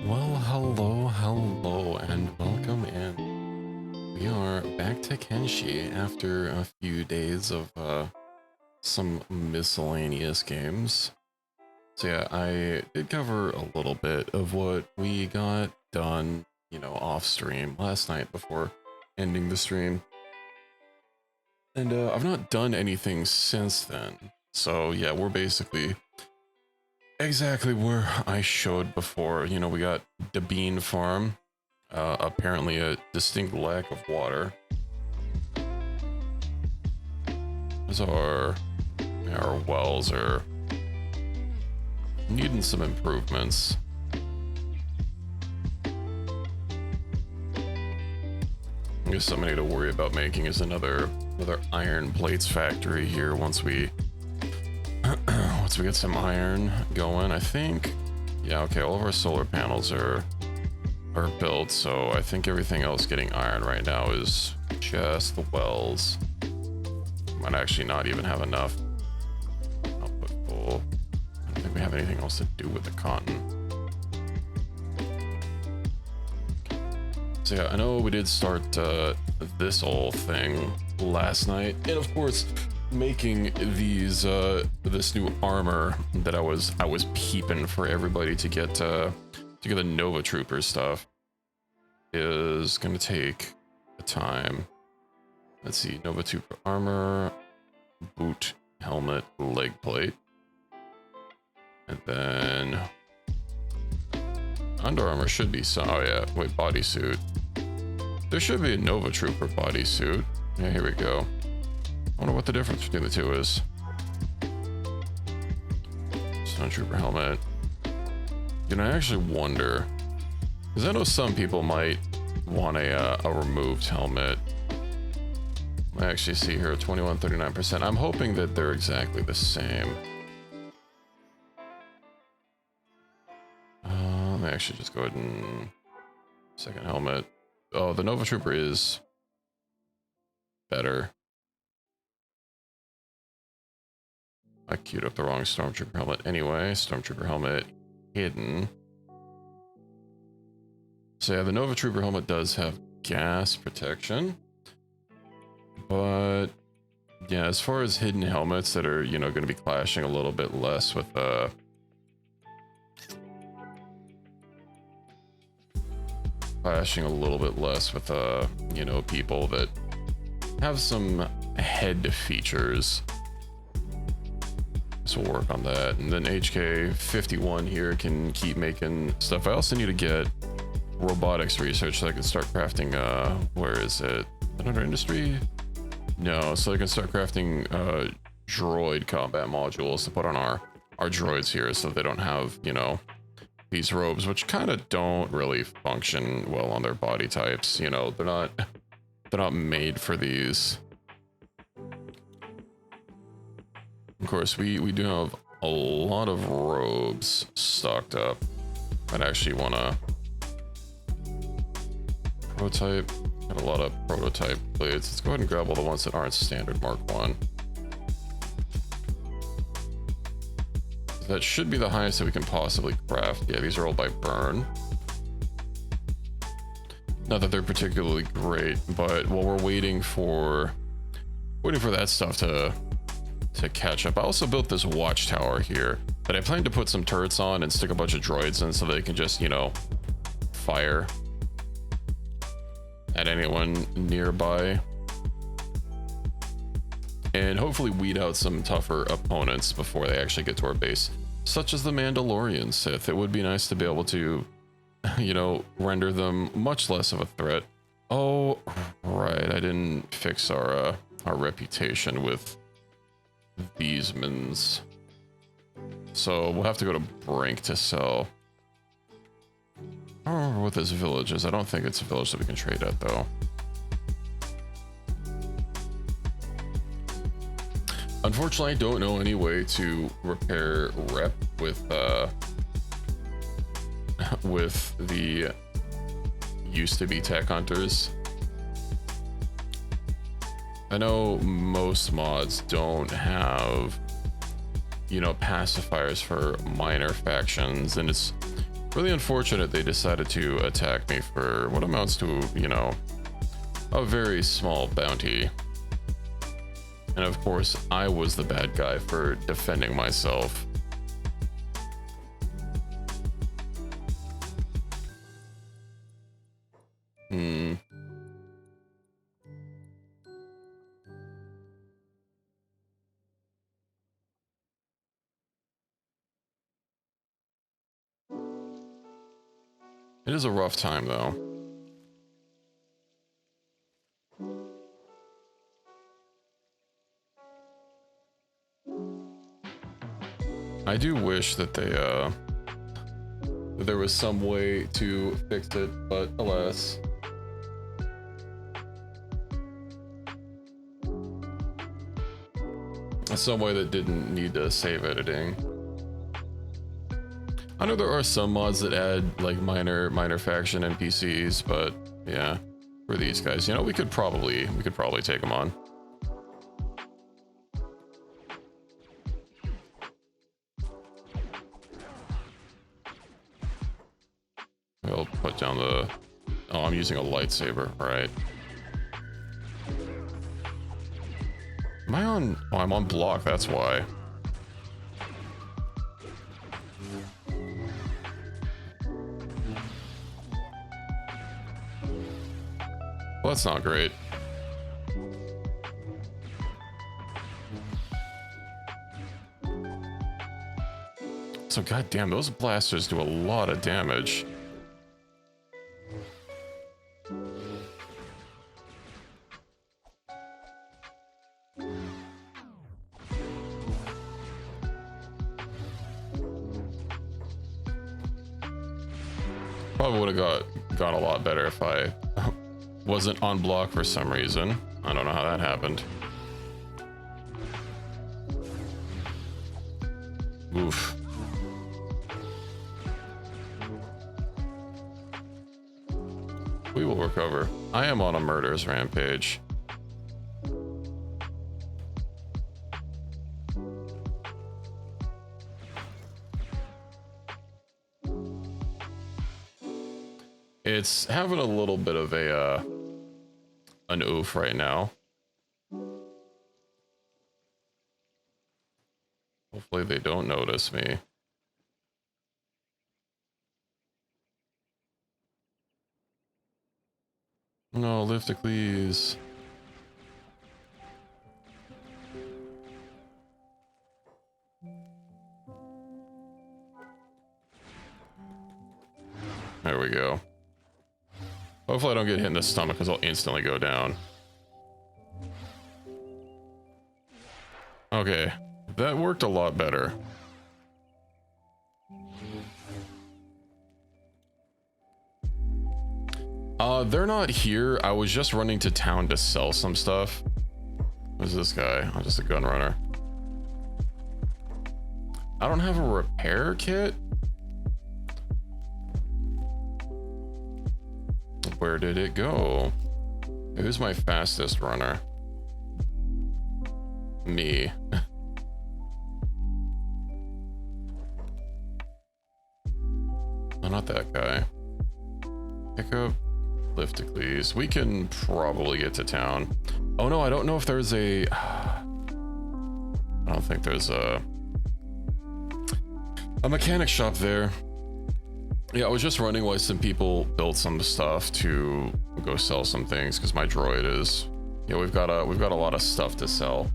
Well, hello, and welcome in. We are back to Kenshi after a few days of some miscellaneous games. So yeah, I did cover a little bit of what we got done, off stream last night before ending the stream. And I've not done anything since then. So yeah, we're basically exactly where I showed before. We got the bean farm. Apparently a distinct lack of water. As our wells are needing some improvements. I guess something I need to worry about making is another iron plates factory here once we get some iron going. I think, yeah, okay, all of our solar panels are built, so I think everything else getting iron right now is just the wells. Might actually not even have enough output full. I don't think we have anything else to do with the cotton. So yeah, I know we did start this whole thing last night, and of course making these this new armor that I was peeping for everybody to get the Nova Trooper stuff is gonna take a time. Let's see, Nova Trooper armor, boot, helmet, leg plate, and then Under Armour should be some. Oh yeah, wait, bodysuit. There should be a Nova Trooper bodysuit. Yeah, here we go. I wonder what the difference between the two is. Stone Trooper helmet. I actually wonder, because I know some people might want a removed helmet. I actually see here 2139%. I'm hoping that they're exactly the same. Let me actually just go ahead and second helmet. Oh, the Nova Trooper is better. I queued up the wrong Stormtrooper helmet anyway. Stormtrooper helmet hidden. So yeah, the Nova Trooper helmet does have gas protection. But yeah, as far as hidden helmets that are, going to be clashing a little bit less with people that have some head features. So we'll work on that. And then HK51 here can keep making stuff. I also need to get robotics research so I can start crafting, where is it? Another industry? No, so I can start crafting droid combat modules to put on our droids here so they don't have, these robes, which kind of don't really function well on their body types. They're not made for these. Of course, we do have a lot of robes stocked up. I'd actually want to prototype. Got a lot of prototype blades. Let's go ahead and grab all the ones that aren't standard Mark 1. That should be the highest that we can possibly craft. Yeah, these are all by burn. Not that they're particularly great, but while we're waiting for that stuff to catch up. I also built this watchtower here that I plan to put some turrets on and stick a bunch of droids in so they can just, fire at anyone nearby. And hopefully weed out some tougher opponents before they actually get to our base, such as the Mandalorian Sith. It would be nice to be able to, render them much less of a threat. Oh, right, I didn't fix our reputation with these mins. So we'll have to go to Brink to sell. I don't remember what this village is. I don't think it's a village that we can trade at, though. Unfortunately, I don't know any way to repair rep with the used to be tech hunters. I know most mods don't have, pacifiers for minor factions, and it's Really unfortunate they decided to attack me for what amounts to, you know, a very small bounty. And of course, I was the bad guy for defending myself. It is a rough time, though. I do wish that they, that there was some way to fix it, but alas. Some way that didn't need to save editing. I know there are some mods that add like minor faction NPCs, but yeah, for these guys, you know, we could probably take them on. I'll put down the. Oh, I'm using a lightsaber, right? Am I on? Oh, I'm on block. That's why. Well, that's not great. So goddamn, those blasters do a lot of damage. Probably would have gone a lot better if I wasn't on block for some reason. I don't know how that happened. Oof. We will recover. I am on a murderous rampage. It's having a little bit of a an oof right now. Hopefully they don't notice me. No, Lifticles. There we go. Hopefully I don't get hit in the stomach because I'll instantly go down. Okay, that worked a lot better. They're not here. I was just running to town to sell some stuff. Who's this guy? Oh, just a gun runner. I don't have a repair kit. Where did it go? Who's my fastest runner? Me. Oh, not that guy. Pick up Lifticles. We can probably get to town. Oh no, I don't know if there's a... I don't think there's a mechanic shop there. Yeah, I was just running while some people built some stuff to go sell some things because my droid is... Yeah, we've got a lot of stuff to sell.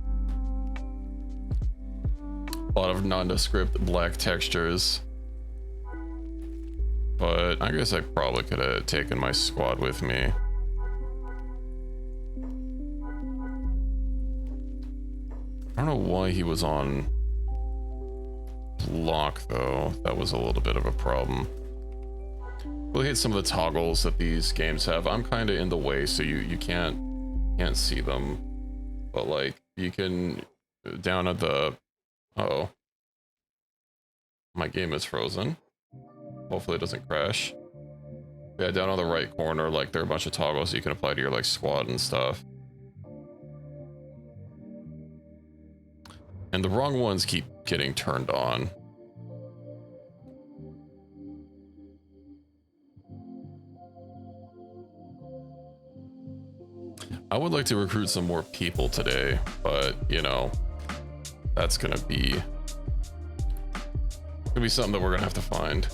A lot of nondescript black textures. But I guess I probably could have taken my squad with me. I don't know why he was on block though. That was a little bit of a problem. We'll hit some of the toggles that these games have. I'm kind of in the way, so you can't see them. But like you can down at the... Uh-oh. My game is frozen. Hopefully it doesn't crash. Yeah, down on the right corner, like there are a bunch of toggles you can apply to your like squad and stuff. And the wrong ones keep getting turned on. I would like to recruit some more people today, but you know, that's gonna be something that we're gonna have to find.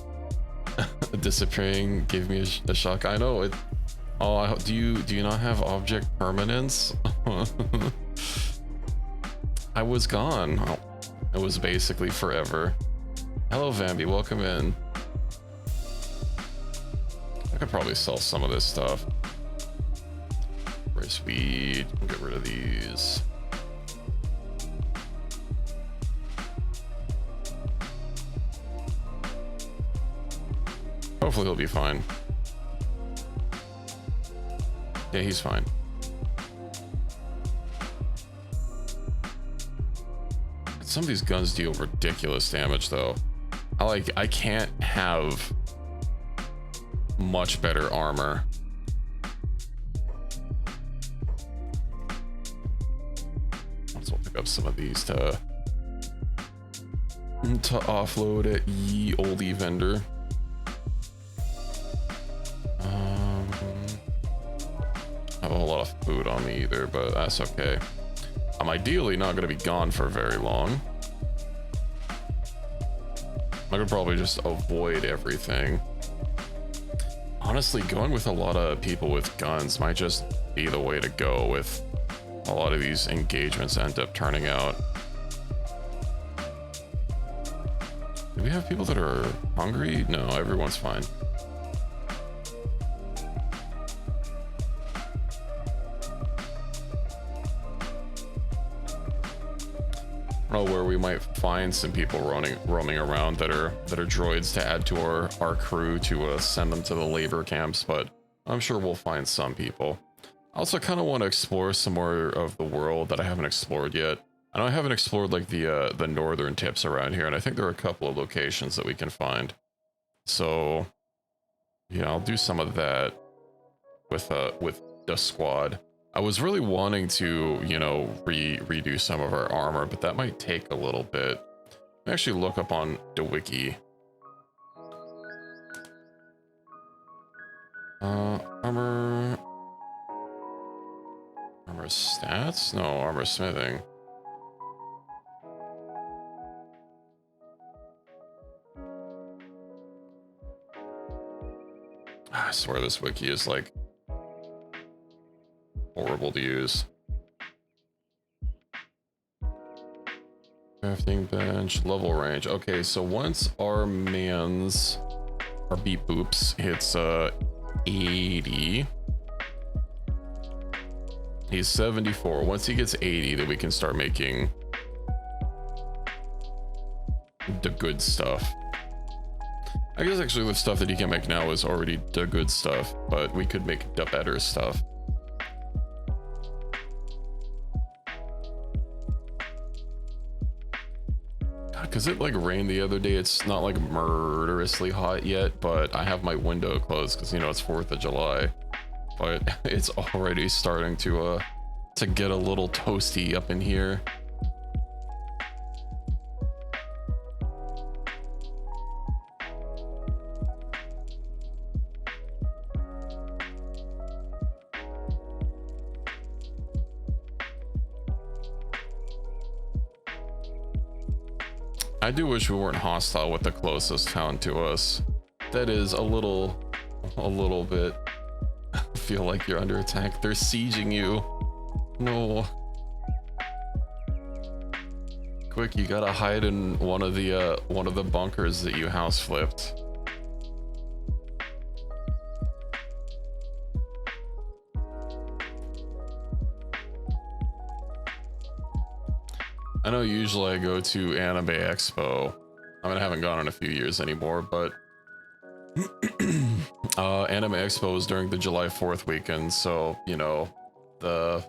Disappearing gave me a shock. I know it. Oh, do you not have object permanence? I was gone. Oh, it was basically forever. Hello, Vambi. Welcome in. I could probably sell some of this stuff. Where's weed? Get rid of these. Hopefully he'll be fine. Yeah, he's fine. Some of these guns deal ridiculous damage though. I can't have much better armor. So I'll pick up some of these to offload at ye oldie vendor. I have a whole lot of food on me either, but that's okay. I'm ideally not going to be gone for very long. I could probably just avoid everything. Honestly, going with a lot of people with guns might just be the way to go with a lot of these engagements end up turning out. Do we have people that are hungry? No, everyone's fine. I don't know where we might find some people roaming around that are droids to add to our crew to send them to the labor camps, but I'm sure we'll find some people. I also kind of want to explore some more of the world that I haven't explored yet. I know I haven't explored like the northern tips around here, and I think there are a couple of locations that we can find. So yeah, I'll do some of that with the squad. I was really wanting to, you know, redo some of our armor, but that might take a little bit. Let me actually look up on the wiki. Armor stats? No, armor smithing. I swear this wiki is like horrible to use. Crafting bench, level range. Okay, so once our beep boops hits 80, he's 74. Once he gets 80, then we can start making the good stuff. I guess actually the stuff that he can make now is already the good stuff, but we could make the better stuff. Because it like rained the other day. It's not like murderously hot yet, but I have my window closed because, you know, it's 4th of July. But it's already starting to get a little toasty up in here. I do wish we weren't hostile with the closest town to us. That is a little bit. I feel like you're under attack. They're sieging you. No. Quick, you gotta hide in one of the bunkers that you house flipped. I know usually I go to Anime Expo. I mean, I haven't gone in a few years anymore, but Anime Expo is during the July 4th weekend, so, you know, the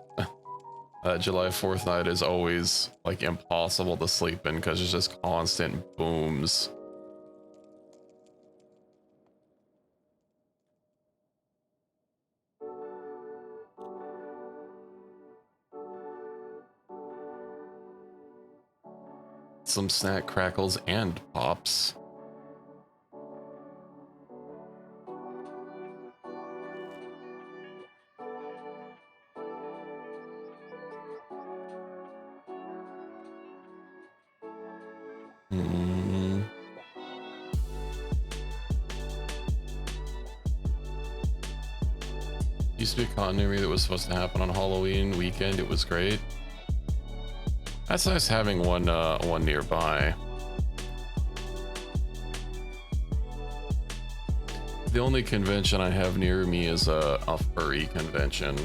July 4th night is always like impossible to sleep in because it's just constant booms. Some snack crackles and pops. Used to be a continuity that was supposed to happen on Halloween weekend. It was great. That's nice having one nearby. The only convention I have near me is a furry convention.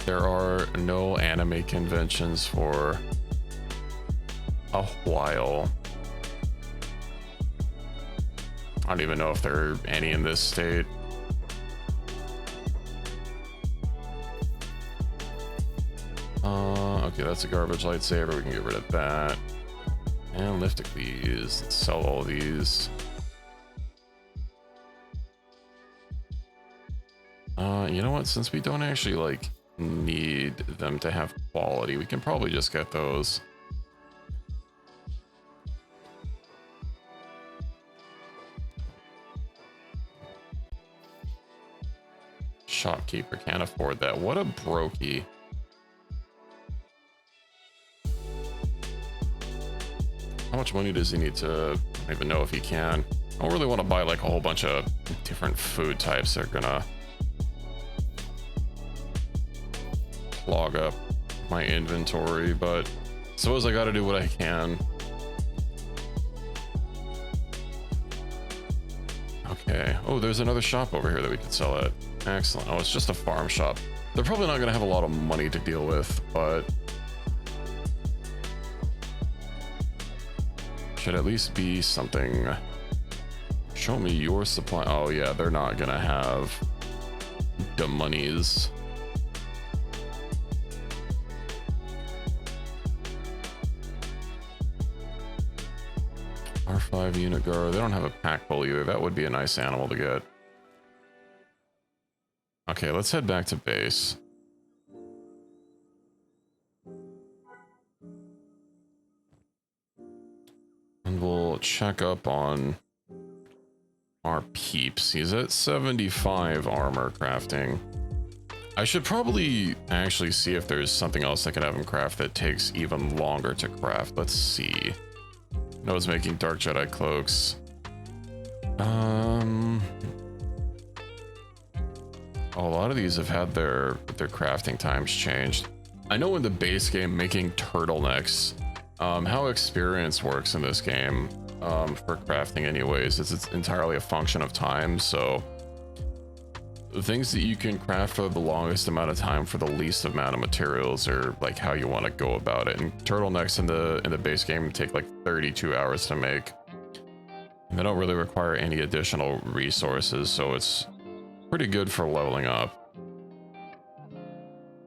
There are no anime conventions for a while. I don't even know if there are any in this state. Okay, that's a garbage lightsaber. We can get rid of that. And lift these. Let's sell all these. You know what? Since we don't actually like need them to have quality, we can probably just get those. Shopkeeper can't afford that. What a brokey. How much money does he need to... I don't even know if he can. I don't really want to buy like a whole bunch of different food types that are gonna clog up my inventory, but I suppose I gotta do what I can. Okay. Oh, there's another shop over here that we could sell at. Excellent. Oh, it's just a farm shop. They're probably not gonna have a lot of money to deal with, but should at least be something. Show me your supply. Oh yeah, they're not gonna have the monies. R5 unit guard. They don't have a pack bull either. That would be a nice animal to get. Okay, let's head back to base. And we'll check up on our peeps. He's at 75 armor crafting. I should probably actually see if there's something else I could have him craft that takes even longer to craft. Let's see. No, it's making Dark Jedi cloaks. Oh, a lot of these have had their crafting times changed. I know in the base game making turtlenecks, how experience works in this game for crafting anyways, it's entirely a function of time. So the things that you can craft for the longest amount of time for the least amount of materials are like how you want to go about it. And turtlenecks in the base game take like 32 hours to make. And they don't really require any additional resources, so it's pretty good for leveling up.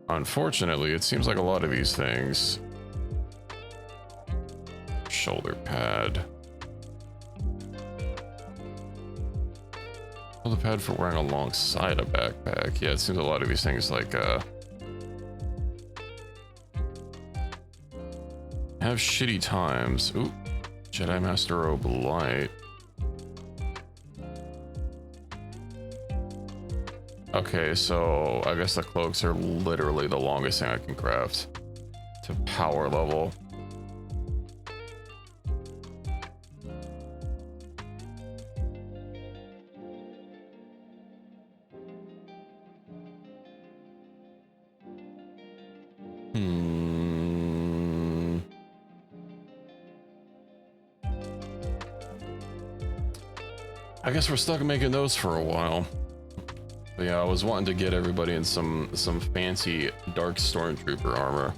Unfortunately, it seems like a lot of these things. Shoulder pad. Shoulder pad for wearing alongside a backpack. Yeah, it seems a lot of these things like have shitty times. Ooh, Jedi Master Robe Light. Okay, so I guess the cloaks are literally the longest thing I can craft to power level. I guess we're stuck making those for a while. But yeah, I was wanting to get everybody in some fancy dark stormtrooper armor.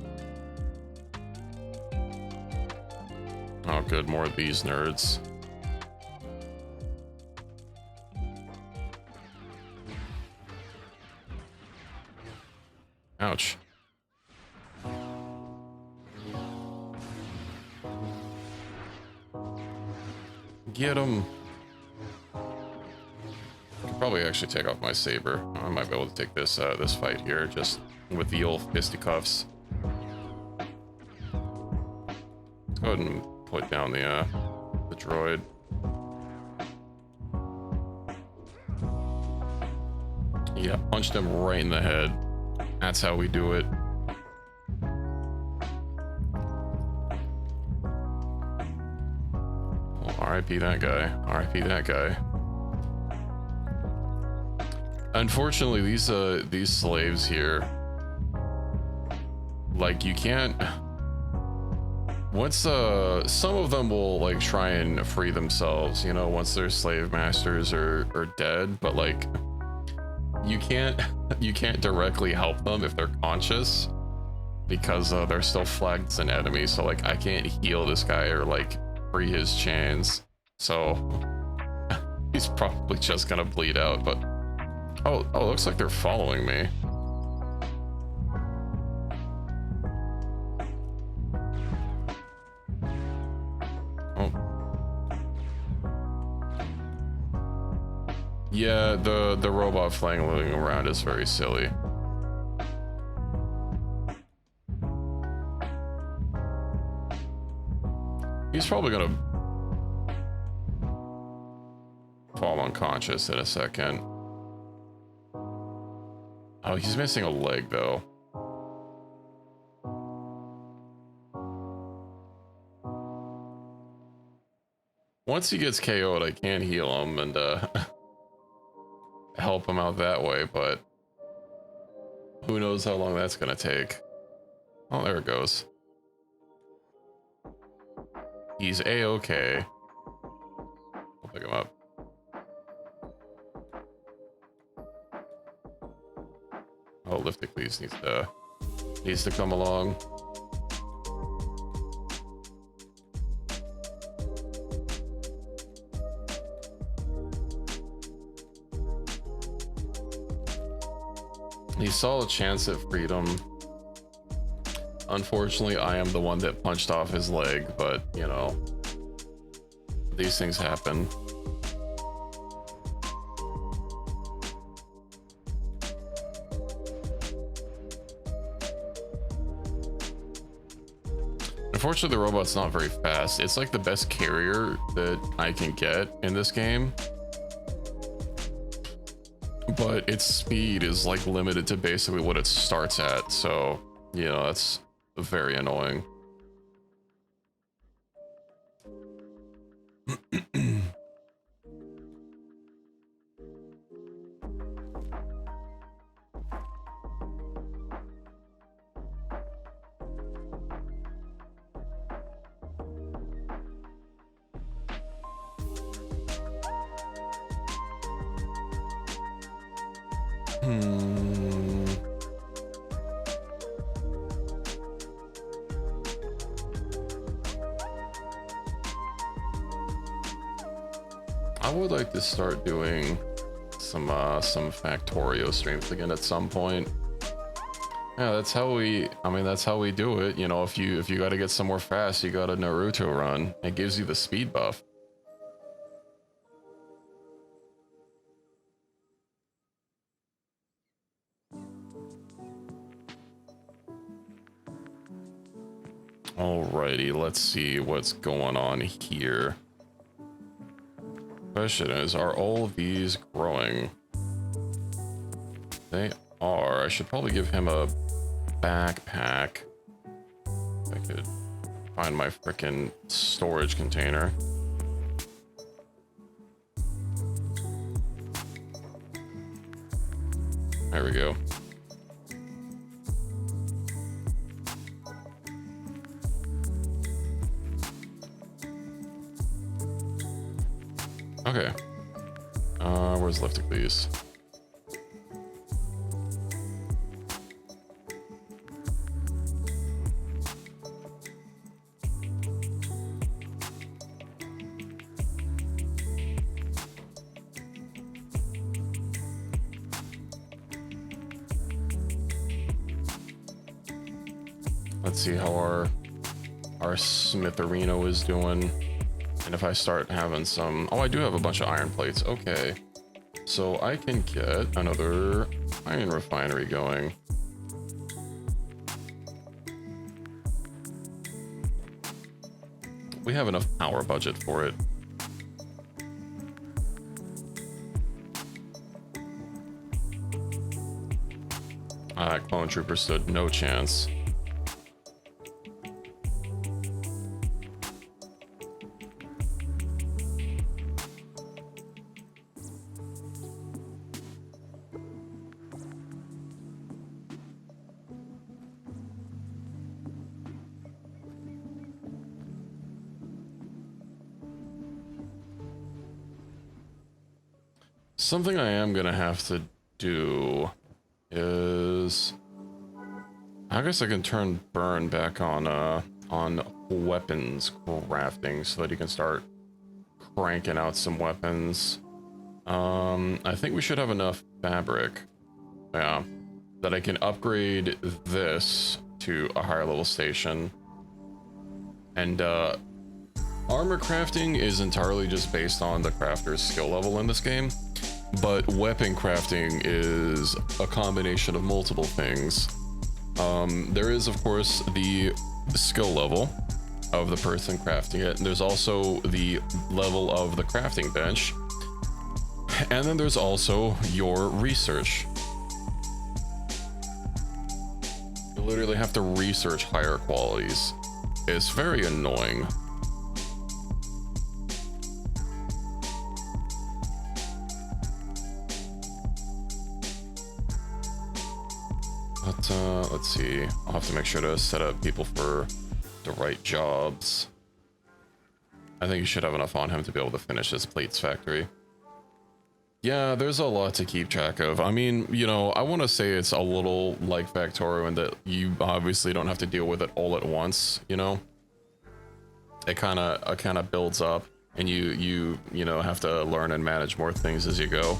Oh good, more of these nerds. Ouch. Get him. I could probably actually take off my saber. I might be able to take this this fight here just with the old fisticuffs. Let's go ahead and put down the droid. Yeah, punched him right in the head. That's how we do it. Well, RIP that guy. RIP that guy. Unfortunately, these slaves here, like, you can't. Once some of them will like try and free themselves, you know, once their slave masters are dead, but like you can't directly help them if they're conscious, because they're still flagged as an enemy. So like I can't heal this guy or like free his chains, so he's probably just gonna bleed out. But oh, looks like they're following me. Yeah, the robot flailing around is very silly. He's probably gonna fall unconscious in a second. Oh, he's missing a leg though. Once he gets KO'd, I can heal him and help him out that way, but who knows how long that's gonna take. Oh, there it goes. He's A-okay. I'll pick him up. Oh, Lifticles needs to come along. He saw a chance at freedom. Unfortunately, I am the one that punched off his leg, but you know, these things happen. Unfortunately, the robot's not very fast. It's like the best carrier that I can get in this game, but its speed is like limited to basically what it starts at, so you know, that's very annoying. I would like to start doing some Factorio streams again at some point. Yeah, that's how we do it. You know, if you got to get somewhere fast, you got a Naruto run. It gives you the speed buff. Alrighty, let's see what's going on here. Question is, are all of these growing? They are. I should probably give him a backpack. If I could find my frickin' storage container. There we go. Okay. Where's Lifticles? Let's see how our Smitherino is doing. And if I start having some... Oh, I do have a bunch of iron plates. Okay. So I can get another iron refinery going. We have enough power budget for it. Clone Trooper stood no chance. Something I am gonna have to do is, I guess I can turn burn back on weapons crafting so that you can start cranking out some weapons. I think we should have enough fabric, yeah, that I can upgrade this to a higher level station. And armor crafting is entirely just based on the crafter's skill level in this game, but weapon crafting is a combination of multiple things. There is, of course, the skill level of the person crafting it, and there's also the level of the crafting bench, and then there's also your research. You literally have to research higher qualities. It's very annoying. But let's see, I'll have to make sure to set up people for the right jobs. I think you should have enough on him to be able to finish his plates factory. Yeah, there's a lot to keep track of. I mean, you know, I want to say it's a little like Factorio in that you obviously don't have to deal with it all at once, you know? It kind of builds up, and you know, have to learn and manage more things as you go.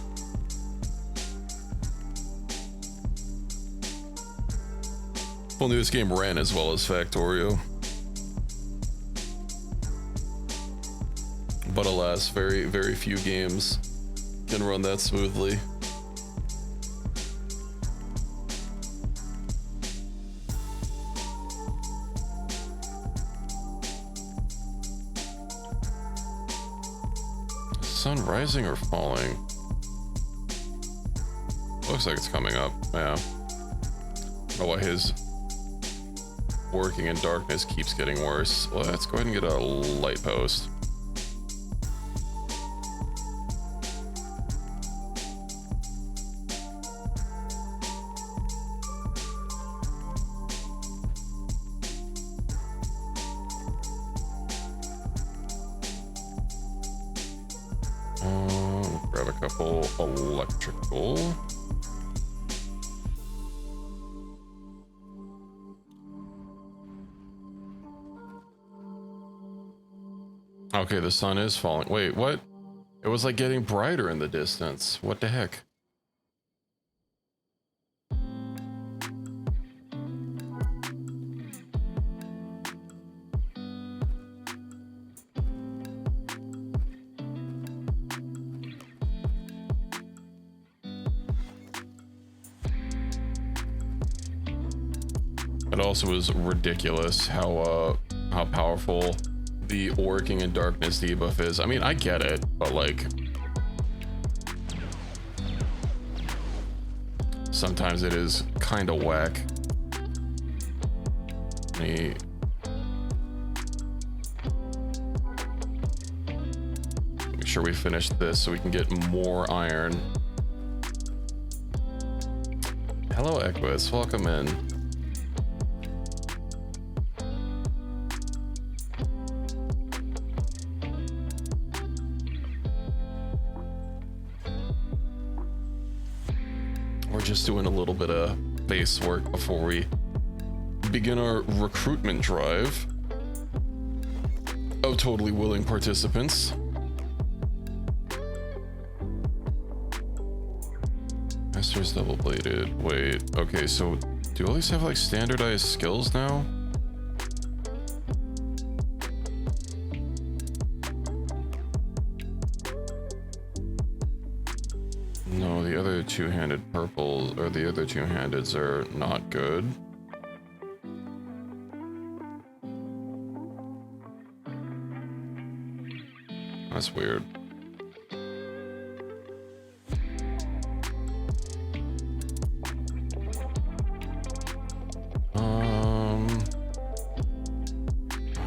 If only this game ran as well as Factorio. But alas, very, very few games can run that smoothly. Sun rising or falling? Looks like it's coming up, yeah. Oh, why his working in darkness keeps getting worse. Let's go ahead and get a light post. Grab a couple electrical. Okay, the sun is falling. Wait, what? It was like getting brighter in the distance. What the heck? It also was ridiculous how powerful the working in darkness debuff is. I mean, I get it, but like sometimes it is kind of whack. Make sure we finish this so we can get more iron. Hello, Equus, welcome in. Just doing a little bit of base work before we begin our recruitment drive of totally willing participants. Master's double bladed. Wait, okay, so do all these have like standardized skills now? No, the other two-handed purples, or the other two-handeds are not good. That's weird.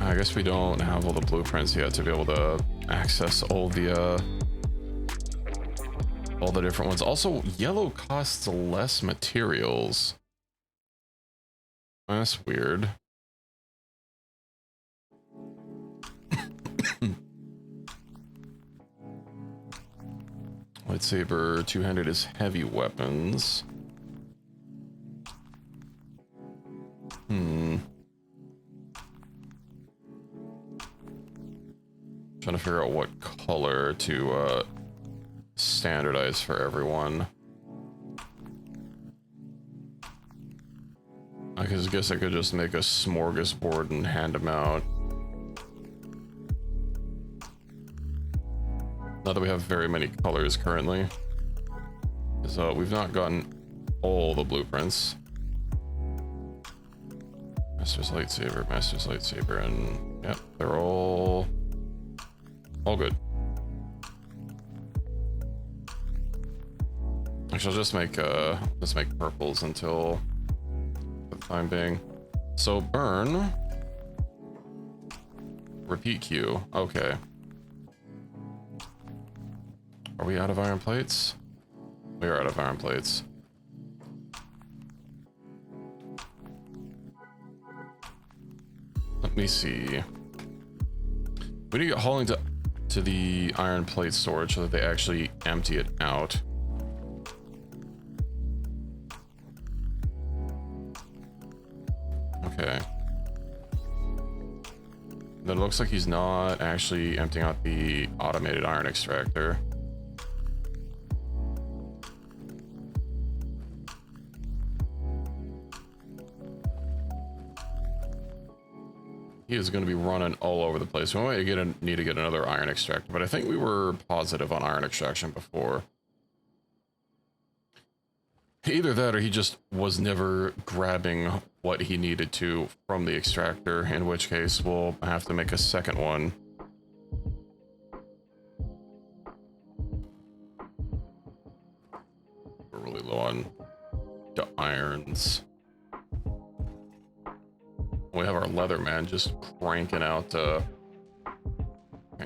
I guess we don't have all the blueprints yet to be able to access all the different ones. Also, yellow costs less materials. That's weird. Lightsaber, two-handed is heavy weapons. Trying to figure out what color to standardize for everyone. I guess I could just make a smorgasbord and hand them out. Not that we have very many colors currently, because we've not gotten all the blueprints. Master's lightsaber, and yep, they're all good. Actually, I'll just make purples until the time being. So burn, repeat Q. Okay. Are we out of iron plates? We are out of iron plates. Let me see. We need to get hauling to the iron plate storage so that they actually empty it out. Okay. Then it looks like he's not actually emptying out the automated iron extractor. He is going to be running all over the place. We might need to get another iron extractor, but I think we were positive on iron extraction before. Either that or he just was never grabbing what he needed to from the extractor, in which case we'll have to make a second one. We're really low on the irons. We have our leather man just cranking out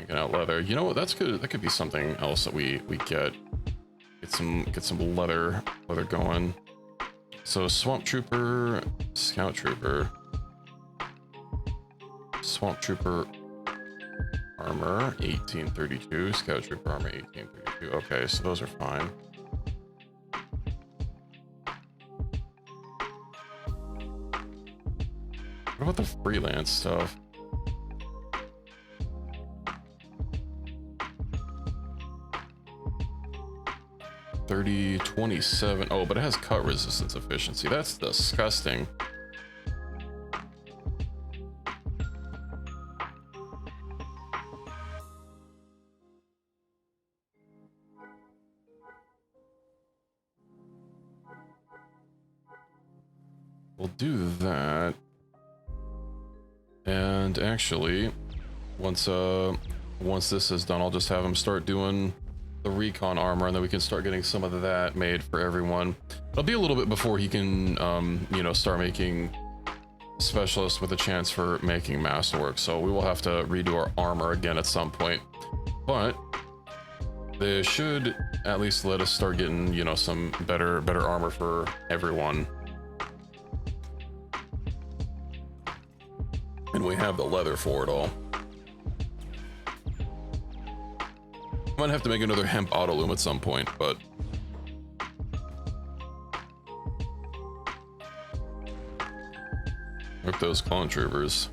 leather. You know what? That's good. That could be something else that we get some leather going. So swamp trooper, scout trooper, swamp trooper armor 1832, scout trooper armor 1832. Okay, so those are fine. What about the freelance stuff? $30.27. Oh, but it has cut resistance efficiency. That's disgusting. We'll do that. And actually, once this is done, I'll just have him start doing the recon armor, and then we can start getting some of that made for everyone. It'll be a little bit before he can, you know, start making specialists with a chance for making masterwork. So we will have to redo our armor again at some point, but they should at least let us start getting, you know, some better armor for everyone. And we have the leather for it all. Might have to make another hemp auto loom at some point, but look at those clone troopers.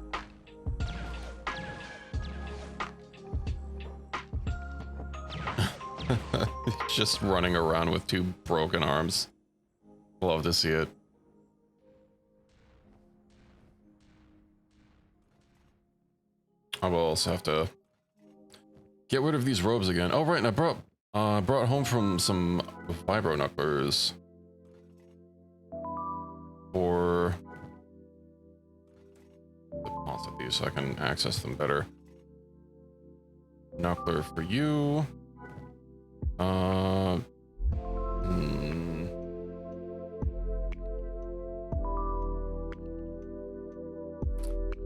Just running around with two broken arms. Love to see it. I will also have to get rid of these robes again. Oh right, and I brought home from some vibro knucklers for the pawns of these so I can access them better. Knuckler for you.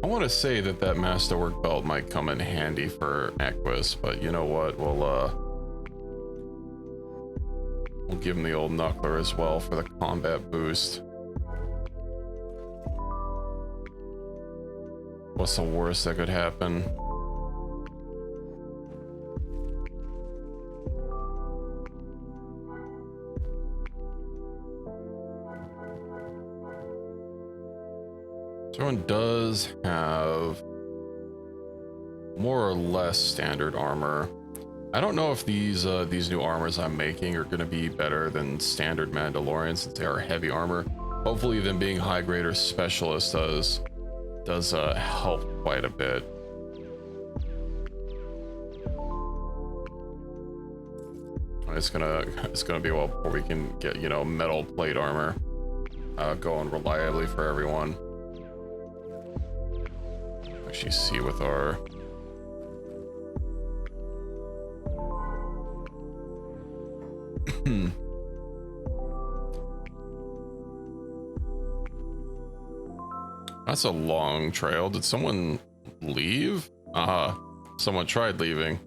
I want to say that masterwork belt might come in handy for Equus, but you know what? We'll give him the old knuckler as well for the combat boost. What's the worst that could happen? one does have more or less standard armor. I don't know if these new armors I'm making are going to be better than standard Mandalorian since they are heavy armor. Hopefully them being high grade or specialist does help quite a bit. It's gonna be a while before we can get, you know, metal plate armor going reliably for everyone. Actually see with our That's a long trail. Did someone leave? Someone tried leaving.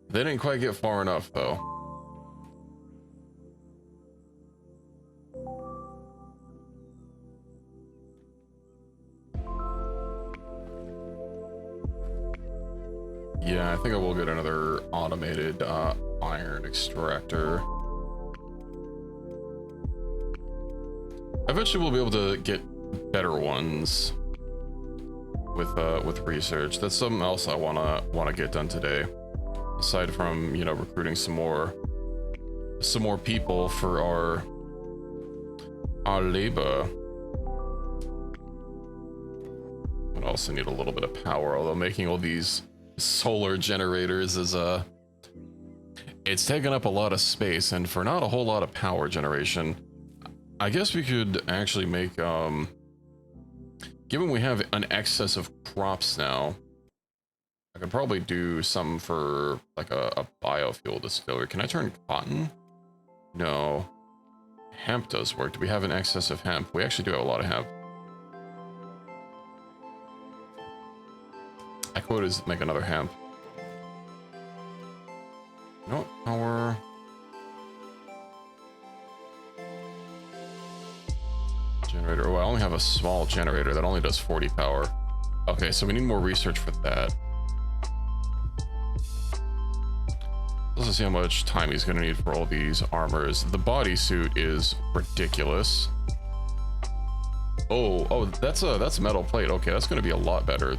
They didn't quite get far enough though. Yeah, I think I will get another automated iron extractor. Eventually we'll be able to get better ones with research. That's something else I wanna get done today. Aside from, you know, recruiting some more people for our labor. But also need a little bit of power, although making all these solar generators is it's taking up a lot of space, and for not a whole lot of power generation. I guess we could actually make given we have an excess of crops now, I could probably do something for like a biofuel distillery. Can I turn cotton? No. Hemp does work. Do we have an excess of hemp? We actually do have a lot of hemp. I could is make another hemp. No power. Generator. Oh, I only have a small generator that only does 40 power. Okay, so we need more research for that. Let's see how much time he's gonna need for all these armors. The bodysuit is ridiculous. Oh, that's metal plate. Okay, that's gonna be a lot better.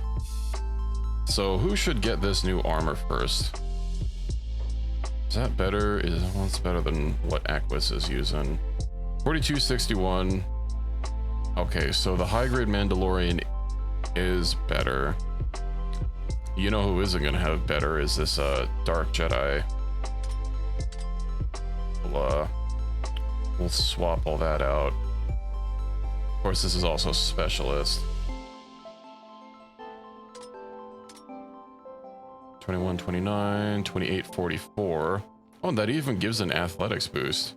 So who should get this new armor first? Is that better? Well, it's better than what Aquis is using. 4261. Okay, so the high grade Mandalorian is better. You know who isn't gonna have better is this Dark Jedi. We'll swap all that out. Of course, this is also specialist. 21, 29, 28, 44. Oh, and that even gives an athletics boost.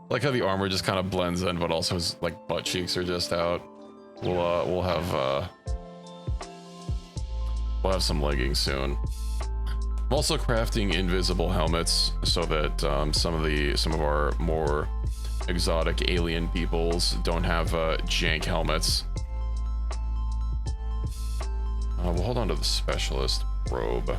Like how the armor just kind of blends in, but also his like butt cheeks are just out. We'll have some leggings soon. I'm also crafting invisible helmets so that some of our more exotic alien peoples don't have jank helmets. We'll hold on to the specialist robe.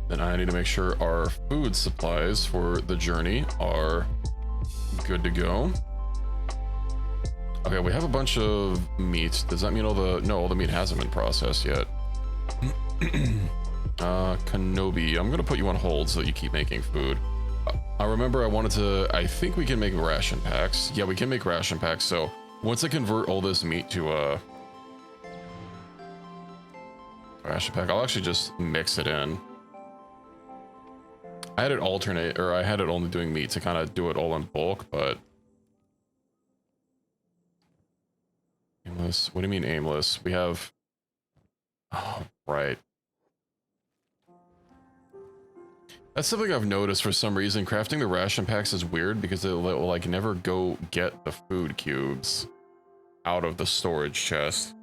Then I need to make sure our food supplies for the journey are good to go. Okay, we have a bunch of meat. Does that mean all the meat hasn't been processed yet? Kenobi, I'm gonna put you on hold so that you keep making food. I remember I think we can make ration packs. Yeah, we can make ration packs. So once I convert all this meat to a ration pack, I'll actually just mix it in. I had it alternate, or I had it only doing meat to kind of do it all in bulk, but aimless. What do you mean aimless? We have, oh, right. That's something I've noticed for some reason. Crafting the ration packs is weird because it will like never go get the food cubes out of the storage chest.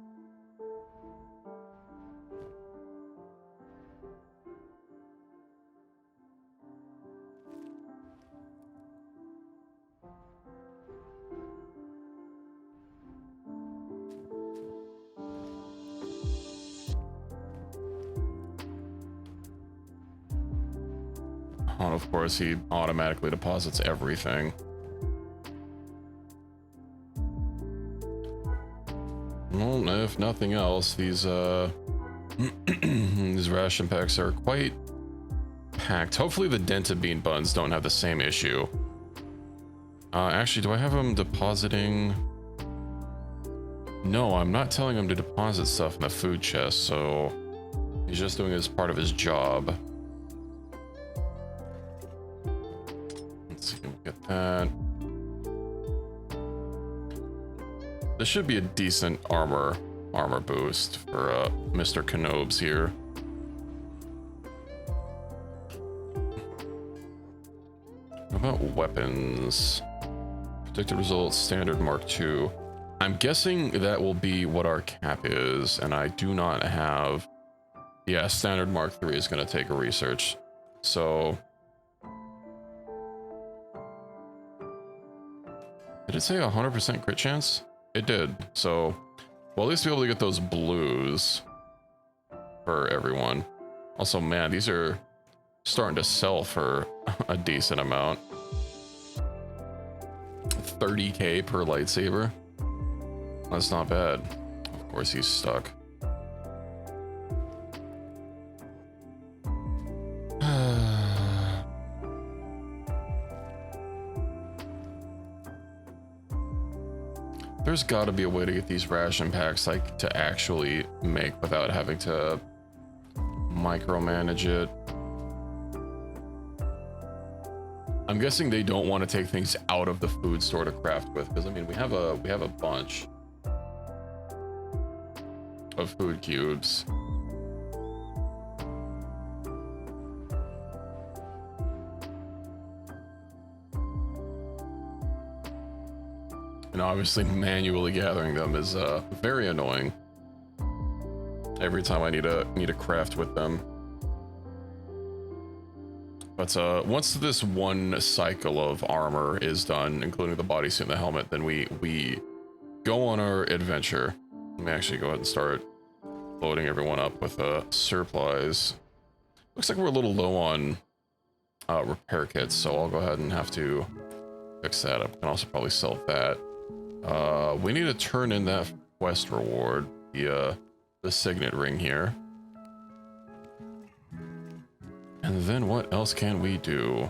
And of course, he automatically deposits everything. Well, if nothing else, these these ration packs are quite packed. Hopefully the dented bean buns don't have the same issue. Actually, do I have him depositing? No, I'm not telling him to deposit stuff in the food chest, so he's just doing it as part of his job. Let's see, we'll get that. This should be a decent armor boost for Mr. Kenobes here. What about weapons? Predicted results, standard Mark II. I'm guessing that will be what our cap is, and I do not have... Yeah, standard Mark III is going to take a research. So... Did it say 100% crit chance? It did. So, we'll at least be able to get those blues for everyone. Also, man, these are starting to sell for a decent amount. 30k per lightsaber. That's not bad. Of course, he's stuck. There's got to be a way to get these ration packs like to actually make without having to micromanage it. I'm guessing they don't want to take things out of the food store to craft with, because I mean we have a bunch of food cubes. And obviously manually gathering them is very annoying. Every time I need to craft with them. But once this one cycle of armor is done, including the bodysuit and the helmet, then we go on our adventure. Let me actually go ahead and start loading everyone up with supplies. Looks like we're a little low on repair kits, so I'll go ahead and have to fix that up. And also probably sell that. We need to turn in that quest reward, the signet ring here. And then what else can we do?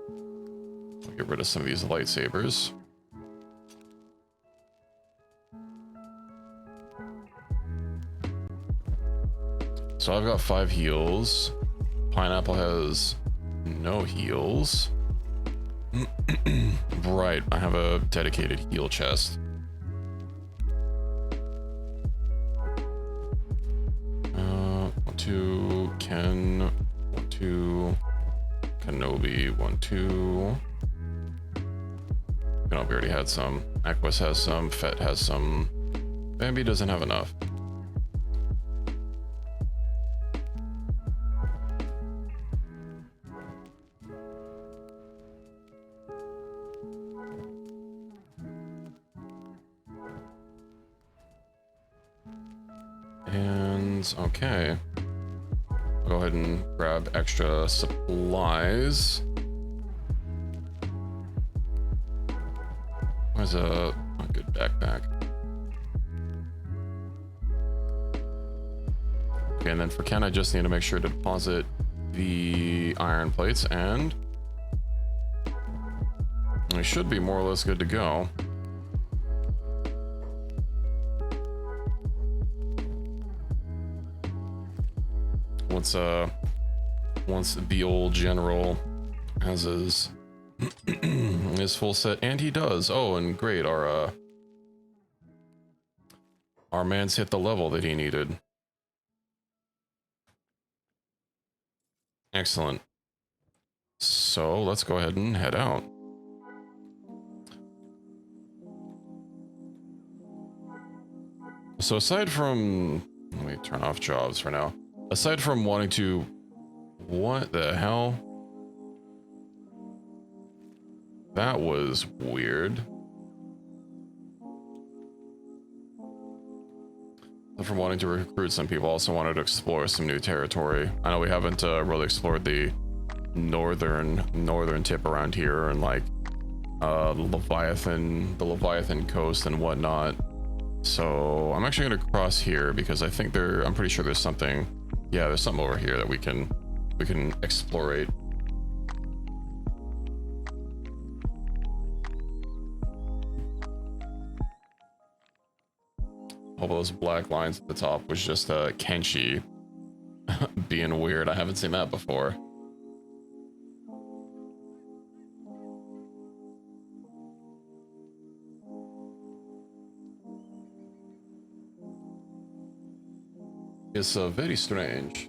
We'll get rid of some of these lightsabers. So I've got 5 heals. Pineapple has no heals. Right, I have a dedicated heal chest. One, two, Ken. 1, 2. Kenobi. 1, 2. Kenobi already had some. Aquas has some. Fett has some. Bambi doesn't have enough. And okay, go ahead and grab extra supplies. Where's a good backpack? Okay, and then for Ken, I just need to make sure to deposit the iron plates, and we should be more or less good to go. Once the old general has his his full set, and he does. Oh, and great, our man's hit the level that he needed. Excellent. So let's go ahead and head out. So aside from, let me turn off jobs for now. Aside from wanting to, what the hell? That was weird. From wanting to recruit some people, also wanted to explore some new territory. I know we haven't really explored the northern tip around here, and like the Leviathan coast and whatnot. So I'm actually gonna cross here because I'm pretty sure there's something. Yeah, there's something over here that we can explorate. All those black lines at the top was just Kenshi being weird. I haven't seen that before. It's very strange.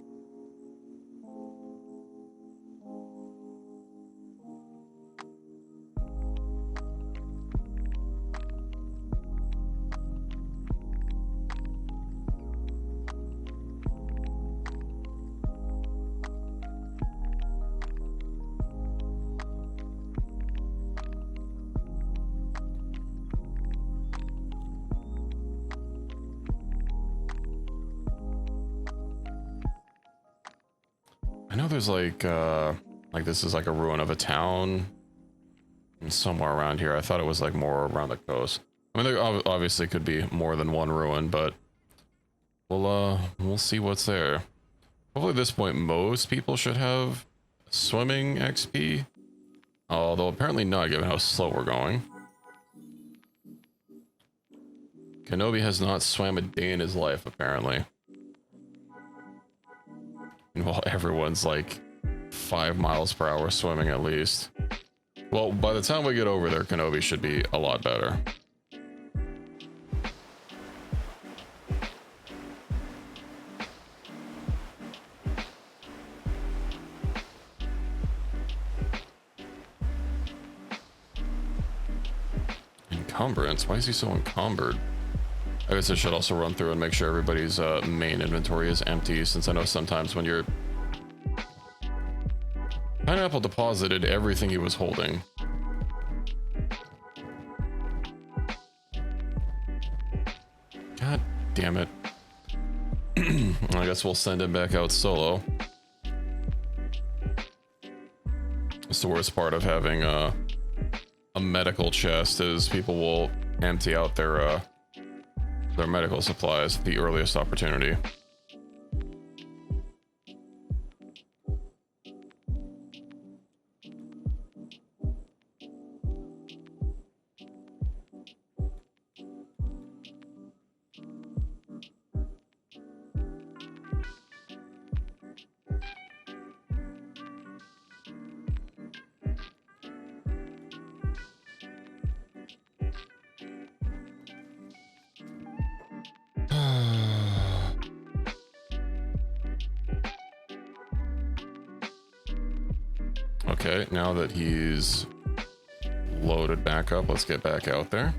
I know there's like this is like a ruin of a town somewhere around here. I thought it was like more around the coast. I mean, there obviously could be more than one ruin, but we'll see what's there. Hopefully at this point most people should have swimming XP, although apparently not given how slow we're going. Kenobi has not swam a day in his life apparently. While everyone's like 5 miles per hour swimming at least. Well, by the time we get over there, Kenobi should be a lot better. Encumbrance? Why is he so encumbered? I guess I should also run through and make sure everybody's main inventory is empty, since I know sometimes when you're... Pineapple deposited everything he was holding. God damn it. I guess we'll send him back out solo. It's the worst part of having a medical chest is people will empty out their medical supplies at the earliest opportunity. Okay, now that he's loaded back up, let's get back out there.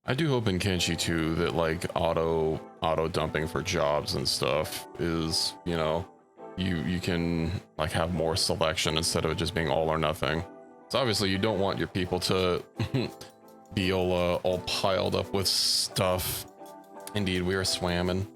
I do hope in Kenshi too that like auto dumping for jobs and stuff is, you know, you can like have more selection instead of it just being all or nothing. So obviously you don't want your people to be all piled up with stuff. Indeed, we are swamming.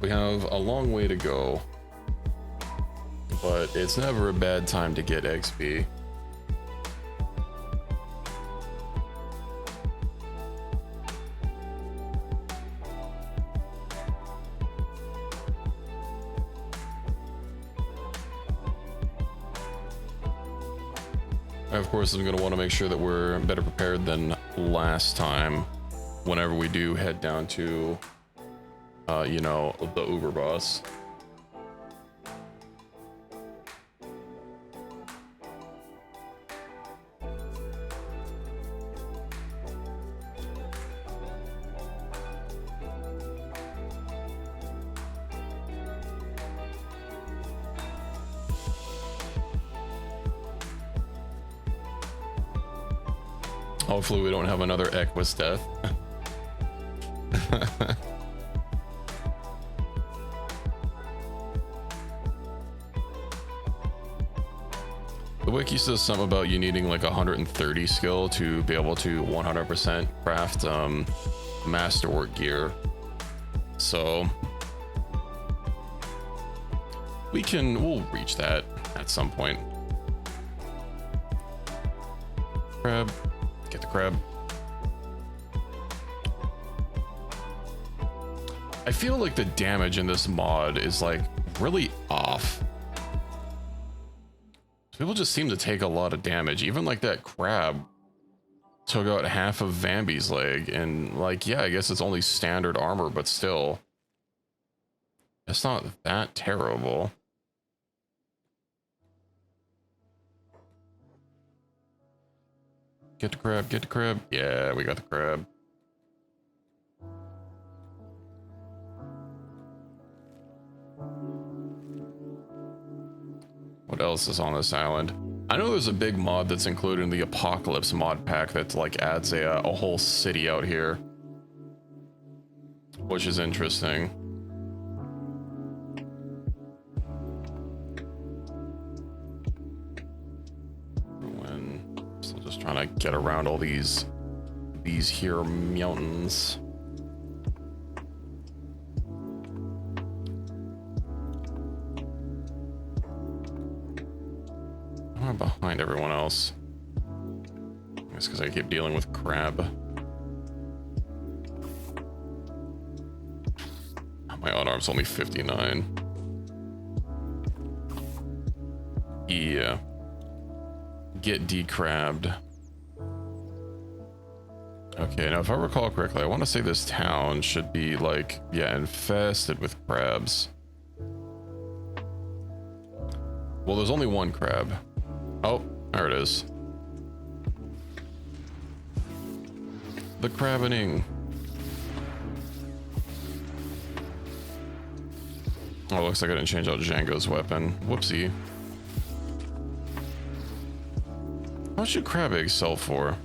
We have a long way to go, but it's never a bad time to get XP. I, of course, am going to want to make sure that we're better prepared than last time whenever we do head down to you know, the Uber boss. Hopefully we don't have another Equus death. The wiki says something about you needing like 130 skill to be able to 100% craft masterwork gear. So we'll reach that at some point. Crab. Get the crab. I feel like the damage in this mod is like really off. People just seem to take a lot of damage. Even like that crab took out half of Vambi's leg, and like, yeah, I guess it's only standard armor, but still, it's not that terrible. Get the crab, get the crab. Yeah, we got the crab. What else is on this island? I know there's a big mod that's included in the Apocalypse mod pack that like adds a whole city out here, which is interesting. Still just trying to get around all these here mountains. I'm behind everyone else. It's because I keep dealing with crab. My unarm's only 59. Yeah. Get decrabbed. Okay, now if I recall correctly, I want to say this town should be like, yeah, infested with crabs. Well, there's only one crab. Oh, there it is. The crabbening. Oh, looks like I didn't change out Django's weapon. Whoopsie. How much do crab eggs sell for?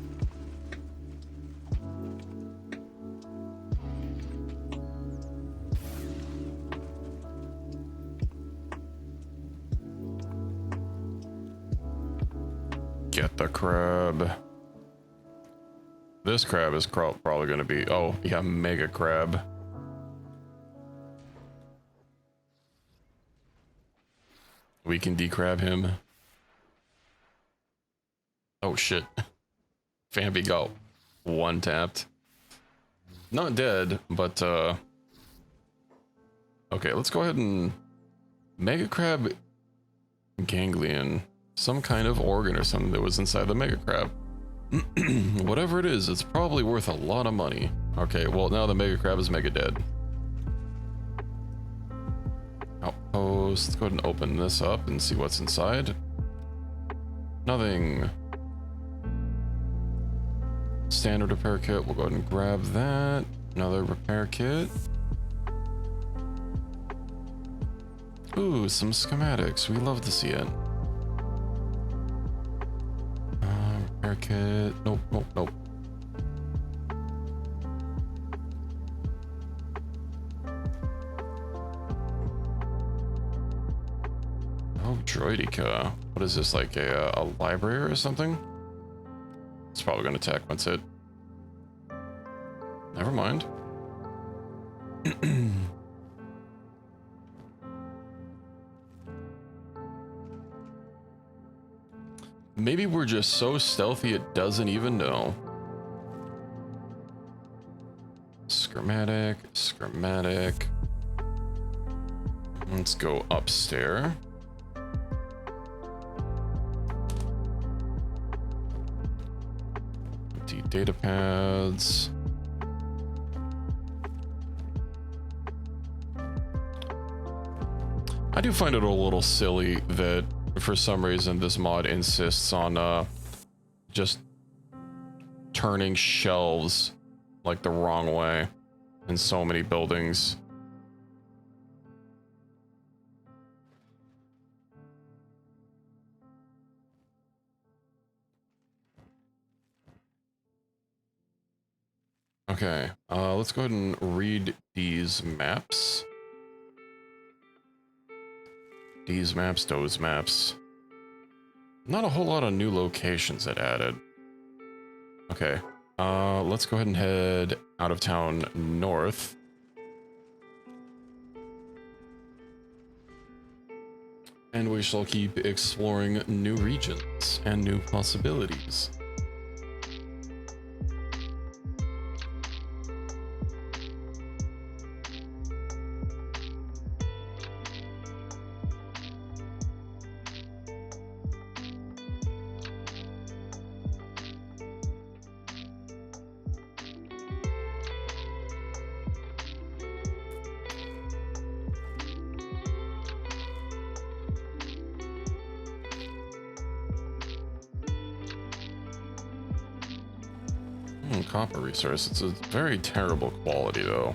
Get the crab. This crab is probably going to be... Oh, yeah, mega crab. We can decrab him. Oh, shit. Famby got one tapped. Not dead, but... Okay, let's go ahead and... Mega crab... Ganglion. Some kind of organ or something that was inside the mega crab. Whatever it is, it's probably worth a lot of money. Okay, well now the mega crab is mega dead. Outpost. Let's go ahead and open this up and see what's inside. Nothing. Standard repair kit. We'll go ahead and grab that. Another repair kit. Ooh, some schematics. We love to see it. Repair kit. Nope, nope, nope. Oh, Droidica. What is this, like a library or something? It's probably going to attack once it. Never mind. Maybe we're just so stealthy it doesn't even know. Schematic, schematic. Let's go upstairs. Empty data pads. I do find it a little silly that for some reason this mod insists on just turning shelves like the wrong way in so many buildings. Okay, let's go ahead and read these maps. These maps, those maps. Not a whole lot of new locations that added. Okay, let's go ahead and head out of town north. And we shall keep exploring new regions and new possibilities. Copper resource. It's a very terrible quality though.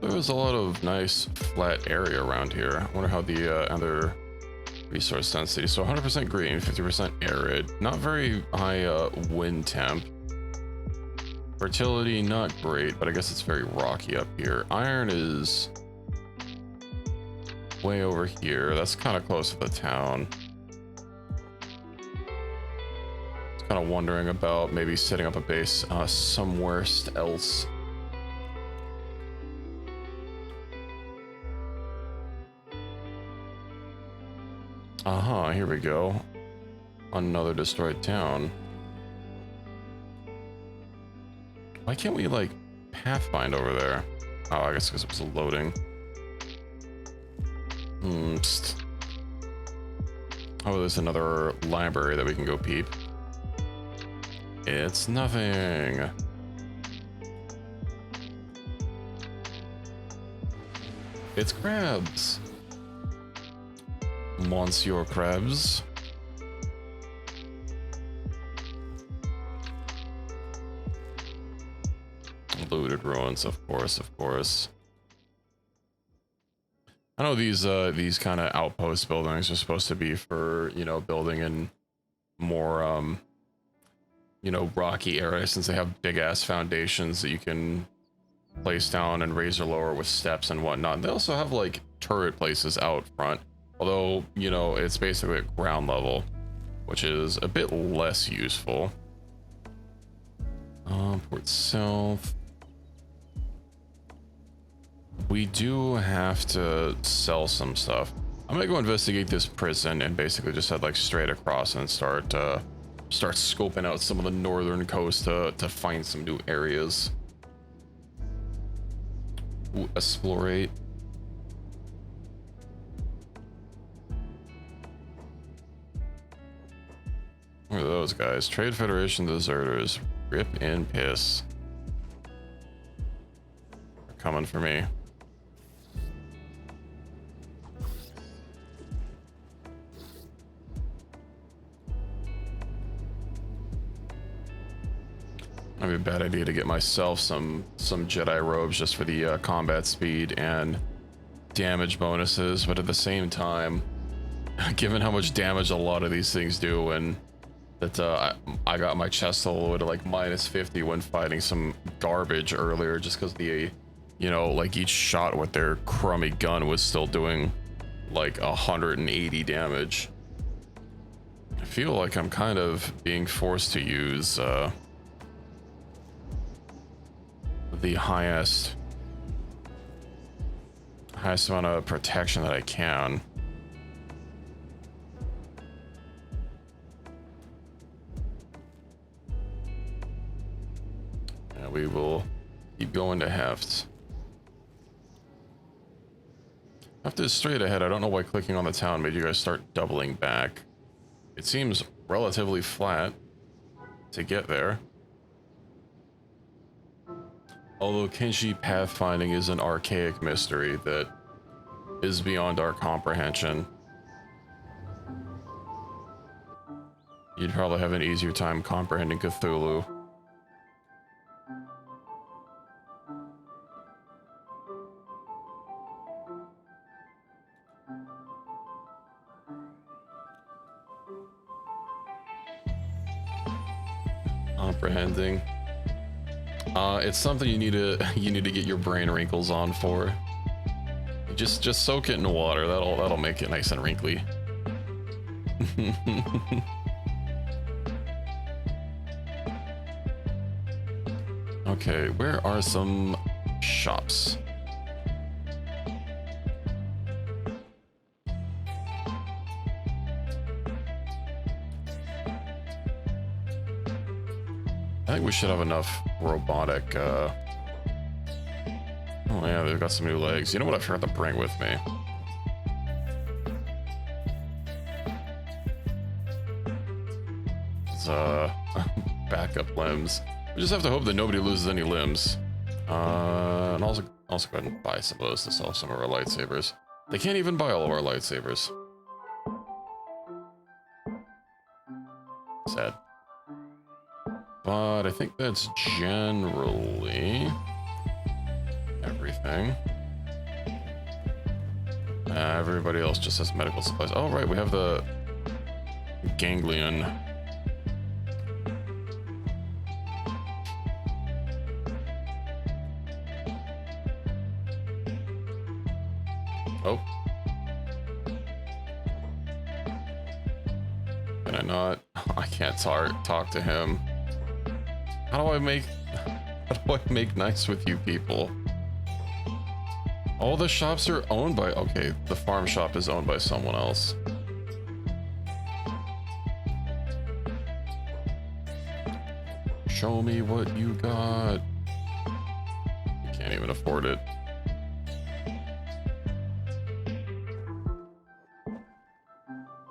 There was a lot of nice flat area around here. I wonder how the other resource density. So 100% green, 50% arid. Not very high wind temp. Fertility, not great, but I guess it's very rocky up here. Iron is way over here. That's kind of close to the town. Kind of wondering about maybe setting up a base somewhere else. Here we go. Another destroyed town. Why can't we like pathfind over there? Oh, I guess because it was loading. Oh, there's another library that we can go peep. It's nothing. It's crabs. Monsieur Crabs. Looted ruins, of course, of course. I know these kind of outpost buildings are supposed to be for, you know, building in more you know, rocky areas, since they have big ass foundations that you can place down and raise or lower with steps and whatnot. They also have like turret places out front, although, you know, it's basically at ground level, which is a bit less useful. Port South. We do have to sell some stuff. I'm gonna go investigate this prison and basically just head like straight across and start scoping out some of the northern coast to find some new areas. Ooh, explorate. What are those guys? Trade Federation deserters. Rip and piss. They're coming for me. Might be a bad idea to get myself some Jedi robes just for the combat speed and damage bonuses, but at the same time, given how much damage a lot of these things do, and that I got my chest all the way to like -50 when fighting some garbage earlier, just because the, you know, like each shot with their crummy gun was still doing like 180 damage. I feel like I'm kind of being forced to use the highest amount of protection that I can. And we will keep going to Heft. Heft is straight ahead. I don't know why clicking on the town made you guys start doubling back. It seems relatively flat to get there. Although Kenshi pathfinding is an archaic mystery that is beyond our comprehension. You'd probably have an easier time comprehending Cthulhu. Comprehending. It's something you need to get your brain wrinkles on for. Just soak it in water. That'll make it nice and wrinkly. Okay, where are some shops? I think we should have enough robotic, oh yeah, they've got some new legs. You know what I forgot to bring with me? It's, backup limbs. We just have to hope that nobody loses any limbs. And also go ahead and buy some of those to sell some of our lightsabers. They can't even buy all of our lightsabers. Sad. But I think that's generally everything. Everybody else just has medical supplies. Oh, right, we have the ganglion. Oh. Can I not? I can't talk to him. How do I make nice with you people? All the shops are owned by... Okay, the farm shop is owned by someone else. Show me what you got. You can't even afford it.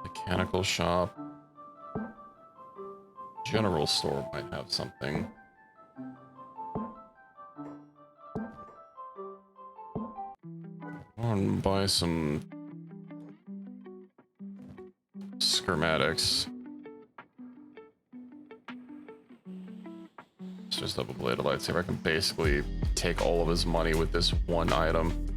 Mechanical shop. General store might have something. I want to buy some schematics. It's just double-bladed lightsaber. I can basically take all of his money with this one item.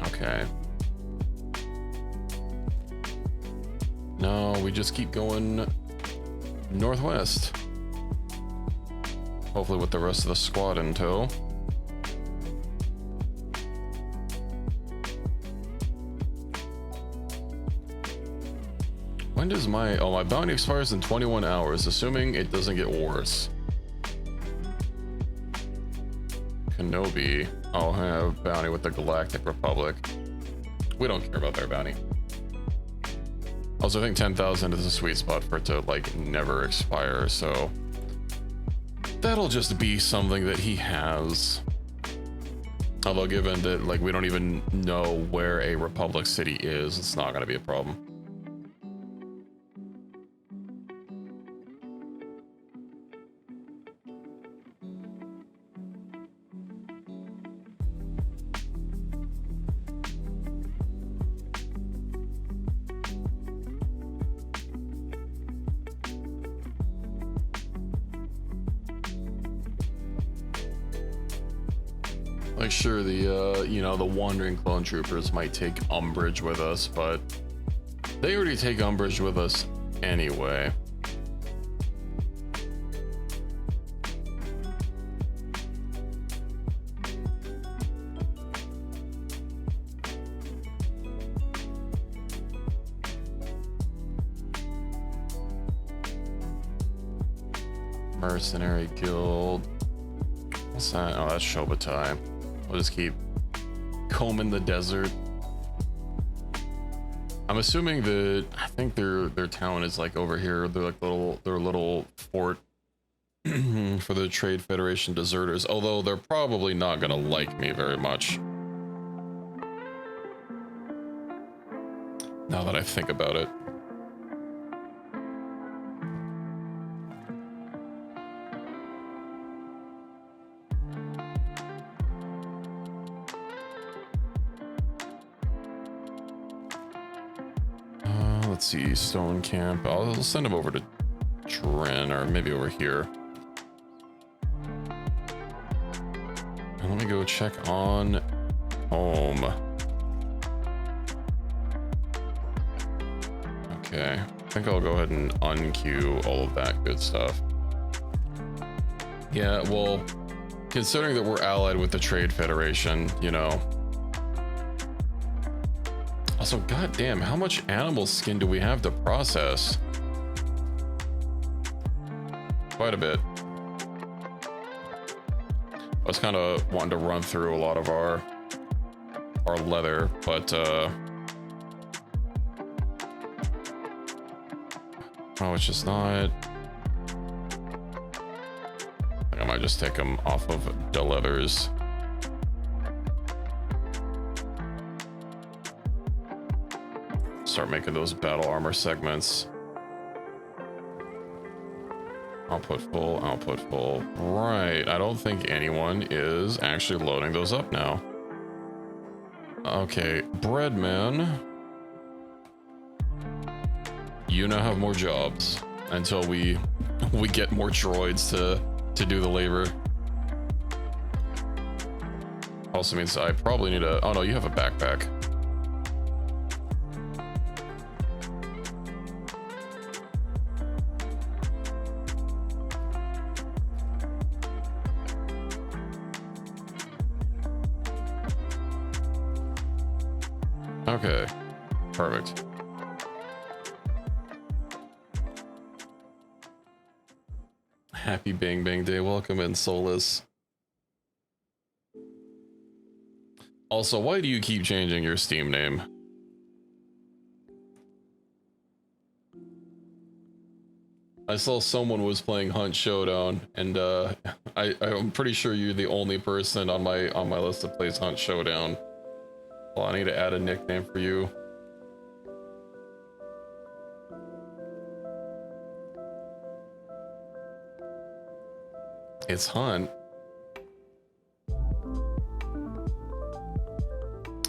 Okay. No, we just keep going northwest. Hopefully with the rest of the squad in tow. When does my bounty expires in 21 hours, assuming it doesn't get worse. Kenobi. I'll have bounty with the Galactic Republic. We don't care about their bounty. Also, I think 10,000 is a sweet spot for it to, like, never expire, so... that'll just be something that he has. Although, given that, like, we don't even know where a Republic city is, it's not gonna be a problem. Like, sure, the, you know, the wandering clone troopers might take umbrage with us, but they already take umbrage with us anyway. Mercenary Guild. What's that? Oh, that's Shobatai. We'll just keep combing the desert. I'm assuming that I think their town is like over here. They're like their little fort for the Trade Federation deserters. Although they're probably not gonna like me very much. Now that I think about it. let's see, Stone Camp. I'll send him over to Trin, or maybe over here. And let me go check on home. Okay, I think I'll go ahead and unqueue all of that good stuff. Yeah, well, considering that we're allied with the Trade Federation, you know. Also, goddamn, how much animal skin do we have to process? Quite a bit. I was kind of wanting to run through a lot of our leather, but oh, it's just not. I might just take them off of the leathers. Start making those battle armor segments. Output full, output full. Right, I don't think anyone is actually loading those up now. Okay, Breadman. You now have more jobs until we get more droids to do the labor. Also means I probably need a... Oh no, you have a backpack. Okay, perfect. Happy Bang Bang Day. Welcome in, Solus. Also, why do you keep changing your Steam name? I saw someone was playing Hunt Showdown, and I'm pretty sure you're the only person on my list that plays Hunt Showdown. Well, I need to add a nickname for you. It's Hunt.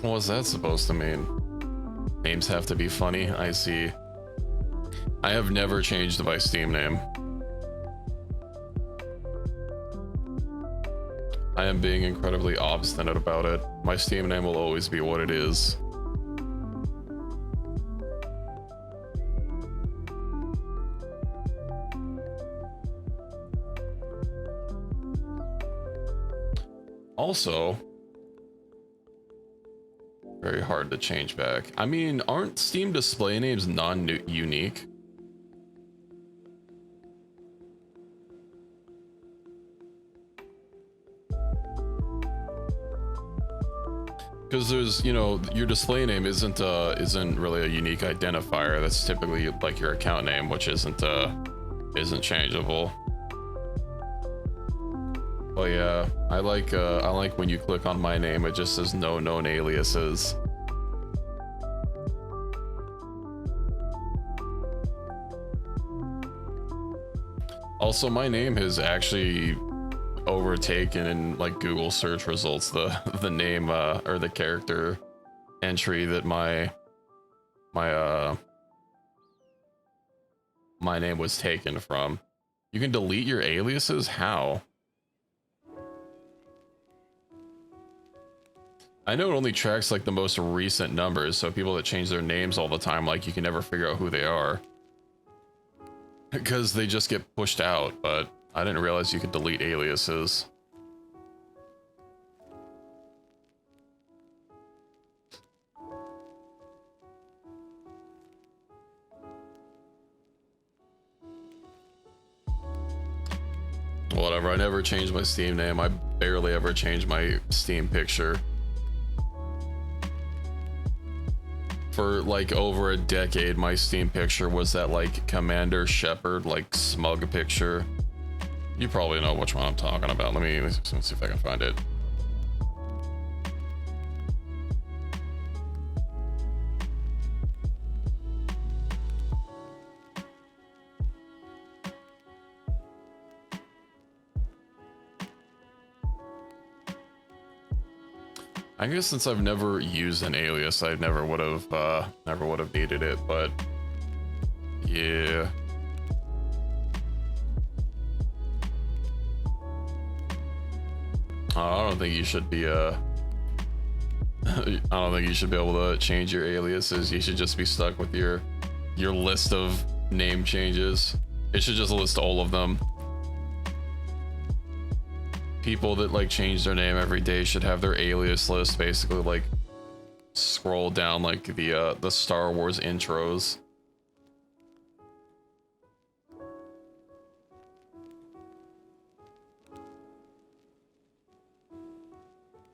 What's that supposed to mean? Names have to be funny, I see. I have never changed my Steam name. I am being incredibly obstinate about it. My Steam name will always be what it is. Also, very hard to change back. I mean, aren't Steam display names non-unique? Because there's, you know, your display name isn't really a unique identifier. That's typically like your account name, which isn't changeable. But yeah, I like when you click on my name, it just says no known aliases. Also, my name has actually overtaken in like Google search results the name or the character entry that my name was taken from. You can delete your aliases? How? I know it only tracks like the most recent numbers, so people that change their names all the time, like you can never figure out who they are because they just get pushed out, but I didn't realize you could delete aliases. Whatever, I never changed my Steam name. I barely ever changed my Steam picture. For like over a decade, my Steam picture was that like Commander Shepard, like smug picture. You probably know which one I'm talking about. Let me see if I can find it. I guess since I've never used an alias, I never would have needed it, but Yeah. I don't think you should be I don't think you should be able to change your aliases. You should just be stuck with your list of name changes. It should just list all of them. People that like change their name every day should have their alias list basically like scroll down like the Star Wars intros.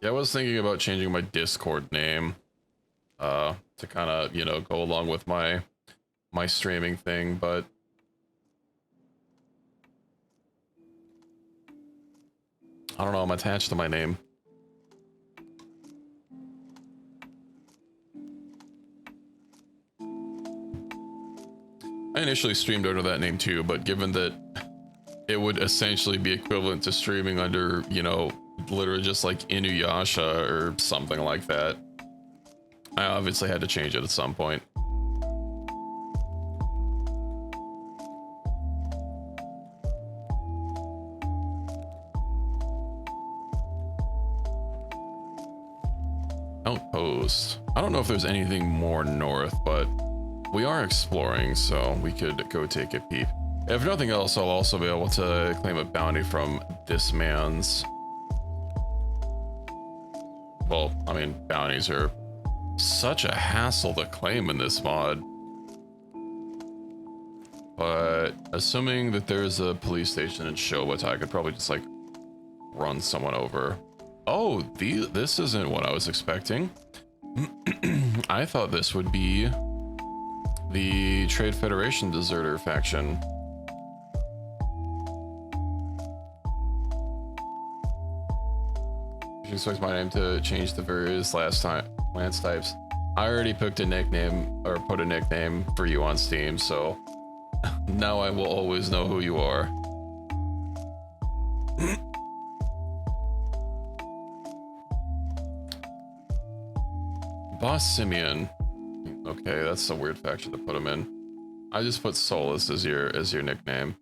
Yeah, I was thinking about changing my Discord name to kind of, you know, go along with my streaming thing, but I don't know, I'm attached to my name. I initially streamed under that name too, but given that it would essentially be equivalent to streaming under, you know, literally just like Inuyasha or something like that, I obviously had to change it at some point. Outpost. I don't know if there's anything more north, but we are exploring, so we could go take a peep. If nothing else, I'll also be able to claim a bounty from this man's. Well, I mean, bounties are such a hassle to claim in this mod. But assuming that there's a police station in Shobot, I could probably just like run someone over. Oh, this isn't what I was expecting. I thought this would be the Trade Federation deserter faction. You expect my name to change to various lance types. I already picked a nickname or put a nickname for you on Steam, so now I will always know who you are. Boss Simeon. Okay, that's a weird faction to put him in. I just put Solus as your nickname.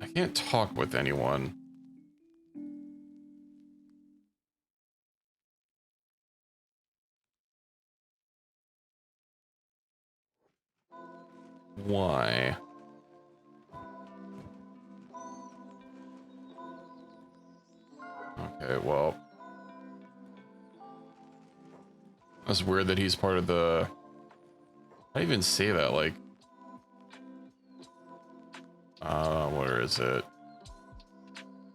I can't talk with anyone. Why? Okay, well. That's weird that he's part of the... I even say that, like... where is it?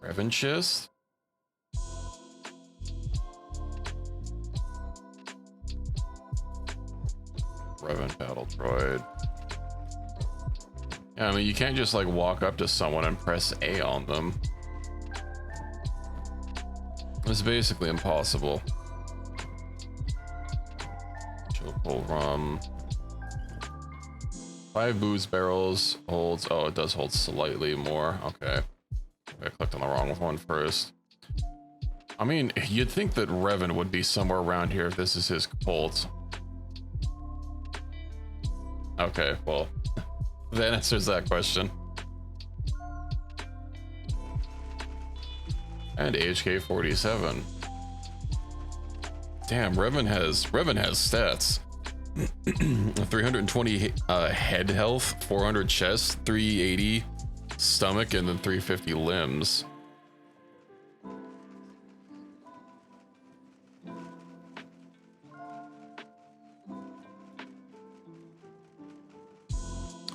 Revanchist? Revan Battle Droid. Yeah, I mean, you can't just, like, walk up to someone and press A on them. It's basically impossible. Chokehold rum. 5 booze barrels holds... Oh, it does hold slightly more. Okay. I clicked on the wrong one first. I mean, you'd think that Revan would be somewhere around here if this is his cult. Okay, well, that answers that question. And HK-47. Damn, Revan has stats. 320 head health, 400 chest, 380 stomach, and then 350 limbs.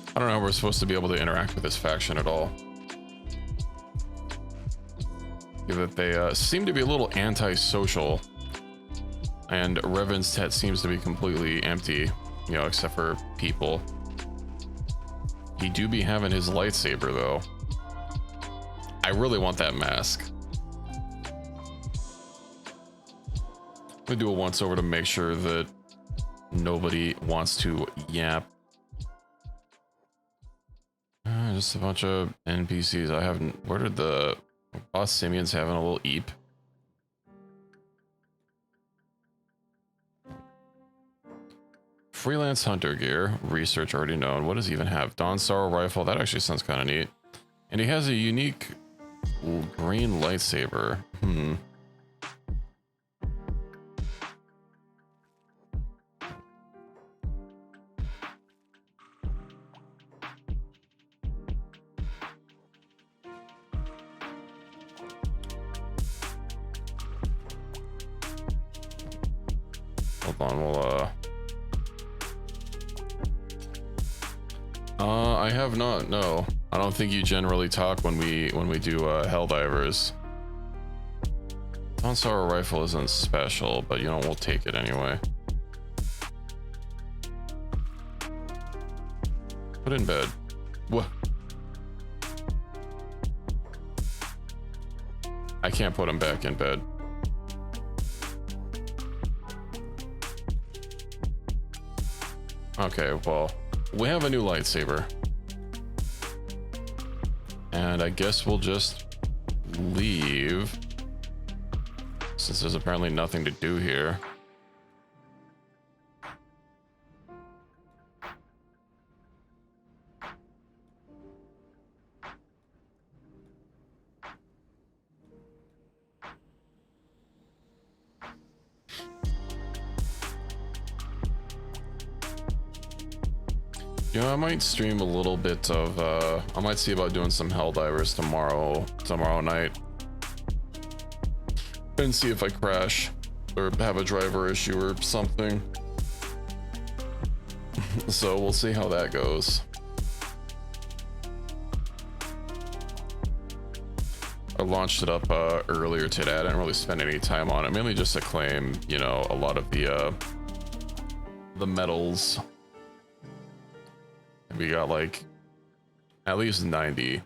I don't know how we're supposed to be able to interact with this faction at all. That they seem to be a little anti-social, and Revan's tet seems to be completely empty, you know, except for people. He do be having his lightsaber though. I really want that mask. I'm gonna do a once over to make sure that nobody wants to yap. Just a bunch of NPCs. I haven't. Where did the Boss Simeon's having a little eep? Freelance hunter gear. Research already known. What does he even have? Dawn Sorrow rifle. That actually sounds kind of neat. And he has a unique green lightsaber. Hold on, we'll I have not, no. I don't think you generally talk when we do Helldivers. Dawn Sorrow rifle isn't special, but you know, we'll take it anyway. Put in bed. What? I can't put him back in bed. Okay, well, we have a new lightsaber. And I guess we'll just leave, since there's apparently nothing to do here. You know, I might stream a little bit of, I might see about doing some Helldivers tomorrow night. And see if I crash or have a driver issue or something. So we'll see how that goes. I launched it up earlier today. I didn't really spend any time on it, mainly just to claim, you know, a lot of the medals. We got like at least 90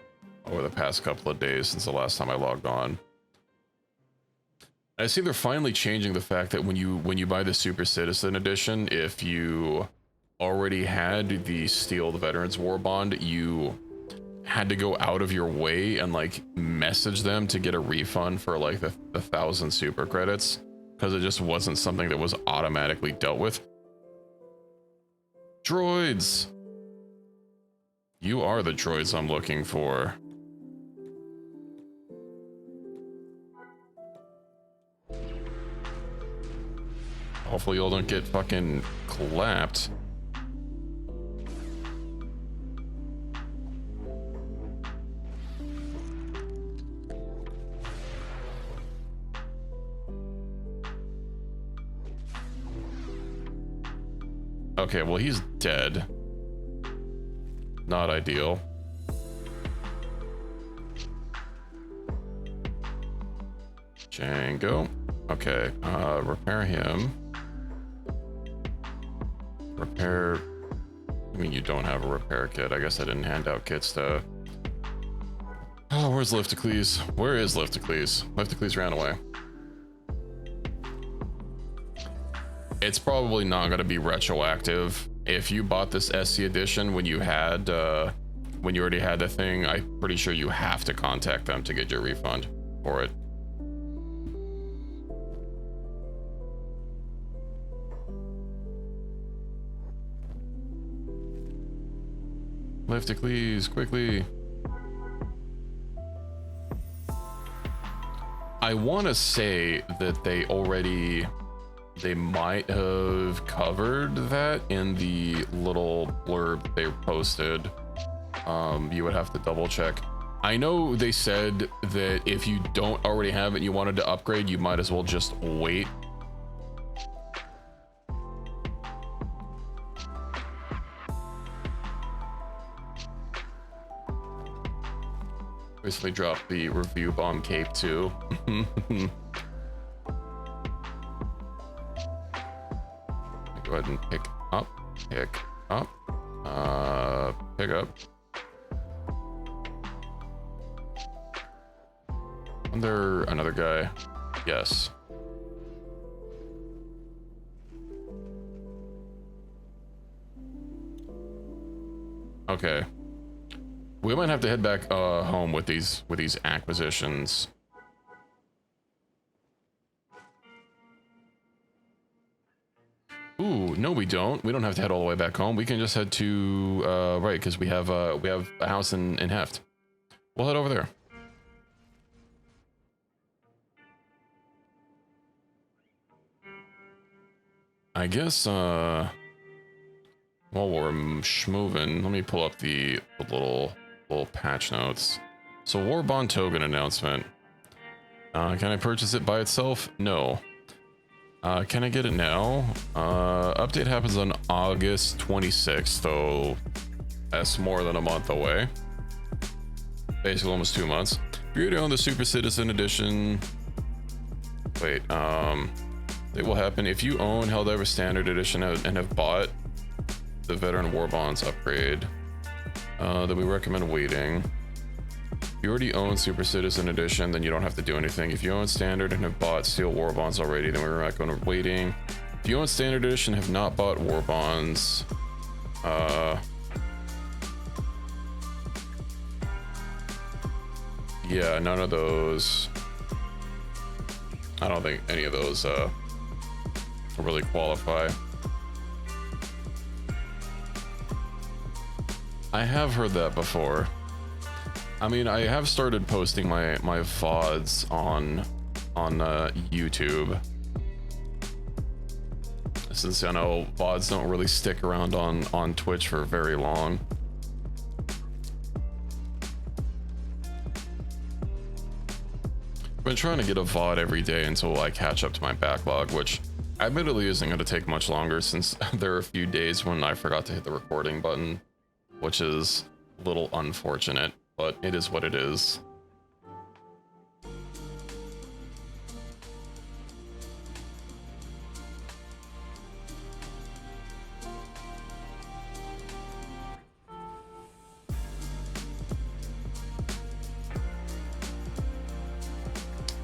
over the past couple of days since the last time I logged on. I see they're finally changing the fact that when you buy the Super Citizen Edition, if you already had the Steel the Veterans War Bond, you had to go out of your way and like message them to get a refund for like the 1,000 super credits, because it just wasn't something that was automatically dealt with. Droids! You are the droids I'm looking for. Hopefully y'all don't get fucking clapped. Okay, well, he's dead. Not ideal. Django. Okay, repair him. Repair... I mean, you don't have a repair kit. I guess I didn't hand out kits to... Oh, where's Lifticles? Where is Lifticles? Lifticles ran away. It's probably not going to be retroactive. If you bought this SC edition when you had, when you already had the thing, I'm pretty sure you have to contact them to get your refund for it. Lifticles, quickly. I want to say that they might have covered that in the little blurb they posted. You would have to double check. I know they said that if you don't already have it and you wanted to upgrade, you might as well just wait. Recently dropped the review bomb cape too. Go ahead and pick up. Pick up. Another guy. Yes. Okay. We might have to head back home with these acquisitions. Ooh, no, we don't. We don't have to head all the way back home. We can just head to right, because we have a house in Heft. We'll head over there. I guess while we're schmoving, let me pull up the little patch notes. So War Bond token announcement. Can I purchase it by itself? No. Can I get it now? Update happens on August 26th, so that's more than a month away. Basically almost 2 months. If you're on the Super Citizen Edition, wait, it will happen if you own Helldivers Standard Edition and have bought the Veteran War Bonds upgrade. Then we recommend waiting. If you already own Super Citizen Edition, then you don't have to do anything. If you own Standard and have bought Steel War Bonds already, then we recommend waiting. If you own Standard Edition and have not bought War Bonds, yeah, none of those. I don't think any of those really qualify. I have heard that before. I mean, I have started posting my VODs on YouTube, since I know VODs don't really stick around on Twitch for very long. I've been trying to get a VOD every day until I catch up to my backlog, which admittedly isn't going to take much longer, since there are a few days when I forgot to hit the recording button, which is a little unfortunate, but it is what it is.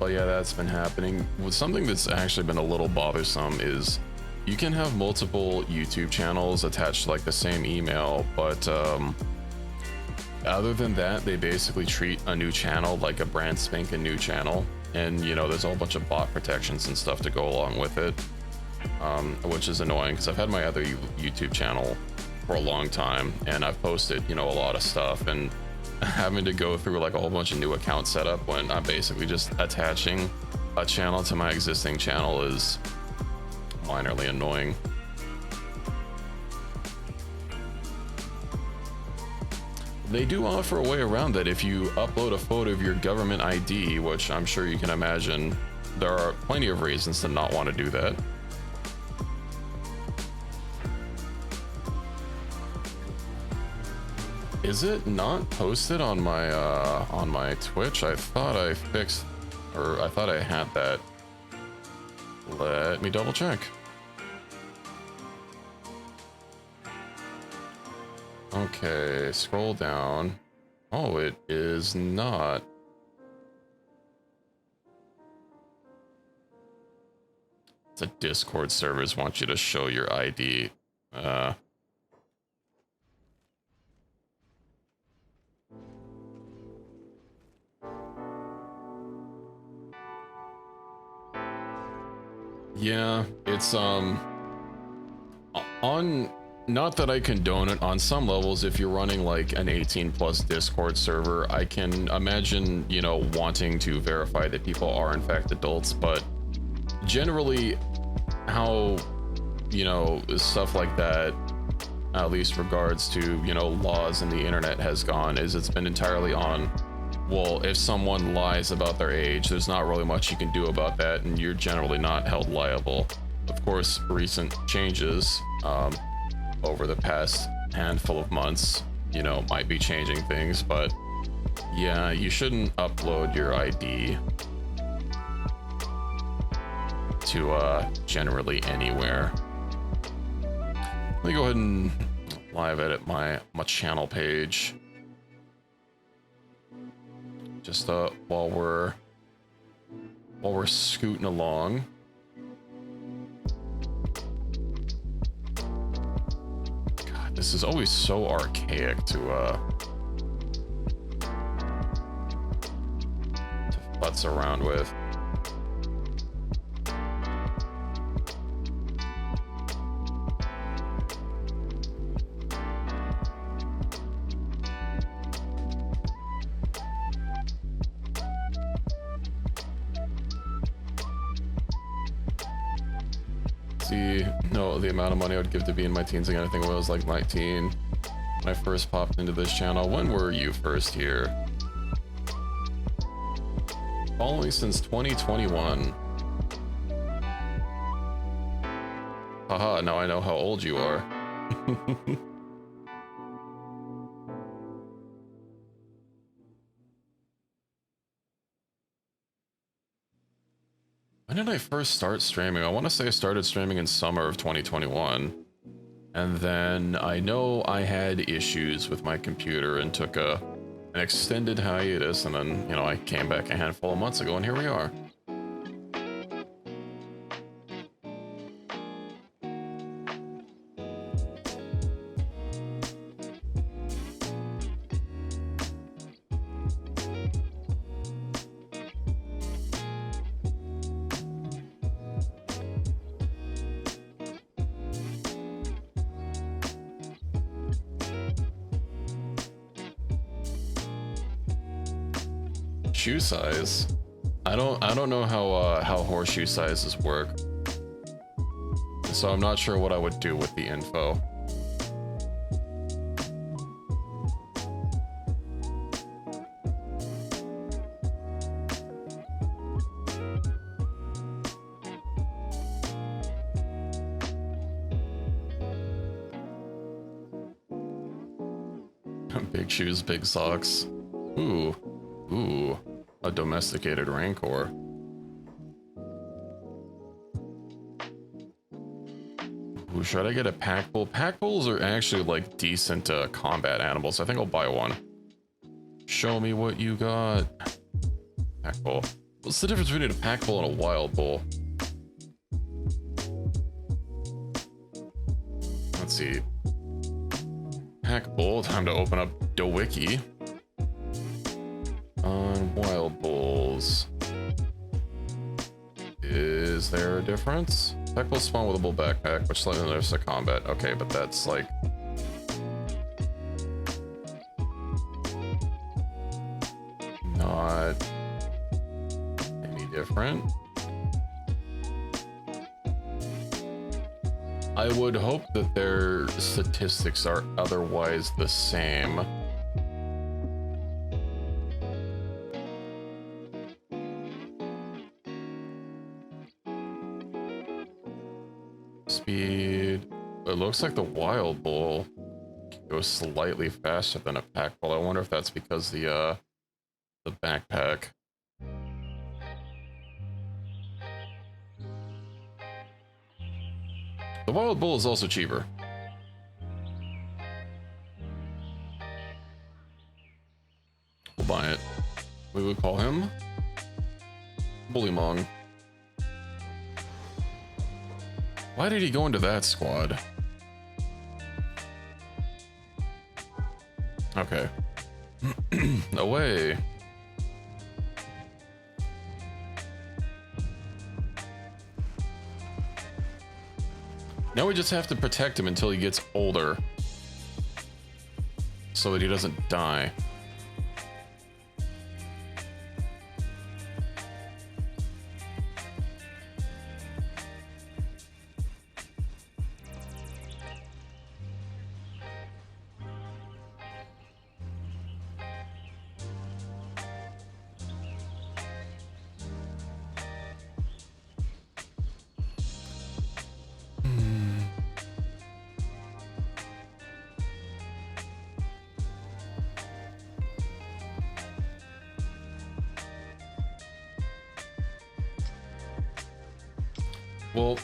But yeah, that's been happening. Something that's actually been a little bothersome is you can have multiple YouTube channels attached to like the same email, but other than that, they basically treat a new channel like a brand spanking new channel. And you know, there's a whole bunch of bot protections and stuff to go along with it, which is annoying because I've had my other YouTube channel for a long time and I've posted, you know, a lot of stuff, and having to go through like a whole bunch of new account setup when I'm basically just attaching a channel to my existing channel is minorly annoying. They do offer a way around that if you upload a photo of your government ID, which I'm sure you can imagine there are plenty of reasons to not want to do that. Is it not posted on my Twitch? I thought I fixed, or I thought I had that. Let me double check. Okay, scroll down. Oh, it is not. It's a Discord servers want you to show your ID. Yeah, it's on, not that I condone it. On some levels, if you're running like an 18+ Discord server, I can imagine, you know, wanting to verify that people are in fact adults, but generally how, you know, stuff like that, at least regards to, you know, laws in the internet has gone, is it's been entirely on, well, if someone lies about their age, there's not really much you can do about that, and you're generally not held liable. Of course, recent changes over the past handful of months, you know, might be changing things, but yeah, you shouldn't upload your ID to generally anywhere. Let me go ahead and live edit my channel page. Just while we're scooting along. God, this is always so archaic to futz around with. the amount of money I would give to be in my teens again. I think when I was like 19 when I first popped into this channel. When were you first here? Following since 2021. Haha, now I know how old you are. When did I first start streaming? I want to say I started streaming in summer of 2021. And then I know I had issues with my computer and took an extended hiatus, and then, you know, I came back a handful of months ago, and here we are. Shoe size? I don't know how horseshoe sizes work, so I'm not sure what I would do with the info. Big shoes, big socks. Ooh. Ooh. A domesticated rancor. Ooh, should I get a pack bull? Pack bulls are actually like decent combat animals. I think I'll buy one. Show me what you got. Pack bull. What's the difference between a pack bull and a wild bull? Let's see. Pack bull. Time to open up the wiki. On wild bulls. Is there a difference? Pack bulls spawn with a bull backpack, which slightly limits the combat. Okay, but that's like... not any different. I would hope that their statistics are otherwise the same. Speed. It looks like the wild bull goes slightly faster than a pack bull. I wonder if that's because the backpack. The wild bull is also cheaper. We'll buy it. We would call him Bullymong. Why did he go into that squad? Okay. Away. Now we just have to protect him until he gets older, so that he doesn't die. Well,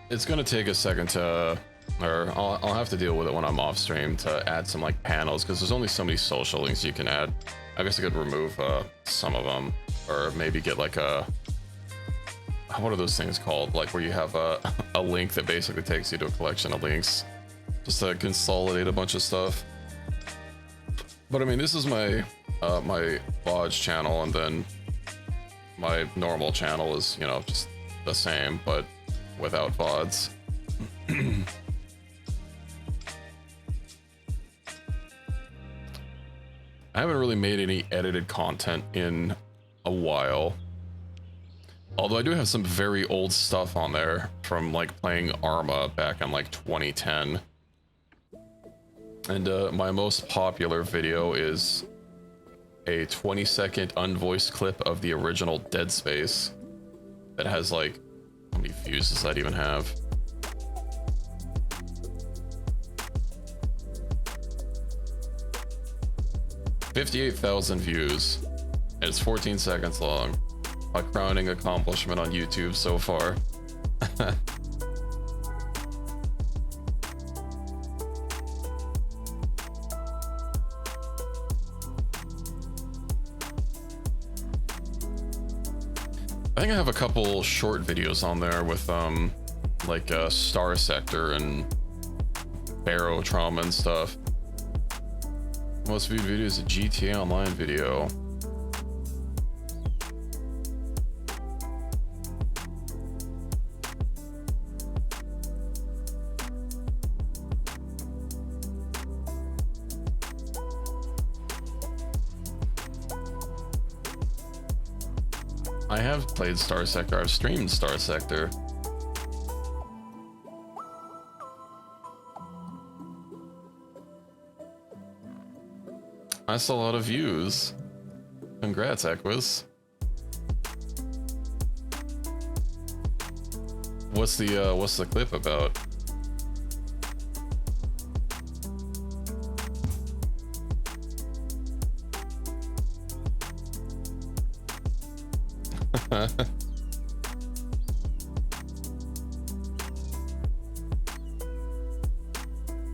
it's gonna take a second to, or I'll have to deal with it when I'm off stream to add some like panels, because there's only so many social links you can add. I guess I could remove some of them, or maybe get like a, what are those things called? Like where you have a link that basically takes you to a collection of links, just to consolidate a bunch of stuff. But I mean, this is my my VOD channel, and then my normal channel is, you know, just the same, but without VODs. I haven't really made any edited content in a while. Although I do have some very old stuff on there from like playing Arma back in like 2010. And my most popular video is a 20-second unvoiced clip of the original Dead Space that has like, how many views does that even have? $58,000 views, and it's 14 seconds long. My crowning accomplishment on YouTube so far. I think I have a couple short videos on there with like Star Sector and Barrow Trauma and stuff. Most viewed video is a GTA Online video. I have played Star Sector. I've streamed Star Sector. That's a lot of views. Congrats, Equus. What's the clip about?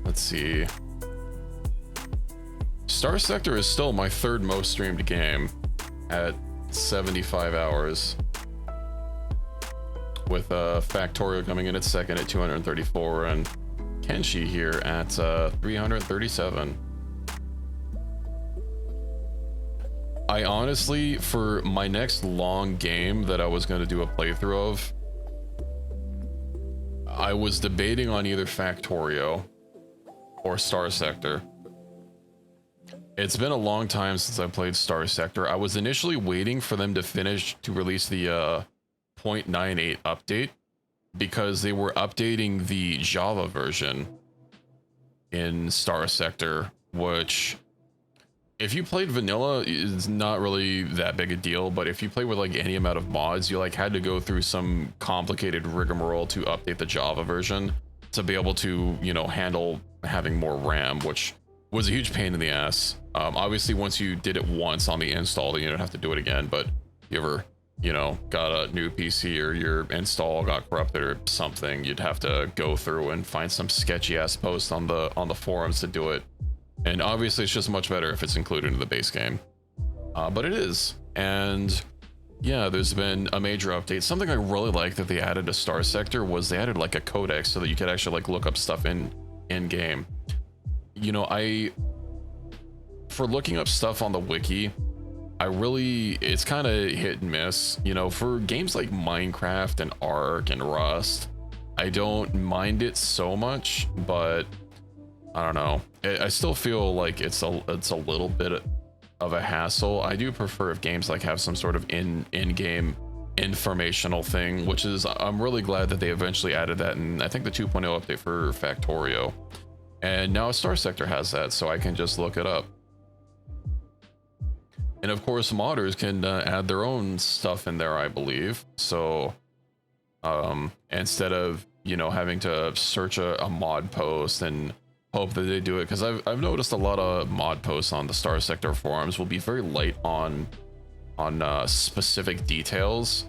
Let's see. Star Sector is still my third most streamed game at 75 hours. With Factorio coming in at second at 234 and Kenshi here at 337. I honestly, for my next long game that I was going to do a playthrough of, I was debating on either Factorio or Star Sector. It's been a long time since I played Star Sector. I was initially waiting for them to finish to release the 0.98 update because they were updating the Java version in Star Sector, which if you played vanilla, it's not really that big a deal, but if you play with like any amount of mods, you like had to go through some complicated rigmarole to update the Java version to be able to, you know, handle having more RAM, which was a huge pain in the ass. Obviously, once you did it once on the install, then you don't have to do it again. But if you ever, you know, got a new PC or your install got corrupted or something, you'd have to go through and find some sketchy ass post on the forums to do it. And obviously, it's just much better if it's included in the base game. But it is, and yeah, there's been a major update. Something I really like that they added to Star Sector was they added like a codex so that you could actually like look up stuff in game. You know, for looking up stuff on the wiki, it's kind of hit and miss. You know, for games like Minecraft and Ark and Rust, I don't mind it so much, but I don't know. I still feel like it's a little bit of a hassle. I do prefer if games like have some sort of in-game informational thing, which is, I'm really glad that they eventually added that in, I think, the 2.0 update for Factorio. And now Star Sector has that, so I can just look it up. And of course, modders can add their own stuff in there, I believe. So instead of, you know, having to search a mod post and hope that they do it, because I've noticed a lot of mod posts on the Star Sector forums will be very light on specific details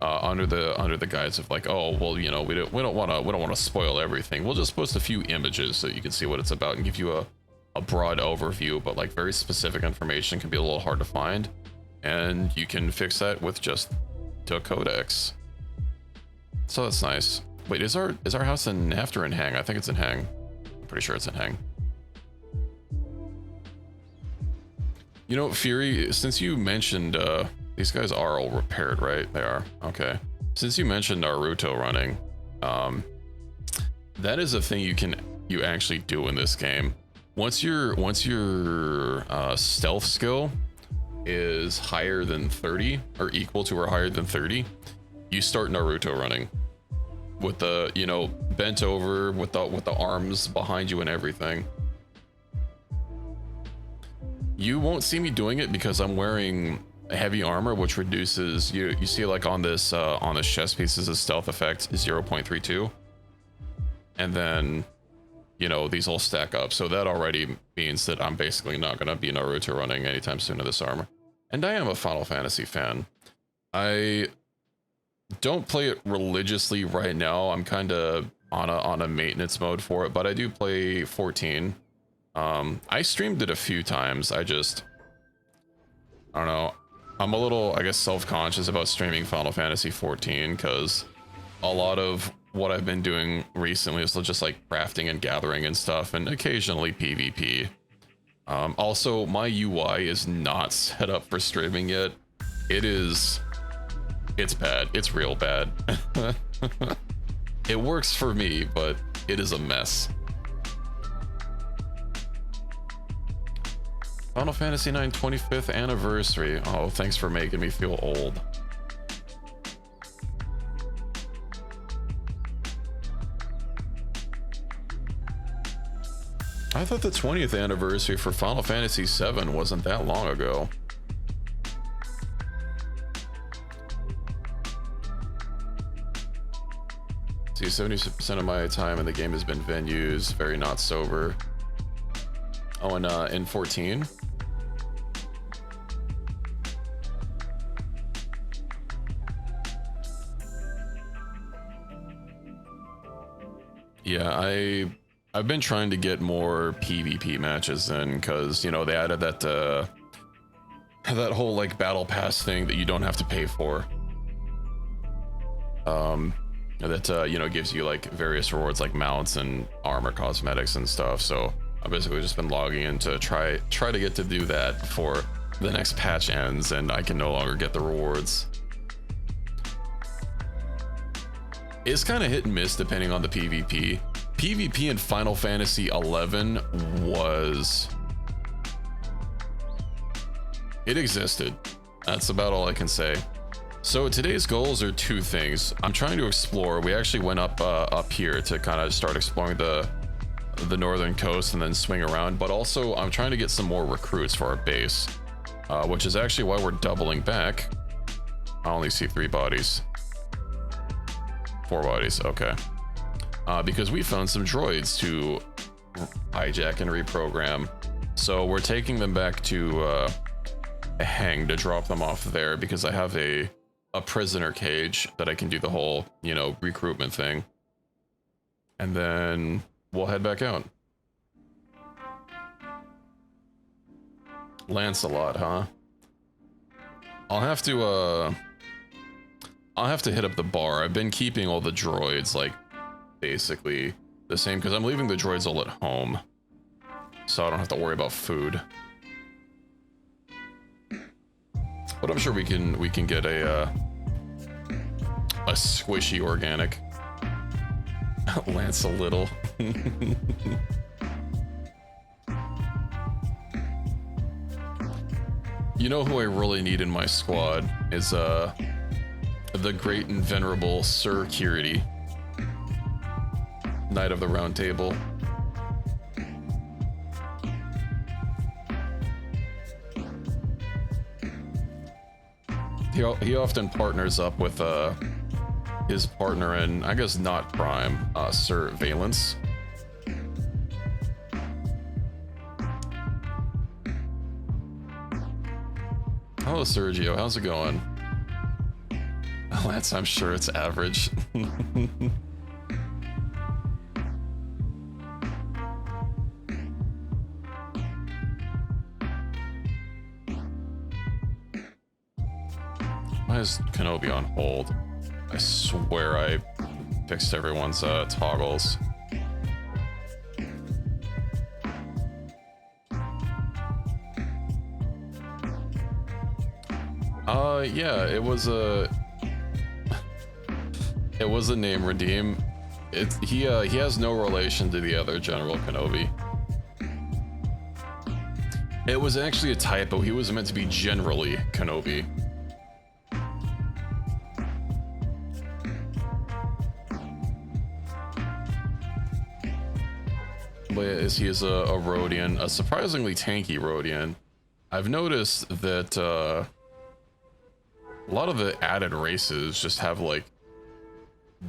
under the guise of like, oh well, you know, we don't want to spoil everything. We'll just post a few images so you can see what it's about and give you a broad overview, but like very specific information can be a little hard to find, and you can fix that with just the codex. So that's nice. Wait, is our house in after in Hang? I think it's in Hang. Pretty sure it's in Hang. You know, Fury, since you mentioned these guys are all repaired, right? They are. Okay. Since you mentioned Naruto running, that is a thing you actually do in this game. Once your stealth skill is higher than 30 or equal to or higher than 30, you start Naruto running with the, you know, bent over with the arms behind you and everything. You won't see me doing it because I'm wearing heavy armor, which reduces you see like on this chest piece is a stealth effect 0.32, and then, you know, these all stack up, so that already means that I'm basically not gonna be Naruto running anytime soon in this armor. And I am a Final Fantasy fan. I don't play it religiously right now. I'm kind of on a maintenance mode for it, but I do play 14. I streamed it a few times. I don't know. I'm a little, I guess, self-conscious about streaming Final Fantasy 14 because a lot of what I've been doing recently is just like crafting and gathering and stuff, and occasionally PvP. Also, my UI is not set up for streaming yet. It's bad. It's real bad. It works for me, but it is a mess. Final Fantasy IX 25th anniversary. Oh, thanks for making me feel old. I thought the 20th anniversary for Final Fantasy VII wasn't that long ago. See, 70% of my time in the game has been venues, very not sober. Oh, and in 14? Yeah, I've been trying to get more PvP matches in, because, you know, they added that whole like battle pass thing that you don't have to pay for. That you know, gives you like various rewards like mounts and armor cosmetics and stuff. So I've basically just been logging in to try to get to do that before the next patch ends and I can no longer get the rewards. It's kind of hit and miss depending on the PvP. PvP in Final Fantasy XI it existed. That's about all I can say. So today's goals are two things. I'm trying to explore. We actually went up here to kind of start exploring the northern coast and then swing around, but also I'm trying to get some more recruits for our base, which is actually why we're doubling back. I only see 3 bodies. 4 bodies, okay. Because we found some droids to hijack and reprogram. So we're taking them back to Hang to drop them off there, because I have a prisoner cage that I can do the whole, you know, recruitment thing. And then we'll head back out. Lancelot, huh? I'll have to hit up the bar. I've been keeping all the droids like basically the same because I'm leaving the droids all at home, so I don't have to worry about food. But I'm sure we can get a squishy organic. Lance a little. You know who I really need in my squad is the great and venerable Sir Kiriti, Knight of the Round Table. He often partners up with his partner in, I guess not Prime, Sir Valence. Hello Sergio, how's it going? Lance, I'm sure it's average. Why is Kenobi on hold? I swear I fixed everyone's toggles. Yeah, it was a name redeem. He has no relation to the other General Kenobi. It was actually a typo. He was meant to be Generally Kenobi. but he is a Rhodian, a surprisingly tanky Rhodian. I've noticed that a lot of the added races just have like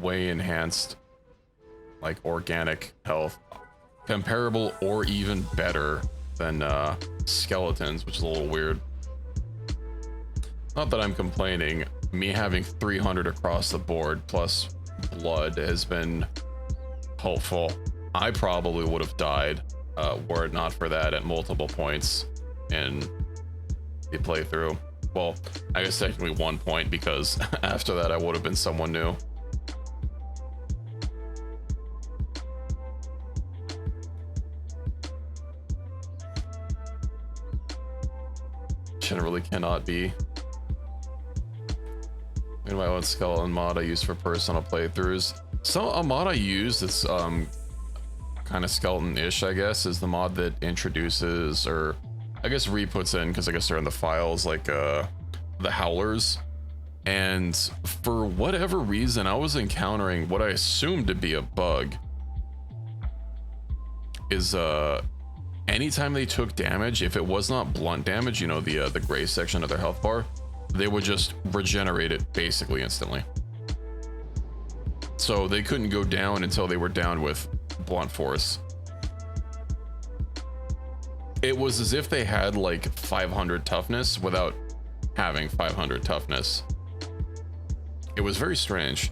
way enhanced like organic health, comparable or even better than skeletons, which is a little weird. Not that I'm complaining. Me having 300 across the board plus blood has been helpful. I probably would have died were it not for that at multiple points in the playthrough. Well, I guess technically 1 point, because after that I would have been someone new. Generally cannot be. Anyway, what skeleton mod I use for personal playthroughs? So a mod I use that's kind of skeleton-ish, I guess, is the mod that introduces, or I guess re-puts in, because I guess they're in the files, like the howlers. And for whatever reason, I was encountering what I assumed to be a bug. Is anytime they took damage, if it was not blunt damage, you know, the gray section of their health bar, they would just regenerate it basically instantly. So they couldn't go down until they were down with blunt force. It was as if they had like 500 toughness without having 500 toughness. It was very strange.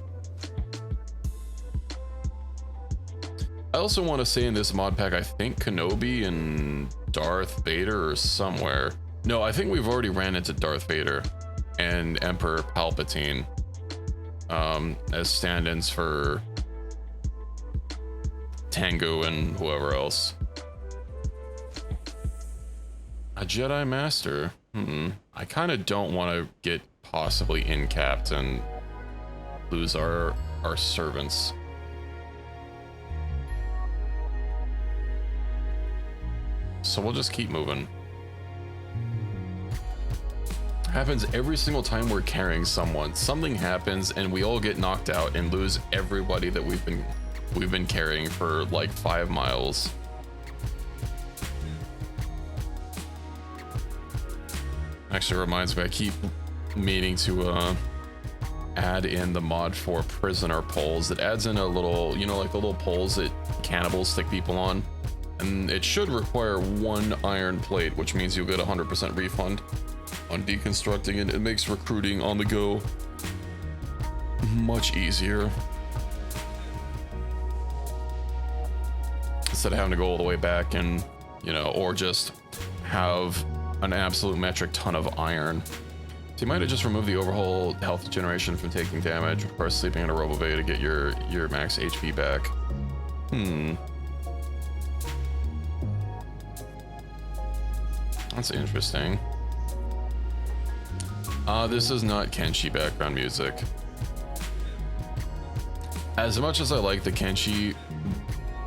I also want to say in this mod pack, I think Kenobi and Darth Vader are somewhere. No, I think we've already ran into Darth Vader and Emperor Palpatine as stand-ins for Tengu and whoever else. A Jedi Master. I kind of don't want to get possibly in-capped and lose our servants. So we'll just keep moving. Happens every single time we're carrying someone. Something happens and we all get knocked out and lose everybody that we've been carrying for like 5 miles. Actually reminds me, I keep meaning to add in the mod for prisoner poles. It adds in a little, you know, like the little poles that cannibals stick people on. And it should require 1 iron plate, which means you'll get 100% refund on deconstructing it. It makes recruiting on the go much easier, instead of having to go all the way back and, you know, or just have an absolute metric ton of iron. So you might have just removed the overhaul health generation from taking damage, of course sleeping in a RoboBay to get your max HP back. That's interesting. This is not Kenshi background music. As much as I like the Kenshi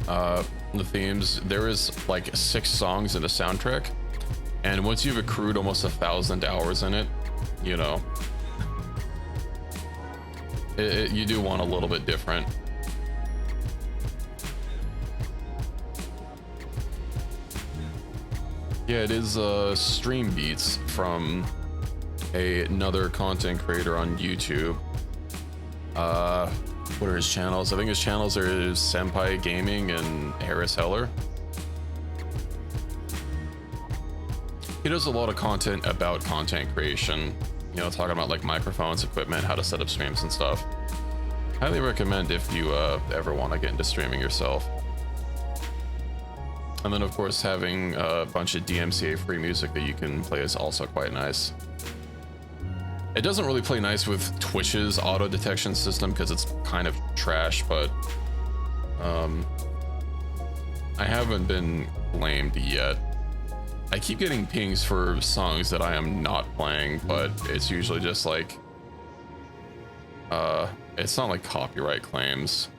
the themes, there is like 6 songs in the soundtrack, and once you've accrued almost 1,000 hours in it, you know, you do want a little bit different. Yeah, it is stream beats from another content creator on YouTube. What are his channels? I think his channels are Senpai Gaming and Harris Heller. He does a lot of content about content creation, you know, talking about like microphones, equipment, how to set up streams and stuff. Highly recommend if you ever want to get into streaming yourself. And then of course having a bunch of DMCA free music that you can play is also quite nice. It doesn't really play nice with Twitch's auto detection system because it's kind of trash, but I haven't been blamed yet. I keep getting pings for songs that I am not playing, but it's usually just like it's not like copyright claims.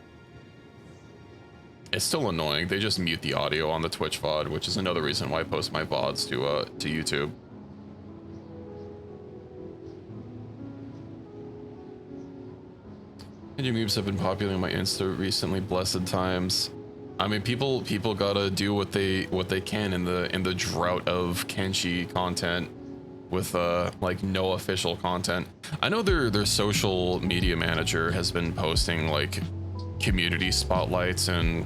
It's still annoying. They just mute the audio on the Twitch VOD, which is another reason why I post my VODs to YouTube. And your memes have been popular in my Insta recently. Blessed times. I mean, people gotta do what they can in the drought of Kenshi content with like no official content. I know their social media manager has been posting like community spotlights, and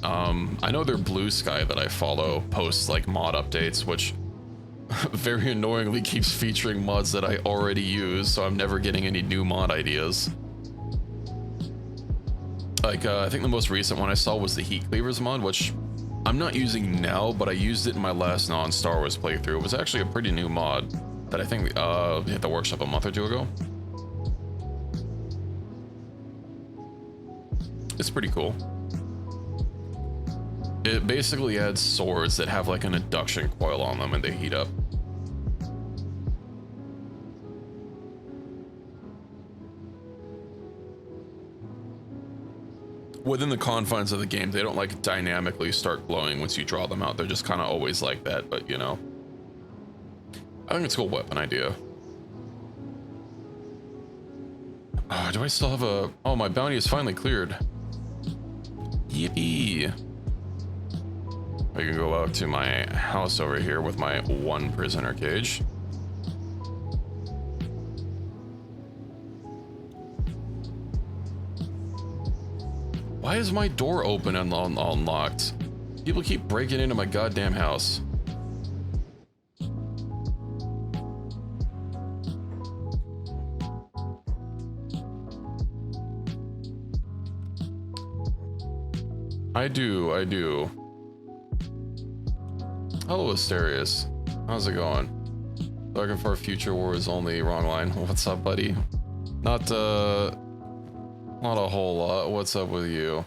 I know their Blue Sky that I follow posts like mod updates, which very annoyingly keeps featuring mods that I already use, so I'm never getting any new mod ideas. Like, I think the most recent one I saw was the Heat Cleavers mod, which I'm not using now, but I used it in my last non-Star Wars playthrough. It was actually a pretty new mod that I think hit the workshop a month or two ago. It's pretty cool. It basically adds swords that have like an induction coil on them and they heat up. Within the confines of the game, they don't like dynamically start glowing once you draw them out. They're just kind of always like that, but you know. I think it's a cool weapon idea. Do I still have a... Oh, my bounty is finally cleared. Yippee. I can go out to my house over here with my one prisoner cage. Why is my door open and unlocked? People keep breaking into my goddamn house. I do. Hello, Asterius. How's it going? Looking for Future Wars only, wrong line. What's up, buddy? Not a whole lot. What's up with you?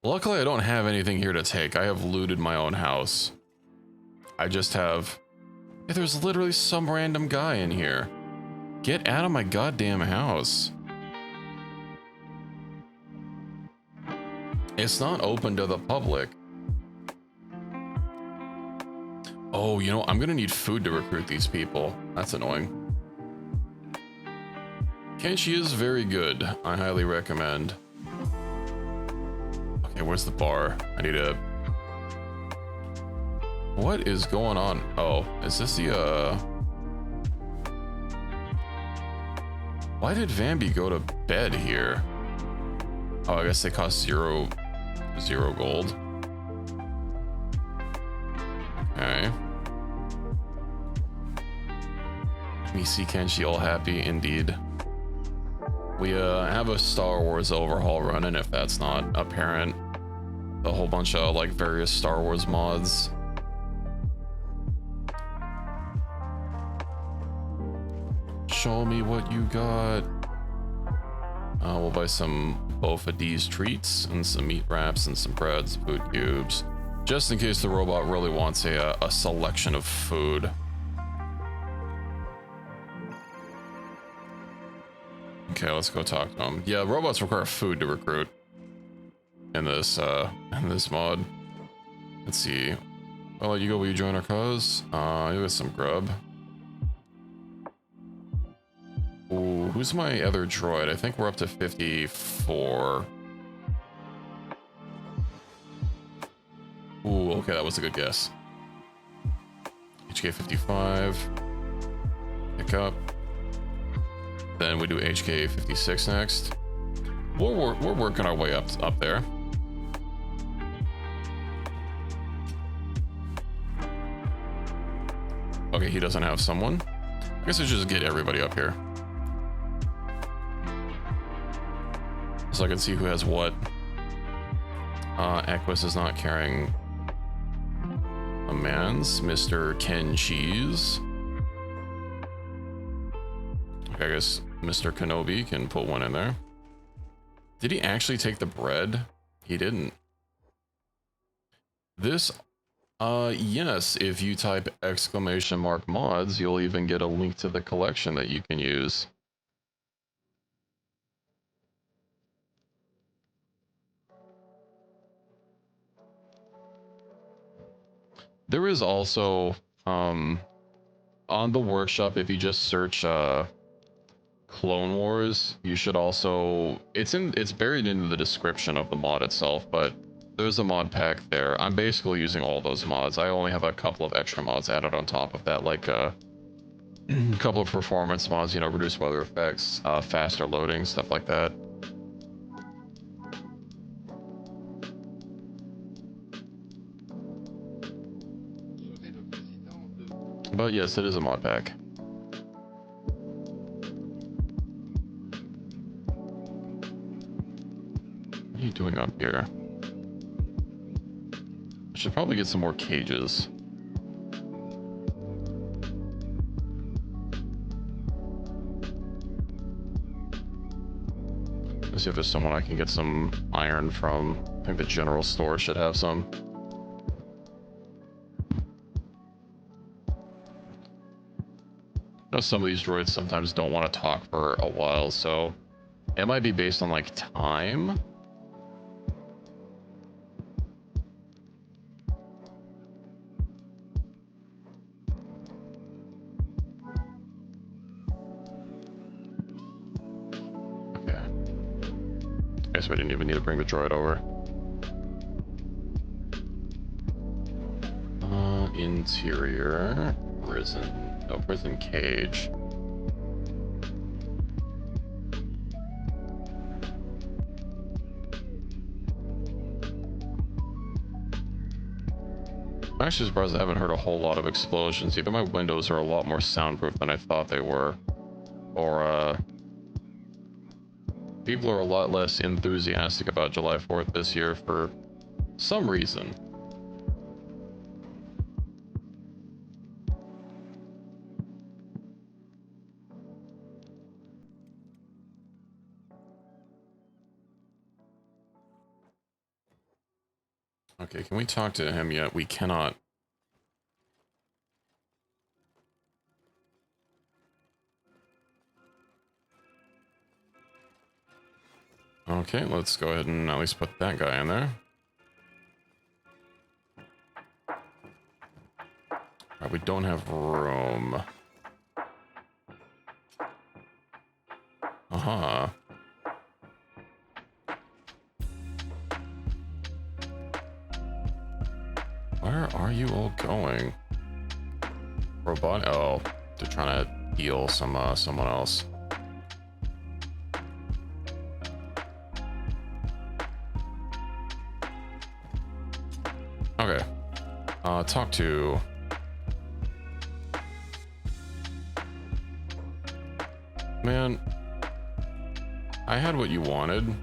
Luckily, I don't have anything here to take. I have looted my own house. I just have... Hey, there's literally some random guy in here. Get out of my goddamn house. It's not open to the public. Oh, you know, I'm gonna need food to recruit these people. That's annoying. Kenshi is very good. I highly recommend. Okay, where's the bar? I need a... What is going on? Oh, is this the, Why did Vambi go to bed here? Oh, I guess they cost zero gold. Okay. Me see Kenshi all happy, indeed. We have a Star Wars overhaul running, if that's not apparent. A whole bunch of like various Star Wars mods. Show me what you got. We'll buy some Bofa D's treats and some meat wraps and some breads, food cubes, just in case the robot really wants a selection of food. Okay, let's go talk to him. Yeah, robots require food to recruit in this mod. Let's see. I'll let you go. Will you join our cause? You got some grub. Ooh, who's my other droid? I think we're up to 54. Ooh, okay, that was a good guess. HK 55. Pick up. Then we do HK 56 next. We're working our way up there. Okay, he doesn't have someone. I guess I should just get everybody up here, so I can see who has what. Equus is not carrying a man's. Mr. Kenshi. Okay, I guess Mr. Kenobi can put one in there. Did he actually take the bread? He didn't. This, yes, if you type !mods, you'll even get a link to the collection that you can use. There is also, on the workshop, if you just search, Clone Wars, you should also, it's buried into the description of the mod itself, but there's a mod pack there. I'm basically using all those mods. I only have a couple of extra mods added on top of that, like a couple of performance mods, you know, reduced weather effects, faster loading, stuff like that. But yes, it is a mod pack. What are you doing up here? I should probably get some more cages. Let's see if there's someone I can get some iron from. I think the general store should have some. I know some of these droids sometimes don't want to talk for a while, so it might be based on like time. Okay. I guess we didn't even need to bring the droid over. Interior. Prison. No, prison cage. I'm actually surprised I haven't heard a whole lot of explosions. Either my windows are a lot more soundproof than I thought they were, or people are a lot less enthusiastic about July 4th this year for some reason. Okay, can we talk to him yet? We cannot. Okay, let's go ahead and at least put that guy in there. Alright, we don't have room. Aha. Where are you all going? Robot? Oh, they're trying to heal someone else. Okay. Talk to... Man, I had what you wanted.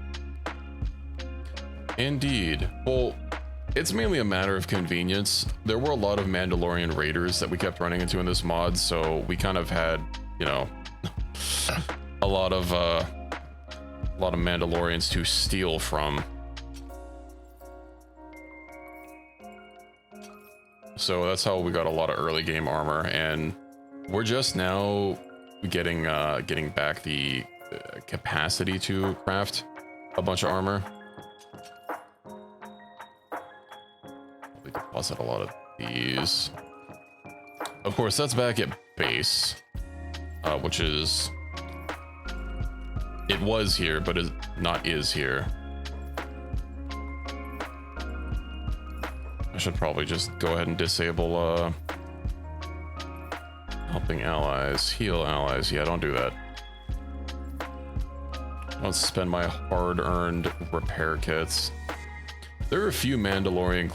Indeed. Well, it's mainly a matter of convenience. There were a lot of Mandalorian raiders that we kept running into in this mod, so we kind of had, you know, a lot of Mandalorians to steal from. So that's how we got a lot of early game armor, and we're just now getting back the capacity to craft a bunch of armor. We deposit a lot of these. Of course, that's back at base, which is... It was here, but is not here. I should probably just go ahead and disable helping allies, heal allies. Yeah, don't do that. I'll spend my hard-earned repair kits. There are a few Mandalorian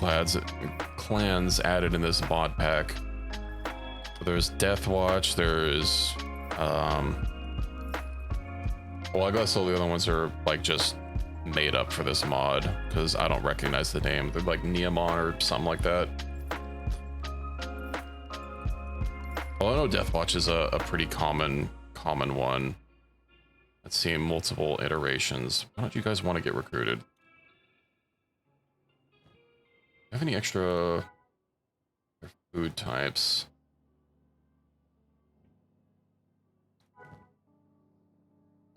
clans added in this mod pack. There's Death Watch, there's well, I guess all the other ones are like just made up for this mod because I don't recognize the name. They're like Neomon or something like that. Well, I know Death Watch is a pretty common one. I've seen multiple iterations. Why don't you guys want to get recruited? Have any extra food types?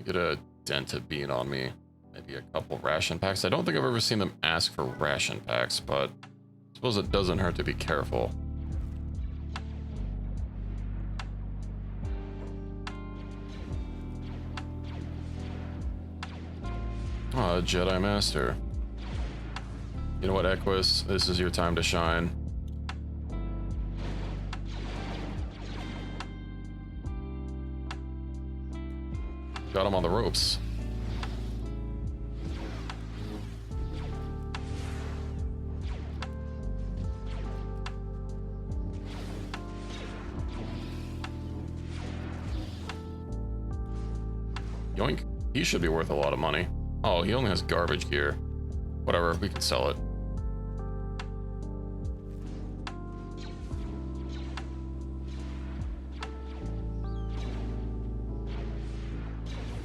Get a dented bean on me. Maybe a couple ration packs. I don't think I've ever seen them ask for ration packs, but I suppose it doesn't hurt to be careful. Oh, Jedi Master. You know what, Equus? This is your time to shine. Got him on the ropes. Yoink. He should be worth a lot of money. Oh, he only has garbage gear. Whatever, we can sell it.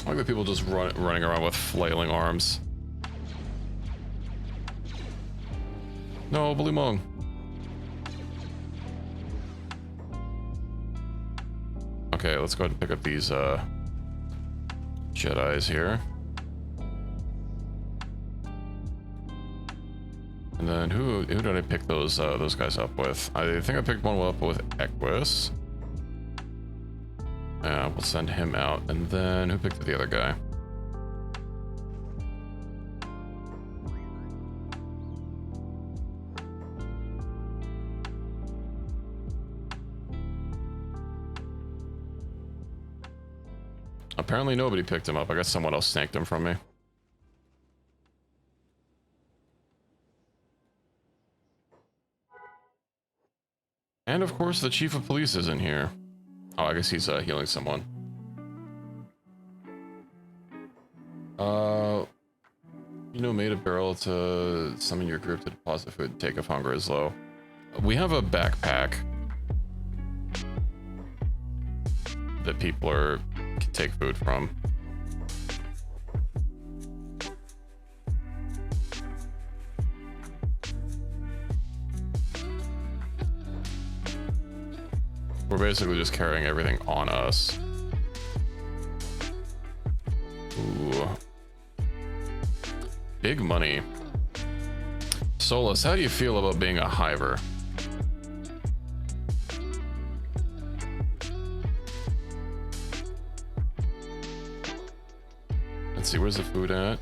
I like the people just running around with flailing arms. No, Blue Mong. Okay, let's go ahead and pick up these Jedis here. And then who did I pick those guys up with? I think I picked one up with Equus. Yeah, we'll send him out. And then who picked the other guy? Apparently nobody picked him up. I guess someone else snagged him from me. And of course the chief of police isn't here. Oh, I guess he's healing someone. You know, made a barrel to summon your group to deposit food and take if hunger is low. We have a backpack that people can take food from. We're basically just carrying everything on us. Ooh. Big money. Solus, how do you feel about being a hiver? Let's see, where's the food at?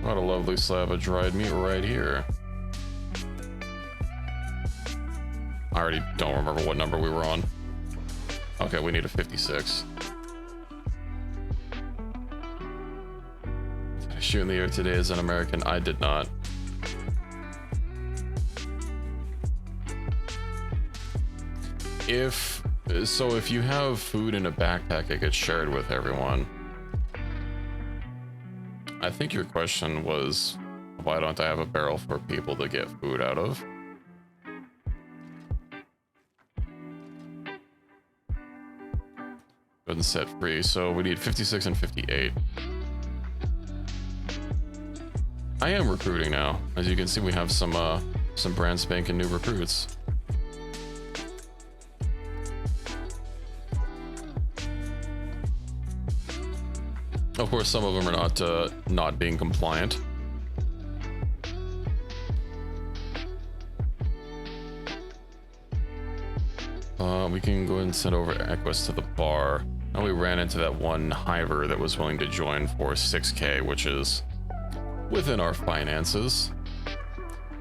What a lovely slab of dried meat right here. I already don't remember what number we were on. Okay, we need a 56. Did I shoot in the air today as an American? I did not. If you have food in a backpack, it gets shared with everyone. I think your question was, why don't I have a barrel for people to get food out of? And set free, so we need 56 and 58. I am recruiting now. As you can see, we have some brand spanking new recruits. Of course, some of them are not being compliant. We can go ahead and send over Equus to the bar. Now we ran into that one hiver that was willing to join for 6K, which is within our finances.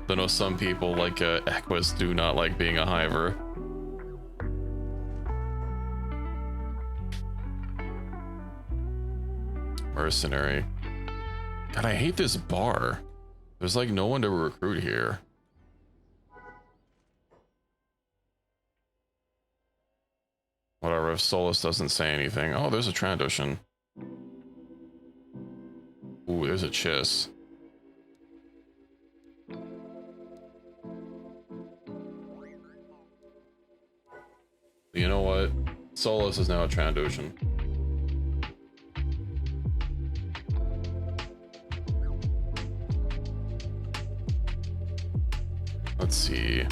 I know some people like Equus do not like being a hiver. Mercenary. God, I hate this bar. There's like no one to recruit here. Whatever, if Solus doesn't say anything. Oh, there's a Trandoshan. Ooh, there's a Chiss. You know what? Solus is now a Trandoshan. Let's see.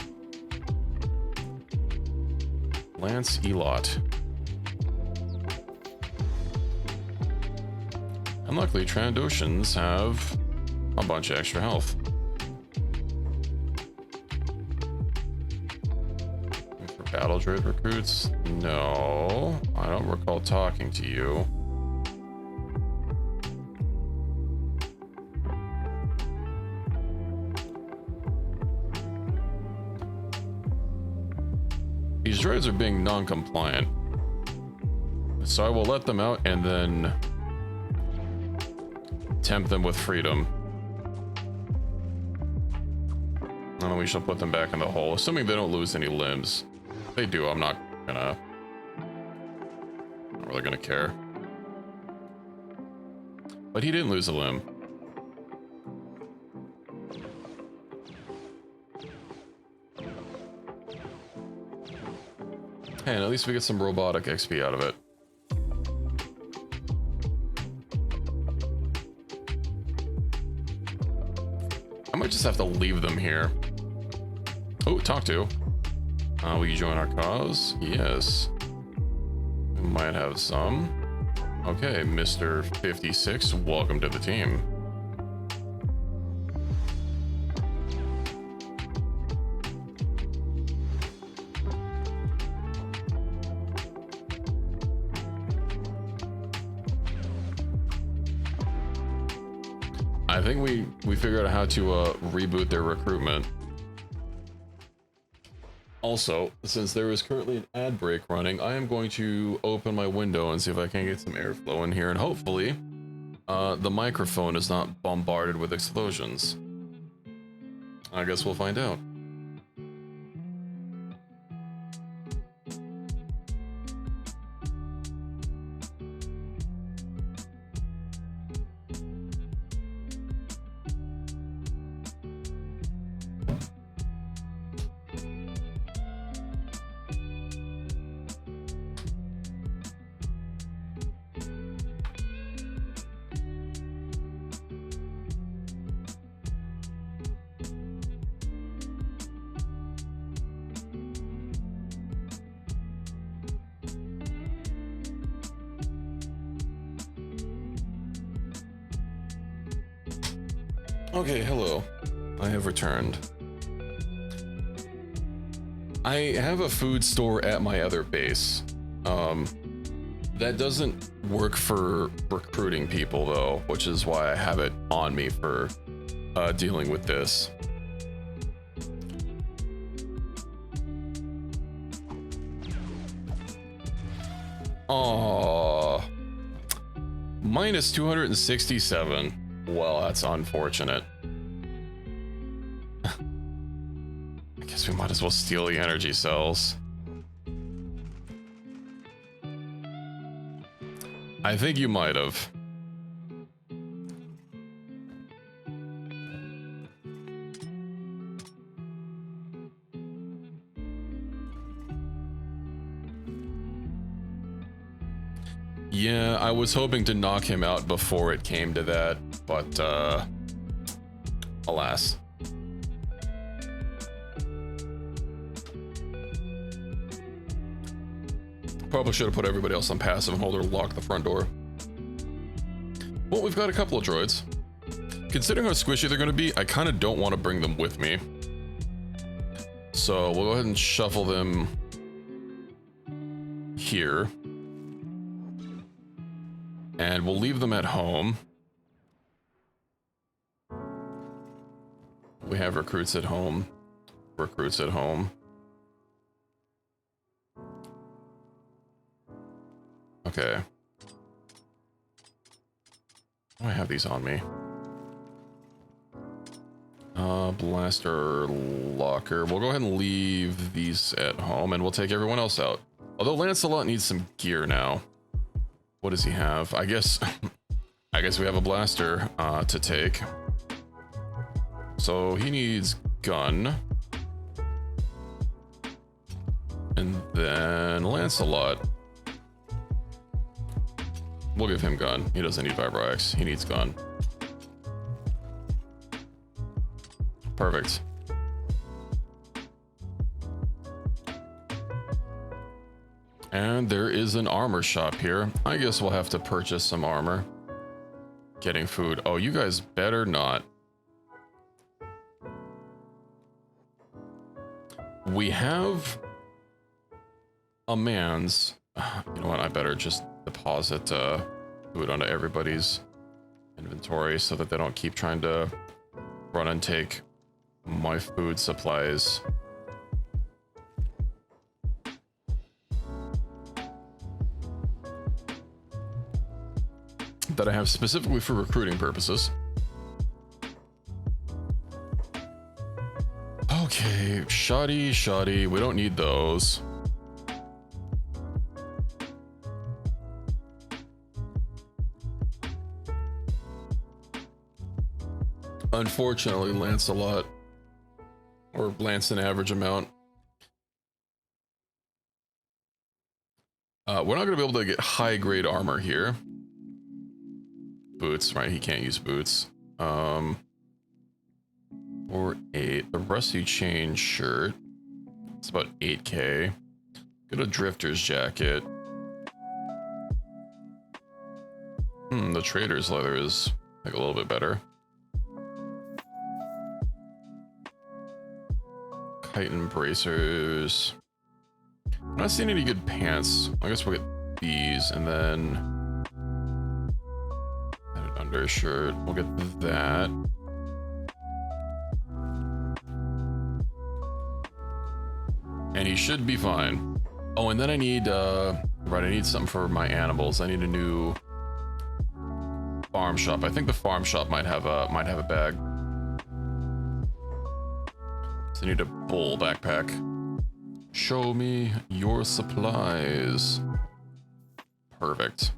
Lance Elot. And luckily, Trandoshans have a bunch of extra health. For battle droid recruits? No, I don't recall talking to you. These droids are being non-compliant. So I will let them out and then tempt them with freedom. And then we shall put them back in the hole, assuming they don't lose any limbs. If they do, I'm not really gonna care. But he didn't lose a limb. Hey, and at least we get some robotic XP out of it. I might just have to leave them here. Oh, talk to. Will you join our cause? Yes. We might have some. Okay, Mr. 56, welcome to the team. I think we figured out how to reboot their recruitment. Also, since there is currently an ad break running, I am going to open my window and see if I can get some airflow in here, and hopefully the microphone is not bombarded with explosions. I guess we'll find out. Okay, hello. I have returned. I have a food store at my other base. That doesn't work for recruiting people though, which is why I have it on me for dealing with this. Aww. Minus 267. Well, that's unfortunate. I guess we might as well steal the energy cells. I think you might have. Yeah, I was hoping to knock him out before it came to that, but alas. Probably should have put everybody else on passive and hold her lock the front door. Well, we've got a couple of droids. Considering how squishy they're going to be, I kind of don't want to bring them with me. So we'll go ahead and shuffle them here. And we'll leave them at home. We have recruits at home. Recruits at home. Okay. I have these on me. Blaster locker. We'll go ahead and leave these at home and we'll take everyone else out. Although Lancelot needs some gear now. What does he have? I guess we have a blaster to take. So he needs gun. And then Lancelot. We'll give him gun. He doesn't need Vibro-X. He needs gun. Perfect. And there is an armor shop here. I guess we'll have to purchase some armor. Getting food. Oh, you guys better not. We have a man's. You know what? I better just deposit food onto everybody's inventory so that they don't keep trying to run and take my food supplies. that I have specifically for recruiting purposes. Okay, shoddy, we don't need those. Unfortunately, Lancelot, or Lance an average amount. We're not going to be able to get high grade armor here. Boots, right? He can't use boots. Or 8. The rusty chain shirt. It's about 8k. Get a drifter's jacket. The trader's leather is like a little bit better. Chitin bracers. I'm not seeing any good pants. I guess we'll get these and then an undershirt. We'll get that. And he should be fine. Oh, and then I need right, I need something for my animals. I need a new farm shop. I think the farm shop might have a bag. So I need a bull backpack. Show me your supplies. Perfect.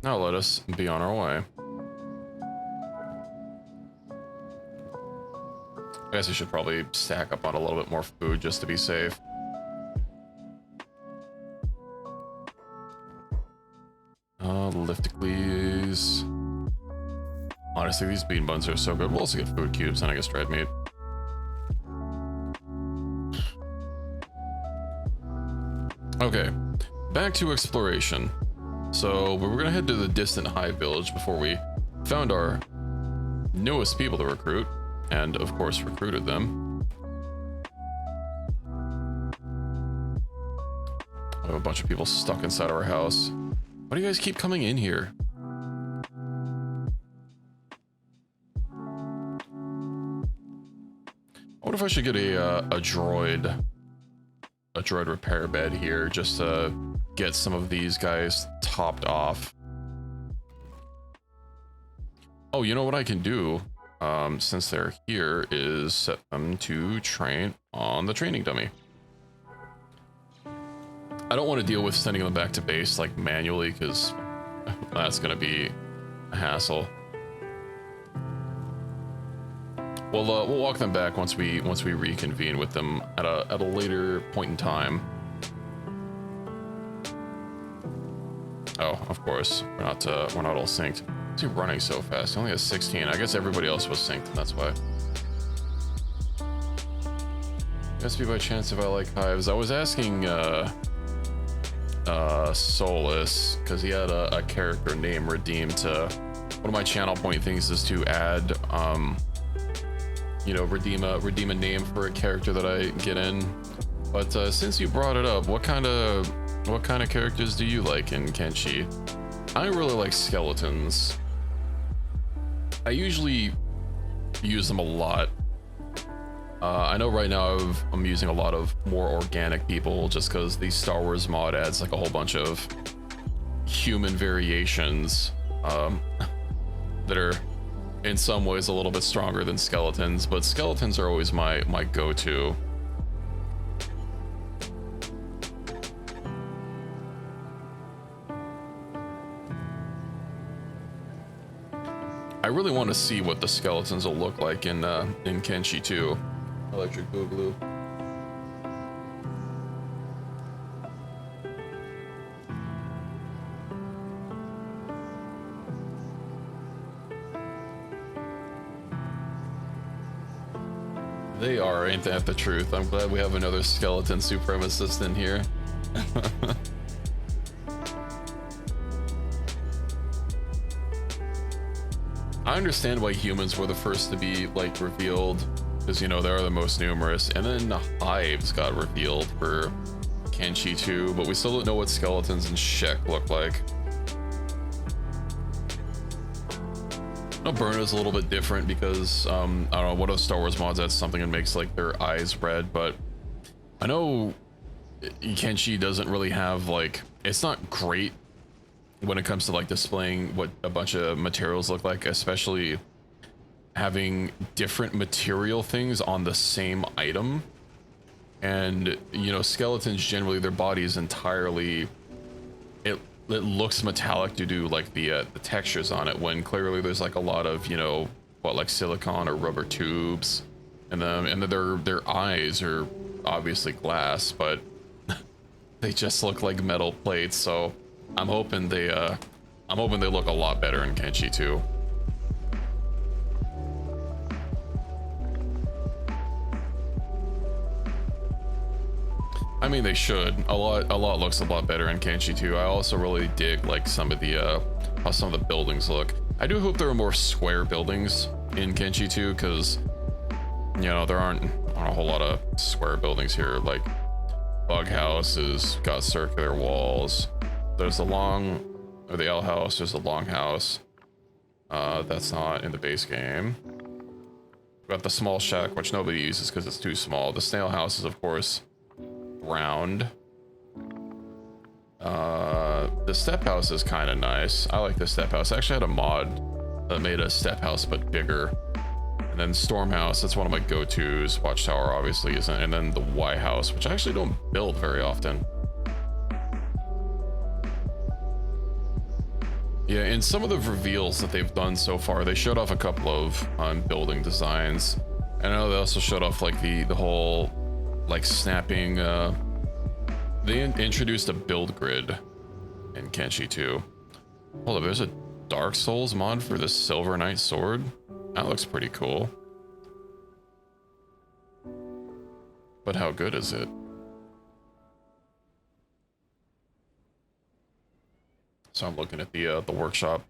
Now let us be on our way. I guess I should probably stack up on a little bit more food just to be safe. Lifticles. Honestly, these bean buns are so good. We'll also get food cubes and I guess dried meat. Okay, back to exploration. So we were gonna head to the distant Hive Village before we found our newest people to recruit, and of course recruited them. I have a bunch of people stuck inside our house. Why do you guys keep coming in here? What if I should get a droid repair bed here just to get some of these guys topped off? Oh, you know what I can do, since they're here, is set them to train on the training dummy. I don't want to deal with sending them back to base like manually, because that's going to be a hassle. We'll walk them back once we reconvene with them at a later point in time. Oh, of course, we're not all synced. Is he running so fast? He only has 16. I guess everybody else was synced, and that's why. Must be by chance if I like hives. I was asking Solus, because he had a character name redeemed to one of my channel point things is to add you know, redeem a name for a character that I get in. But since you brought it up, what kind of characters do you like in Kenshi? I really like skeletons. I usually use them a lot. I know right now I'm using a lot of more organic people just because the Star Wars mod adds like a whole bunch of human variations that are in some ways a little bit stronger than skeletons, but skeletons are always my go-to. I really want to see what the skeletons will look like in Kenshi 2. Electric Boogaloo. They are, ain't that the truth? I'm glad we have another skeleton supremacist in here. I understand why humans were the first to be like revealed, because you know they are the most numerous, and then hives got revealed for Kenshi 2, but we still don't know what skeletons and Shek look like. No, Burna's a little bit different because I don't know, one of the Star Wars mods adds something that makes like their eyes red, but I know Kenshi doesn't really have like, it's not great when it comes to like displaying what a bunch of materials look like, especially having different material things on the same item. And you know, skeletons generally, their body is entirely, it looks metallic due to like the textures on it, when clearly there's like a lot of, you know, what, like silicone or rubber tubes and their eyes are obviously glass, but they just look like metal plates. So I'm hoping they look a lot better in Kenshi too. I mean, they should. A lot looks a lot better in Kenshi too. I also really dig like some of the how some of the buildings look. I do hope there are more square buildings in Kenshi too, because you know, there aren't a whole lot of square buildings here. Like Bug House has got circular walls. There's the L house, there's the long house. That's not in the base game. We've got the small shack, which nobody uses because it's too small. The snail house is of course round. The step house is kind of nice. I like the step house. I actually had a mod that made a step house but bigger. And then storm house, that's one of my go-tos. Watchtower obviously isn't. And then the Y house, which I actually don't build very often. Yeah, in some of the reveals that they've done so far, they showed off a couple of building designs. And I know they also showed off like the whole like snapping. They introduced a build grid in Kenshi too. Hold up, there's a Dark Souls mod for the Silver Knight sword. That looks pretty cool. But how good is it? So I'm looking at the workshop.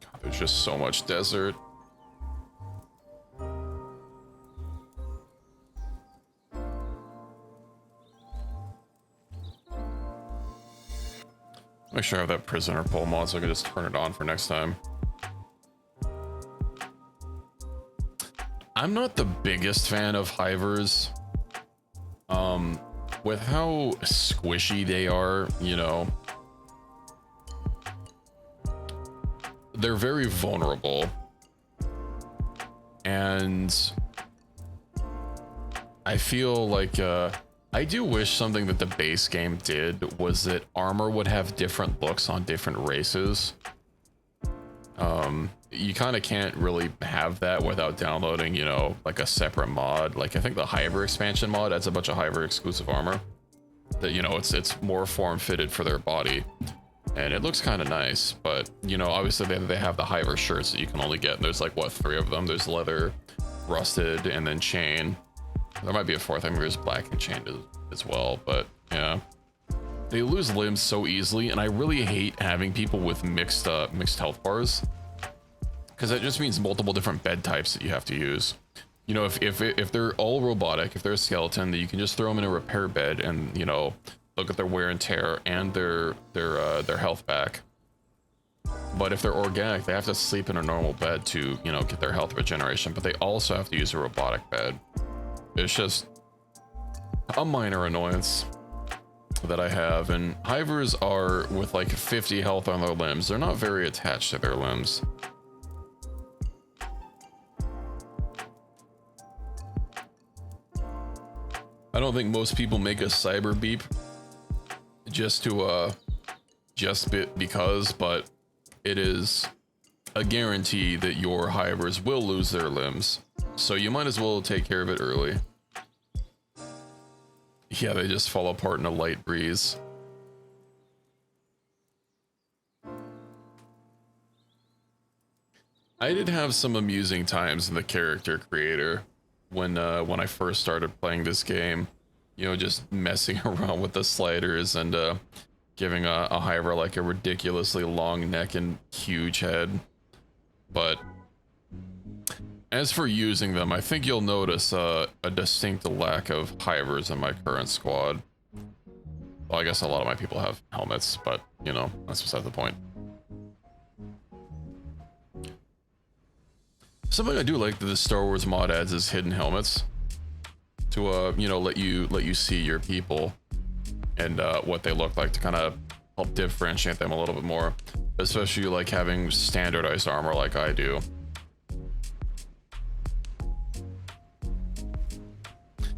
God, there's just so much desert. Make sure I have that prisoner pole mod so I can just turn it on for next time. I'm not the biggest fan of hivers. With how squishy they are, you know, they're very vulnerable. And I feel like, I do wish something that the base game did was that armor would have different looks on different races. You kind of can't really have that without downloading, you know, like a separate mod. Like I think the Hiver expansion mod adds a bunch of Hiver exclusive armor that, you know, it's more form fitted for their body. And it looks kind of nice, but you know, obviously they have the Hiver shirts that you can only get. And there's like, what, 3 of them? There's leather, rusted, and then chain. There might be a 4th. I mean, there's black and chain as well, but yeah. They lose limbs so easily, and I really hate having people with mixed health bars, because that just means multiple different bed types that you have to use. You know, if they're all robotic, if they're a skeleton, that you can just throw them in a repair bed and, you know, look at their wear and tear and their health back. But if they're organic, they have to sleep in a normal bed to, you know, get their health regeneration, but they also have to use a robotic bed. It's just a minor annoyance that I have. And hivers are with like 50 health on their limbs. They're not very attached to their limbs. I don't think most people make a cyber beep just to because, but it is a guarantee that your hivers will lose their limbs. So you might as well take care of it early. Yeah, they just fall apart in a light breeze. I did have some amusing times in the character creator when I first started playing this game. You know, just messing around with the sliders and giving a hiver like a ridiculously long neck and huge head. But as for using them, I think you'll notice a distinct lack of hivers in my current squad. Well, I guess a lot of my people have helmets, but, you know, that's beside the point. Something I do like that the Star Wars mod adds is hidden helmets to, you know, let you see your people and what they look like to kind of help differentiate them a little bit more, especially like having standardized armor like I do.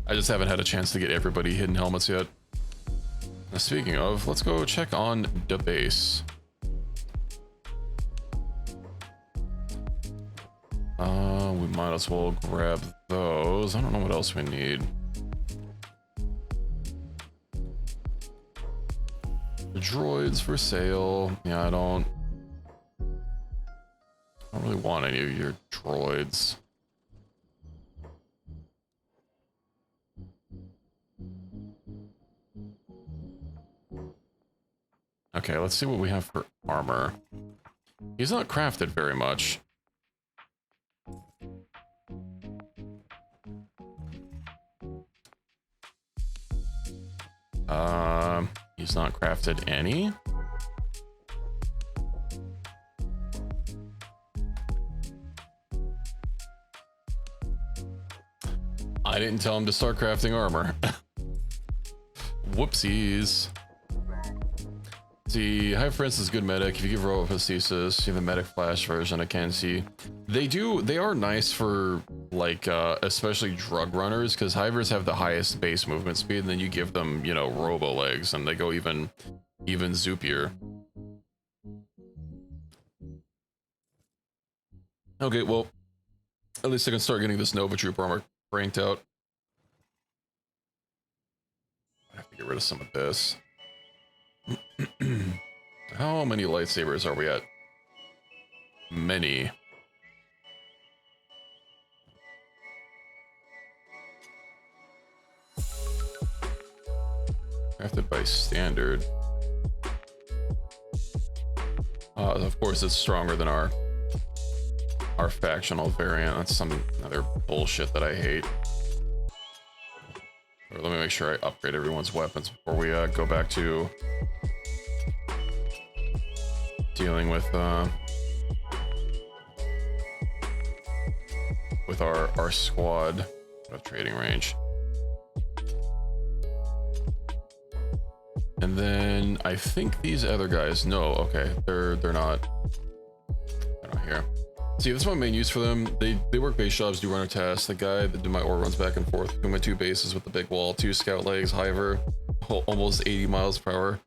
I just haven't had a chance to get everybody hidden helmets yet. Now, speaking of, let's go check on the base. We might as well grab those. I don't know what else we need. The droids for sale. Yeah, I don't really want any of your droids. Okay, let's see what we have for armor. He's not crafted very much. He's not crafted any. I didn't tell him to start crafting armor. Whoopsies. See, High Prince is good medic. If you give Robo Prosthesis, you have a medic flash version of Kenshi. They are nice for, like, especially drug runners, because Hivers have the highest base movement speed, and then you give them, you know, Robo legs, and they go even zoopier. Okay, well, at least I can start getting this Nova Troop armor cranked out. I have to get rid of some of this. How many lightsabers are we at? Many. Crafted by standard. Of course, it's stronger than our factional variant. That's some other bullshit that I hate. Let me make sure I upgrade everyone's weapons before we go back to dealing with our squad of trading range. And then I think these other guys, no, okay, they're not here. See, that's my main use for them. They work base jobs, do runner tasks. The guy that do my ore runs back and forth between my two bases with the big wall, 2 scout legs, Hiver, almost 80 miles per hour.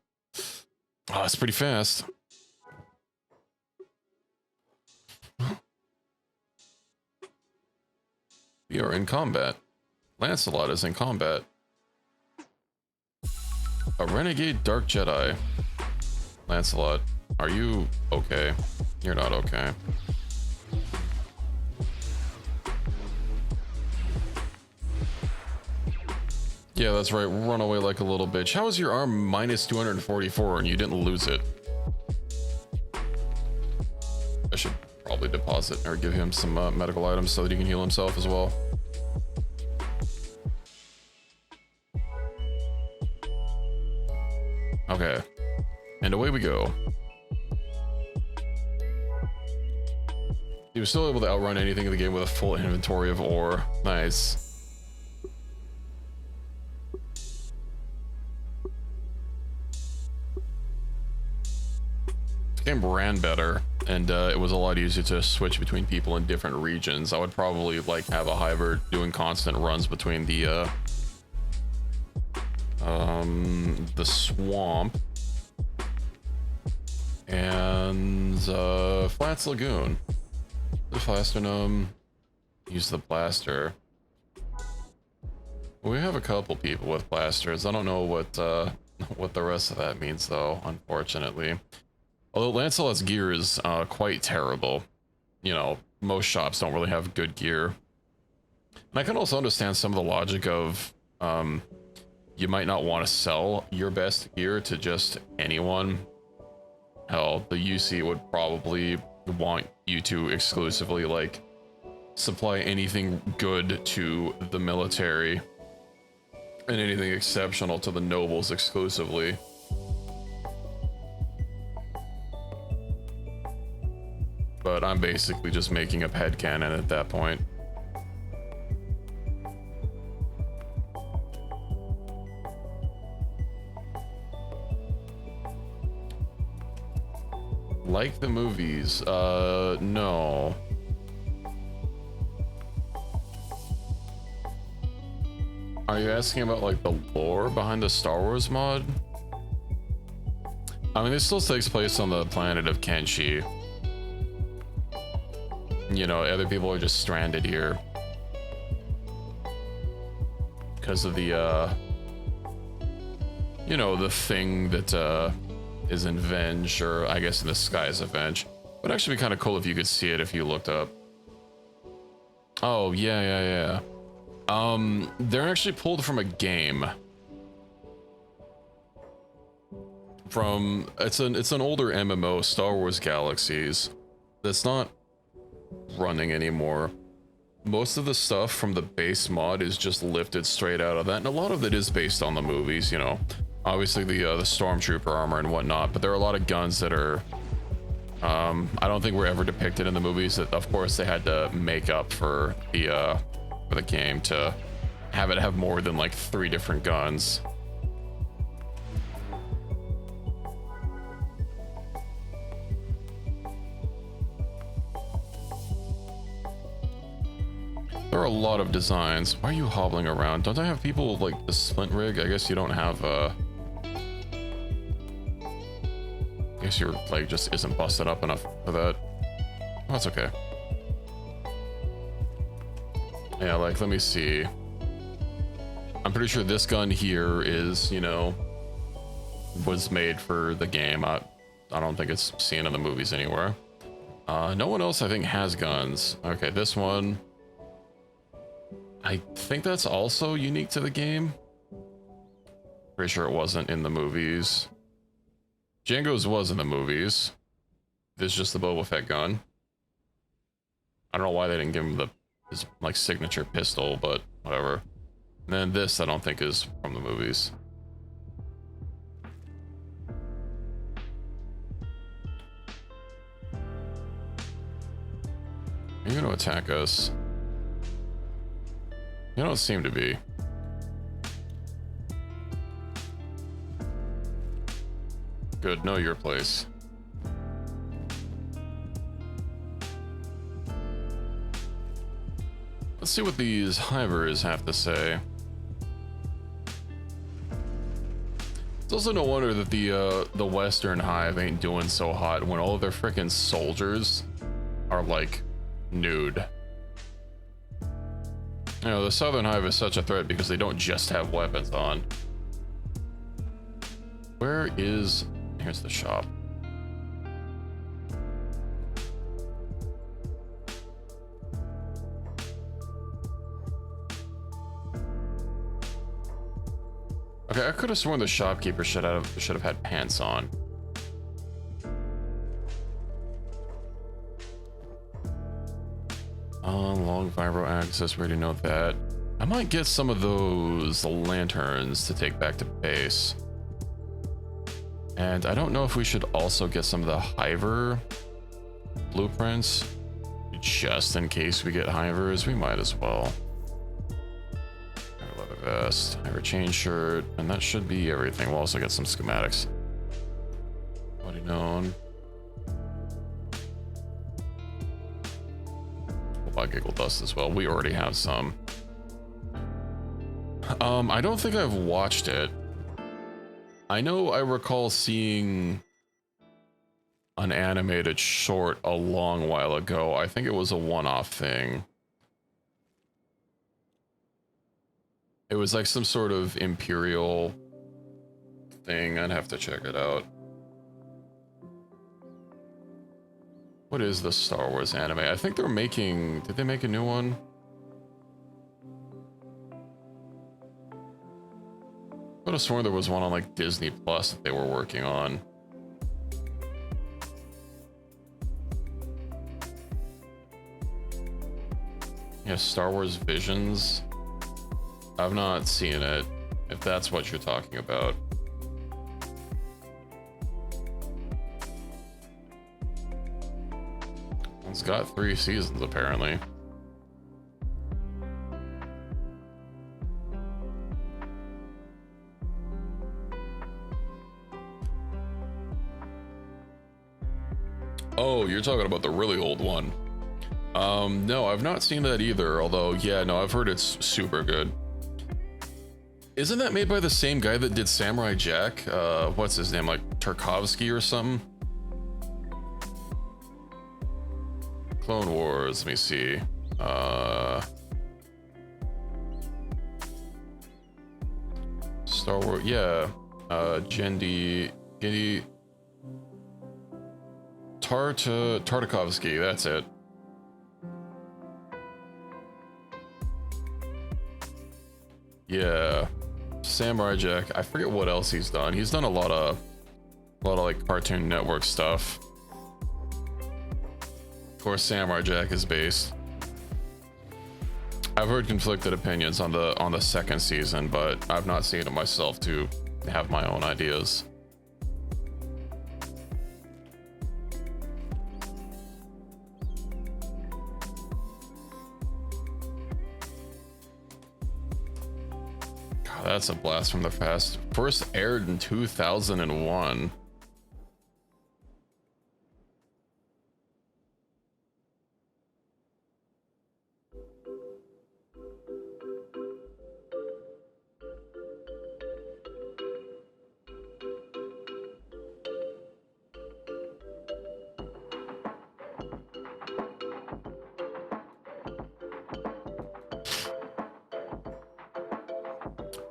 Oh, it's pretty fast. We are in combat. Lancelot is in combat. A renegade dark Jedi. Lancelot, are you okay? You're not okay. Yeah, that's right. Run away like a little bitch. How is your arm minus 244 and you didn't lose it? I should probably deposit or give him some medical items so that he can heal himself as well. Okay. And away we go. He was still able to outrun anything in the game with a full inventory of ore. Nice. Game ran better, and it was a lot easier to switch between people in different regions. I would probably like have a Hiver doing constant runs between the swamp and Flats Lagoon. The Flasternum, use the blaster. We have a couple people with blasters. I don't know what the rest of that means though, unfortunately. Although Lancelot's gear is quite terrible. You know, most shops don't really have good gear. And I can also understand some of the logic of you might not want to sell your best gear to just anyone. Hell, the UC would probably want you to exclusively, like, supply anything good to the military. and anything exceptional to the nobles exclusively. But I'm basically just making up headcanon at that point. Like the movies? No. Are you asking about like the lore behind the Star Wars mod? I mean, this still takes place on the planet of Kenshi. You know, other people are just stranded here because of the you know, the thing that is in Venge, or I guess in the sky is Avenge. Would actually be kind of cool if you could see it if you looked up. Oh yeah. They're actually pulled from a game. From it's an older MMO, Star Wars Galaxies, that's not running anymore. Most of the stuff from the base mod is just lifted straight out of that, and a lot of it is based on the movies, you know. Obviously the stormtrooper armor and whatnot, but there are a lot of guns that are I don't think were ever depicted in the movies, that of course they had to make up for the game to have it have more than like 3 different guns. There are a lot of designs. Why are you hobbling around? Don't I have people like the splint rig? I guess you don't have I guess your leg just isn't busted up enough for that. Oh, that's okay. Yeah, like, let me see. I'm pretty sure this gun here is, you know, was made for the game. I don't think it's seen in the movies anywhere. No one else, I think, has guns. Okay, this one, I think that's also unique to the game. Pretty sure it wasn't in the movies. Django's was in the movies. This is just the Boba Fett gun. I don't know why they didn't give him his like signature pistol, but whatever. And then this I don't think is from the movies. Are you gonna attack us? You don't seem to be. Good, know your place. Let's see what these hivers have to say. It's also no wonder that the Western Hive ain't doing so hot when all of their frickin' soldiers are like nude. You know, the Southern Hive is such a threat because they don't just have weapons on. Where is... Here's the shop. Okay, I could have sworn the shopkeeper should have had pants on. Long vibro access, we already know that. I might get some of those lanterns to take back to base. And I don't know if we should also get some of the hiver blueprints. Just in case we get hivers, we might as well. Leather vest, hiver chain shirt, and that should be everything. We'll also get some schematics. Already known. We'll buy giggle dust as well. We already have some. I don't think I've watched it. I know I recall seeing an animated short a long while ago. I think it was a one-off thing. It was like some sort of Imperial thing. I'd have to check it out. What is the Star Wars anime? I think they're making... Did they make a new one? I would have sworn there was one on like Disney Plus that they were working on. Yeah, Star Wars Visions. I've not seen it. if that's what you're talking about. It's got 3 seasons, apparently. Oh, you're talking about the really old one. No, I've not seen that either, although, yeah, no, I've heard it's super good. Isn't that made by the same guy that did Samurai Jack? What's his name, like Tarkovsky or something? Clone Wars, let me see. Star Wars, yeah. Genndy Tartakovsky, that's it. Yeah, Samurai Jack. I forget what else he's done. He's done a lot of like Cartoon Network stuff. Of course, Samurai Jack is based. I've heard conflicted opinions on the 2nd season, but I've not seen it myself to have my own ideas. That's a blast from the past. First aired in 2001.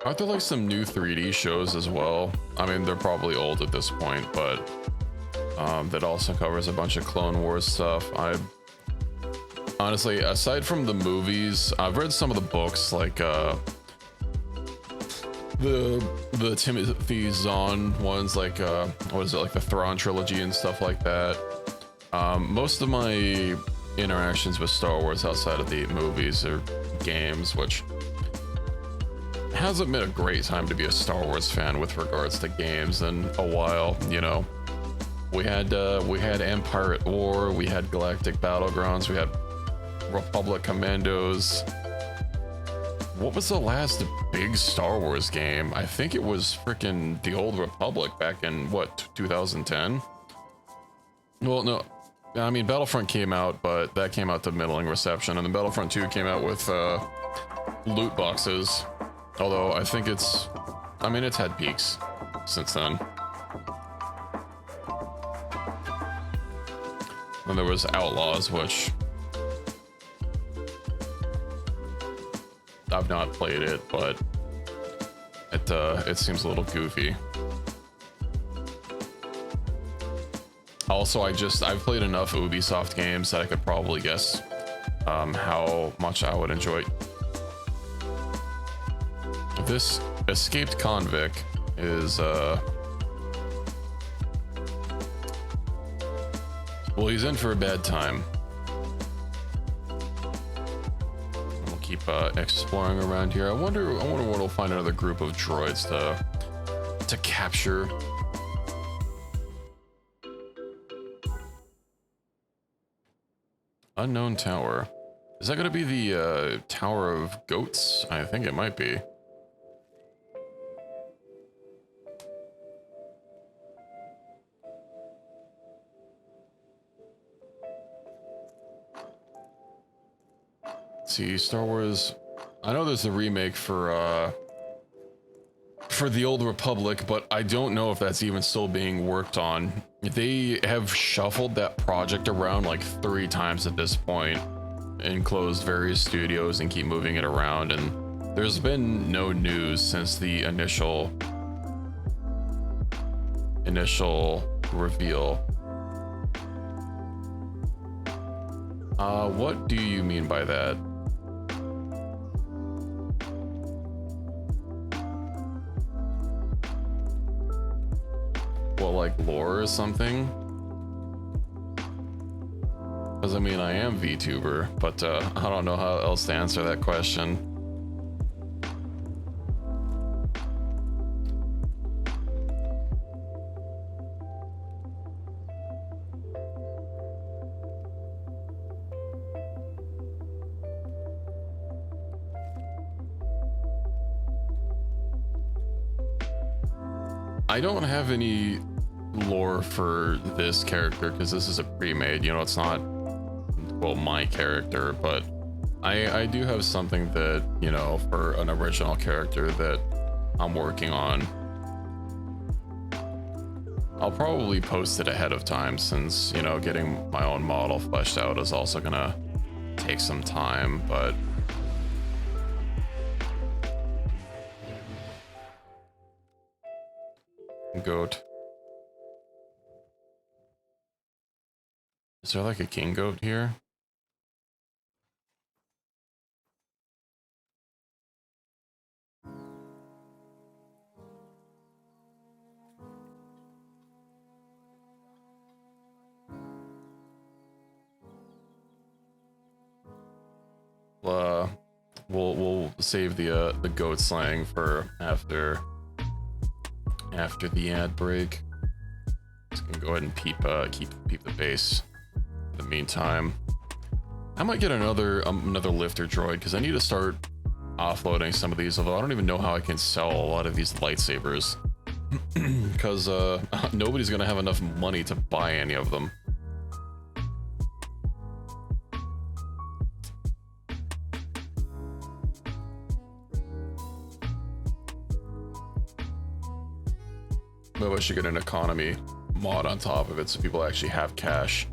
Aren't there like some new 3D shows as well? I mean, they're probably old at this point, but that also covers a bunch of Clone Wars stuff. I honestly, aside from the movies, I've read some of the books, like the Timothy Zahn ones, like what is it, like the Thrawn trilogy and stuff like that. Most of my interactions with Star Wars outside of the movies or games, which hasn't been a great time to be a Star Wars fan with regards to games in a while. You know, we had Empire at War, we had Galactic Battlegrounds, we had Republic Commandos. What was the last big Star Wars game? I think it was freaking The Old Republic back in what, 2010? Well, no, I mean Battlefront came out, but that came out to middling reception, and then Battlefront 2 came out with loot boxes. Although I think it's had peaks since then. Then there was Outlaws, which I've not played it, but it seems a little goofy. Also, I've played enough Ubisoft games that I could probably guess how much I would enjoy. This escaped convict is well, he's in for a bad time. We'll keep exploring around here. I wonder when we'll find another group of droids to capture. Unknown tower. Is that going to be the Tower of Goats? I think it might be. See, Star Wars. I know there's a remake for the Old Republic, but I don't know if that's even still being worked on. They have shuffled that project around like 3 times at this point and closed various studios and keep moving it around, and there's been no news since the initial reveal. What do you mean by that? Well, like lore or something? Because I mean, I am VTuber, but I don't know how else to answer that question. I don't have any lore for this character because this is a pre-made, you know, it's not, well, my character, but I do have something that, you know, for an original character that I'm working on. I'll probably post it ahead of time since, you know, getting my own model fleshed out is also gonna take some time, but goat. Is there like a king goat here? We'll save the goat slang for after the ad break. Just gonna go ahead and keep the base. In the meantime, I might get another lifter droid because I need to start offloading some of these. Although I don't even know how I can sell a lot of these lightsabers because nobody's gonna have enough money to buy any of them. Maybe I should get an economy mod on top of it so people actually have cash.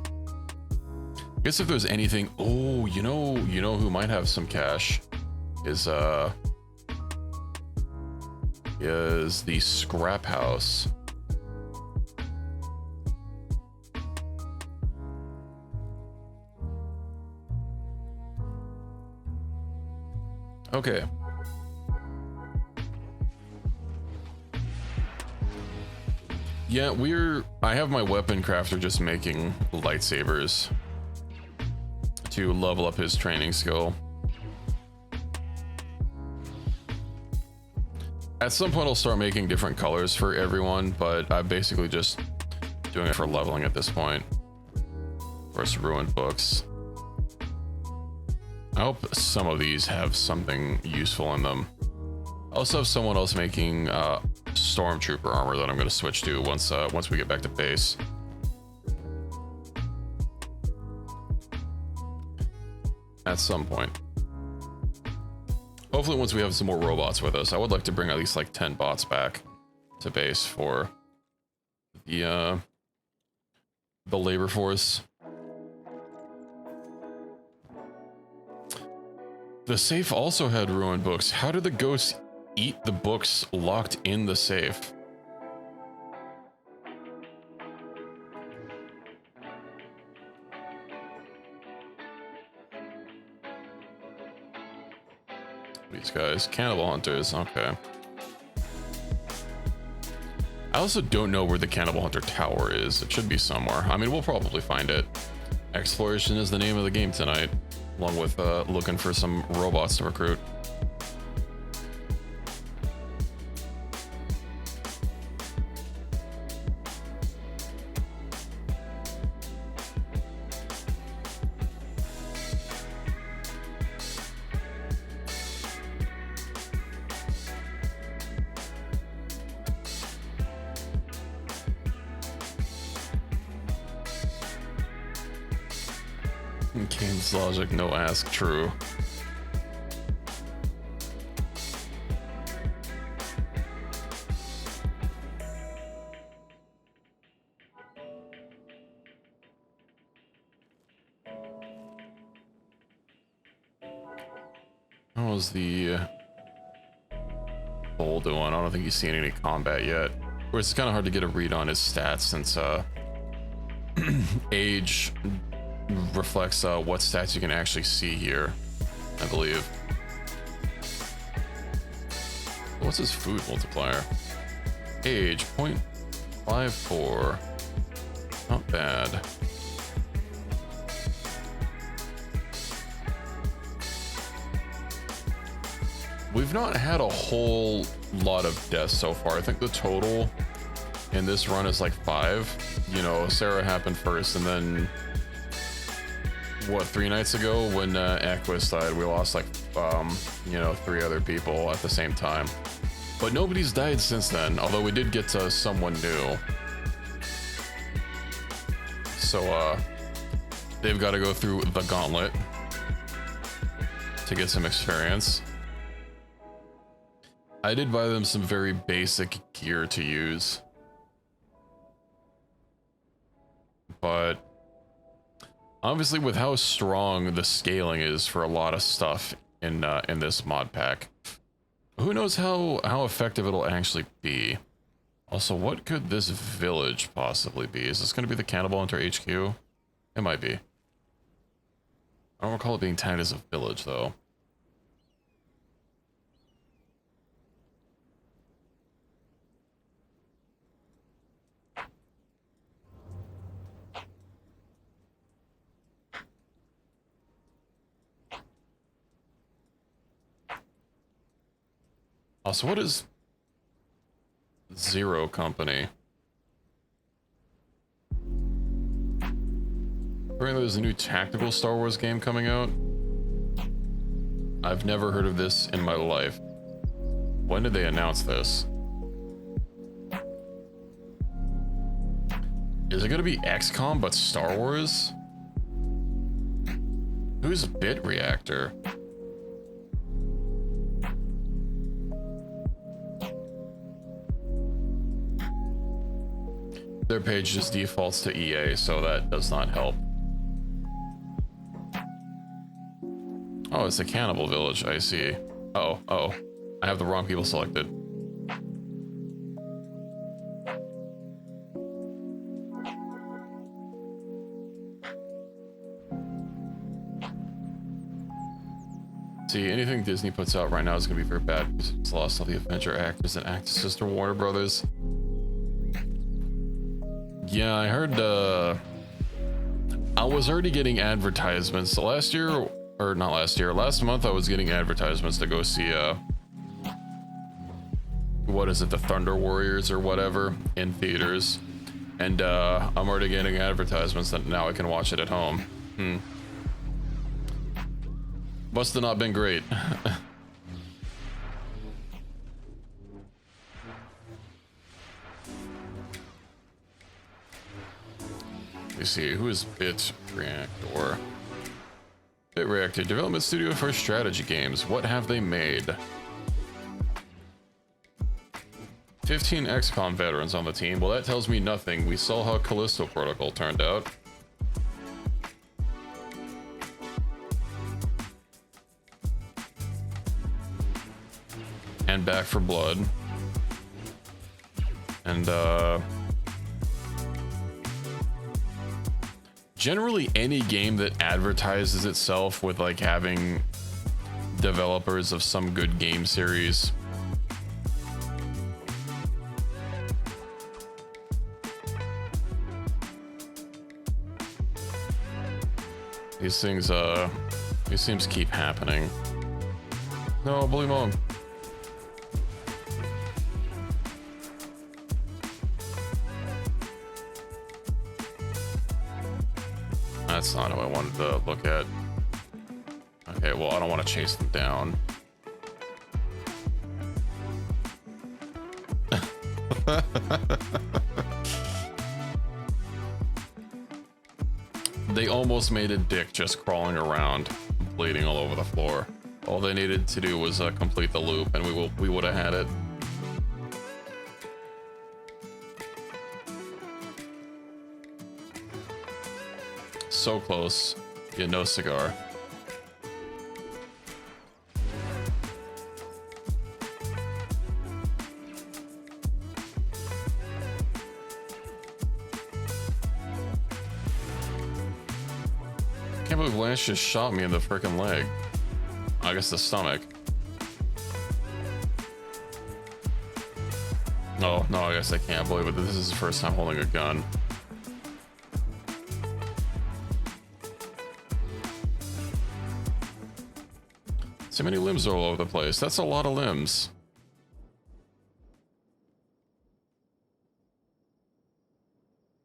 I guess if there's anything, oh, you know who might have some cash is the scrap house. Okay. Yeah, I have my weapon crafter just making lightsabers to level up his training skill. At some point I'll start making different colors for everyone, but I'm basically just doing it for leveling at this point. Of course, ruined books. I hope some of these have something useful in them. I also have someone else making stormtrooper armor that I'm going to switch to once we get back to base. At some point. Hopefully once we have some more robots with us. I would like to bring at least like 10 bots back to base for the labor force. The safe also had ruined books. How did the ghosts eat the books locked in the safe? These guys, cannibal hunters, okay. I also don't know where the cannibal hunter tower is. It should be somewhere. I mean, we'll probably find it. Exploration is the name of the game tonight, along with looking for some robots to recruit. Game's logic, no ask, true. How was the bull doing? I don't think he's seen any combat yet. Of course, it's kind of hard to get a read on his stats since age reflects what stats you can actually see here, I believe. What's his food multiplier? Age 0.54. Not bad. We've not had a whole lot of deaths so far. I think the total in this run is like 5. You know, Sarah happened first, and then what, 3 nights ago when Aquis died, we lost like you know, 3 other people at the same time. But nobody's died since then, although we did get to someone new. So, they've got to go through the gauntlet to get some experience. I did buy them some very basic gear to use. But obviously with how strong the scaling is for a lot of stuff in this mod pack, who knows how effective it'll actually be. Also, what could this village possibly be? Is this going to be the Cannibal Hunter HQ? It might be. I don't recall it being tagged as a village, though. Also, what is Zero Company? Apparently there's a new tactical Star Wars game coming out. I've never heard of this in my life. When did they announce this? Is it gonna be XCOM but Star Wars? Who's Bit Reactor? Their page just defaults to EA, so that does not help. Oh, it's the Cannibal Village, I see. Oh, I have the wrong people selected. See, anything Disney puts out right now is going to be very bad because it's lost all the adventure actors and actresses to Warner Brothers. Yeah, I heard, I was already getting advertisements last year, or not last year, last month I was getting advertisements to go see, what is it, the Thunder Warriors or whatever, in theaters. And, I'm already getting advertisements that now I can watch it at home. Must have not been great. Let me see, who is Bit Reactor? Bit Reactor, development studio for strategy games. What have they made? 15 XCOM veterans on the team. Well, that tells me nothing. We saw how Callisto Protocol turned out. And Back for Blood. And, generally any game that advertises itself with like having developers of some good game series, these things keep happening. No, Bully Mom. That's not who I wanted to look at. Okay, well, I don't want to chase them down. They almost made a dick just crawling around, bleeding all over the floor. All they needed to do was complete the loop, and we would have had it. So close, yet no cigar. Can't believe Lance just shot me in the frickin' leg. I guess the stomach. Oh, no, I guess I can't believe it. This is the first time holding a gun. So many limbs are all over the place. That's a lot of limbs.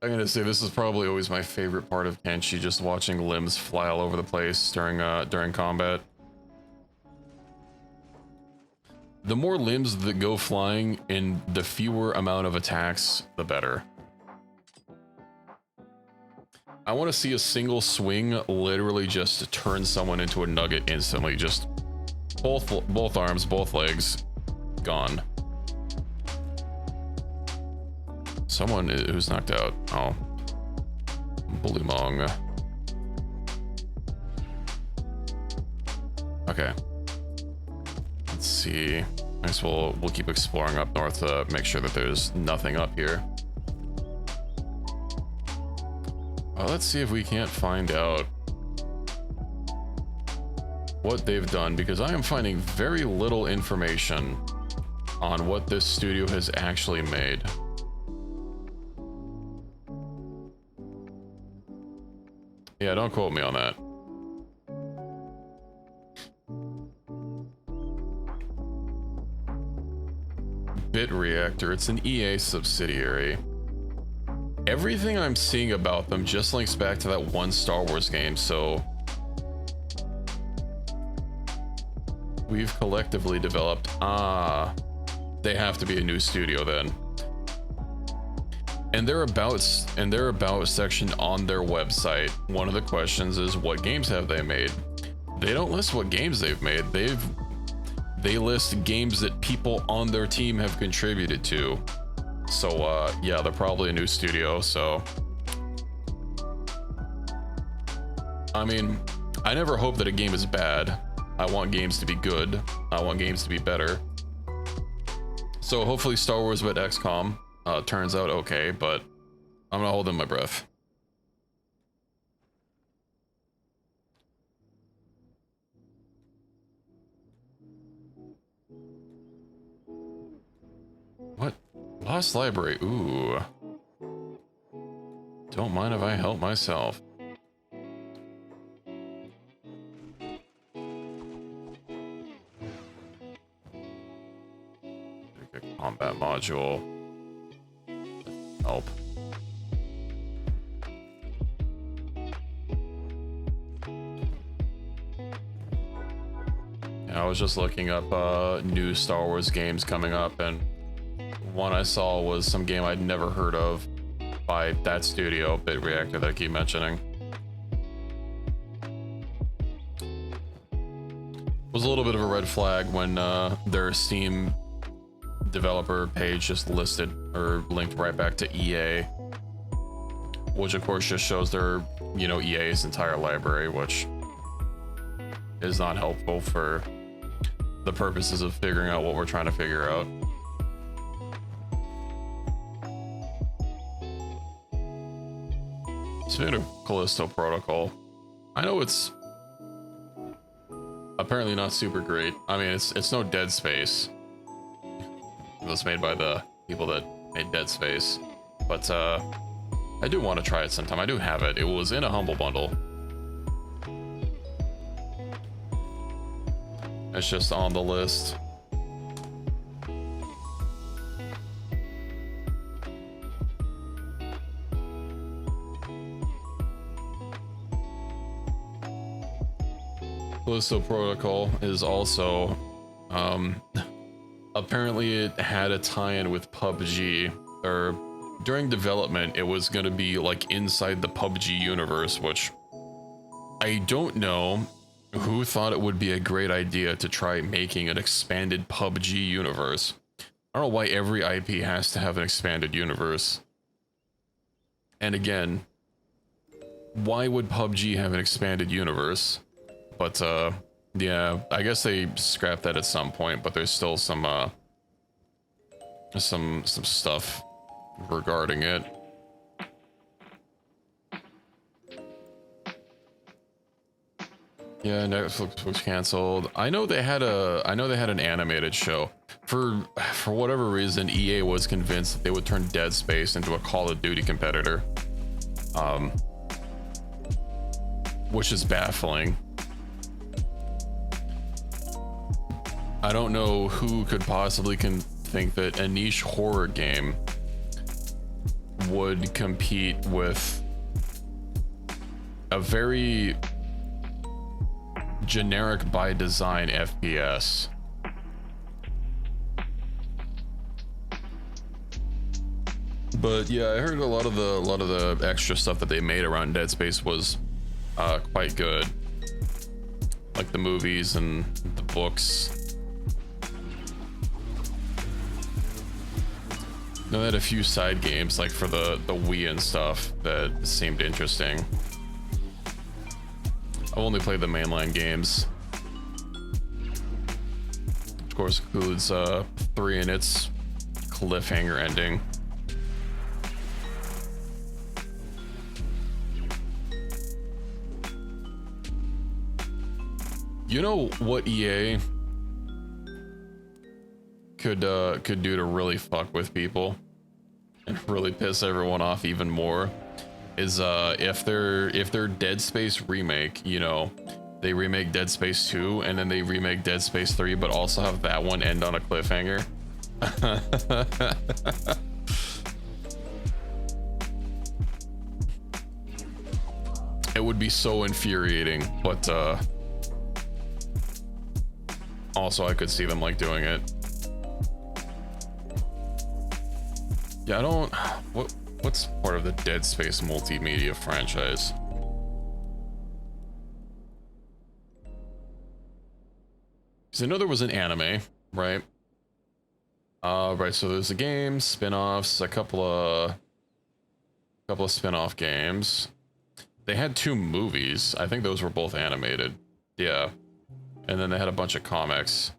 I'm gonna say this is probably always my favorite part of Kenshi, just watching limbs fly all over the place during combat. The more limbs that go flying and the fewer amount of attacks, the better. I want to see a single swing literally just turn someone into a nugget instantly. Just both arms, both legs, gone. Someone who's knocked out. Oh. Bullymong. Okay. Let's see. I guess we'll keep exploring up north to make sure that there's nothing up here. Let's see if we can't find out what they've done, because I am finding very little information on what this studio has actually made. Yeah, don't quote me on that. Bit Reactor, it's an EA subsidiary. Everything I'm seeing about them just links back to that one Star Wars game, so we've collectively developed. They have to be a new studio then. And their about section on their website, one of the questions is, what games have they made? They don't list what games they've made. They list games that people on their team have contributed to. So yeah, they're probably a new studio. So I mean, I never hope that a game is bad. I want games to be good. I want games to be better. So hopefully Star Wars but XCOM turns out okay, but I'm not holding my breath. What? Lost library. Ooh. Don't mind if I help myself. Combat module. Help. I was just looking up new Star Wars games coming up, and one I saw was some game I'd never heard of by that studio, Bit Reactor, that I keep mentioning. It was a little bit of a red flag when their Steam developer page just listed or linked right back to EA, which of course just shows their, you know, EA's entire library, which is not helpful for the purposes of figuring out what we're trying to figure out. Speaking of Callisto Protocol, I know it's apparently not super great. I mean, it's no Dead Space. It was made by the people that made Dead Space, but I do want to try it sometime. I do have it. It was in a Humble Bundle. It's just on the list. Callisto Protocol is also apparently it had a tie-in with PUBG, or during development it was going to be like inside the PUBG universe, which I don't know who thought it would be a great idea to try making an expanded PUBG universe. I don't know why every IP has to have an expanded universe. And again, why would PUBG have an expanded universe? But yeah, I guess they scrapped that at some point, but there's still some stuff regarding it. Yeah, Netflix was canceled. I know they had an animated show. For whatever reason, EA was convinced that they would turn Dead Space into a Call of Duty competitor. Which is baffling. I don't know who could possibly think that a niche horror game would compete with a very generic by design FPS. But yeah, I heard a lot of the extra stuff that they made around Dead Space was quite good, like the movies and the books. They had a few side games, like for the Wii and stuff, that seemed interesting. I've only played the mainline games. Of course, includes 3 in its cliffhanger ending. You know what EA could do to really fuck with people and really piss everyone off even more is if their Dead Space remake, you know, they remake Dead Space 2 and then they remake Dead Space 3 but also have that one end on a cliffhanger. It would be so infuriating, but also I could see them like doing it. Yeah, I don't... What's part of the Dead Space multimedia franchise? Because I know there was an anime, right? Right, so there's a game, spin-offs, a couple of spin-off games. They had 2 movies. I think those were both animated. Yeah. And then they had a bunch of comics.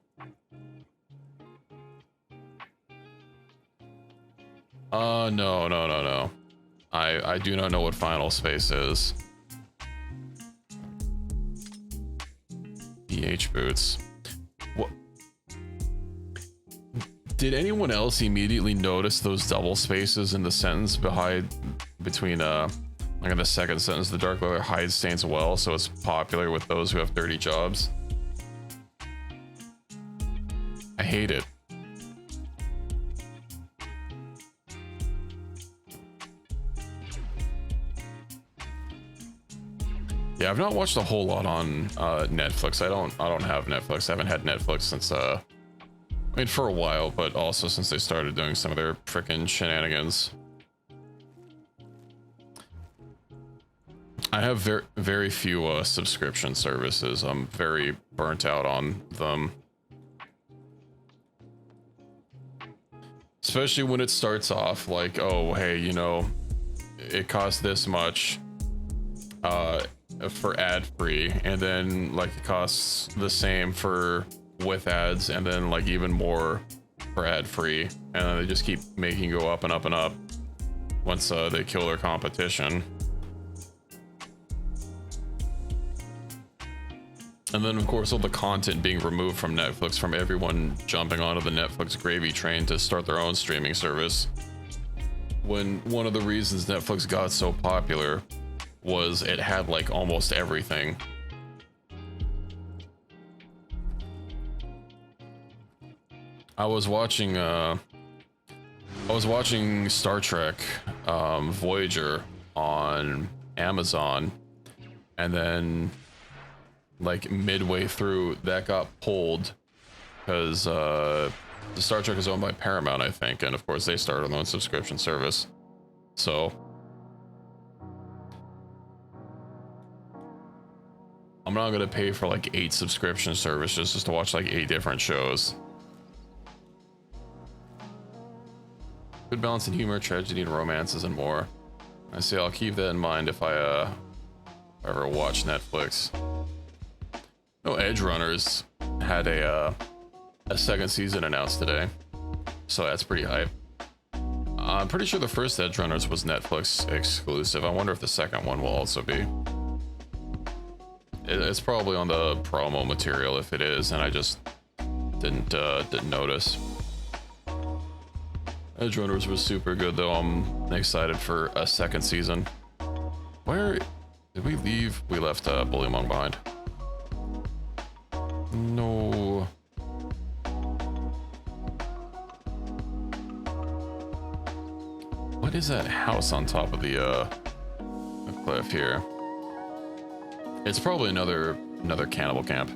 No. I do not know what Final Space is. DH boots. What? Did anyone else immediately notice those double spaces in the sentence between like in the second sentence, the dark leather hides stains well, so it's popular with those who have dirty jobs? I hate it. Yeah, I've not watched a whole lot on Netflix. I don't have Netflix. I haven't had Netflix since I mean, for a while, but also since they started doing some of their frickin' shenanigans. I have very few subscription services. I'm very burnt out on them. Especially when it starts off like, oh, hey, you know, it costs this much for ad-free, and then like it costs the same for with ads, and then like even more for ad-free, and then they just keep making go up and up and up once they kill their competition. And then of course all the content being removed from Netflix, from everyone jumping onto the Netflix gravy train to start their own streaming service, when one of the reasons Netflix got so popular was it had like almost everything. I was watching Star Trek Voyager on Amazon, and then like midway through that got pulled because the Star Trek is owned by Paramount, I think, and of course they started their own subscription service. So I'm not gonna pay for like 8 subscription services just to watch like 8 different shows. Good balance in humor, tragedy, and romances, and more. I say I'll keep that in mind if I ever watch Netflix. No, Edge Runners had a second season announced today, so that's pretty hype. I'm pretty sure the first Edge Runners was Netflix exclusive. I wonder if the second one will also be. It's probably on the promo material if it is, and I just didn't notice. Edge Runners was super good though. I'm excited for a second season. Where did we leave? We left Bullymong behind. No. What is that house on top of the cliff here? It's probably another cannibal camp.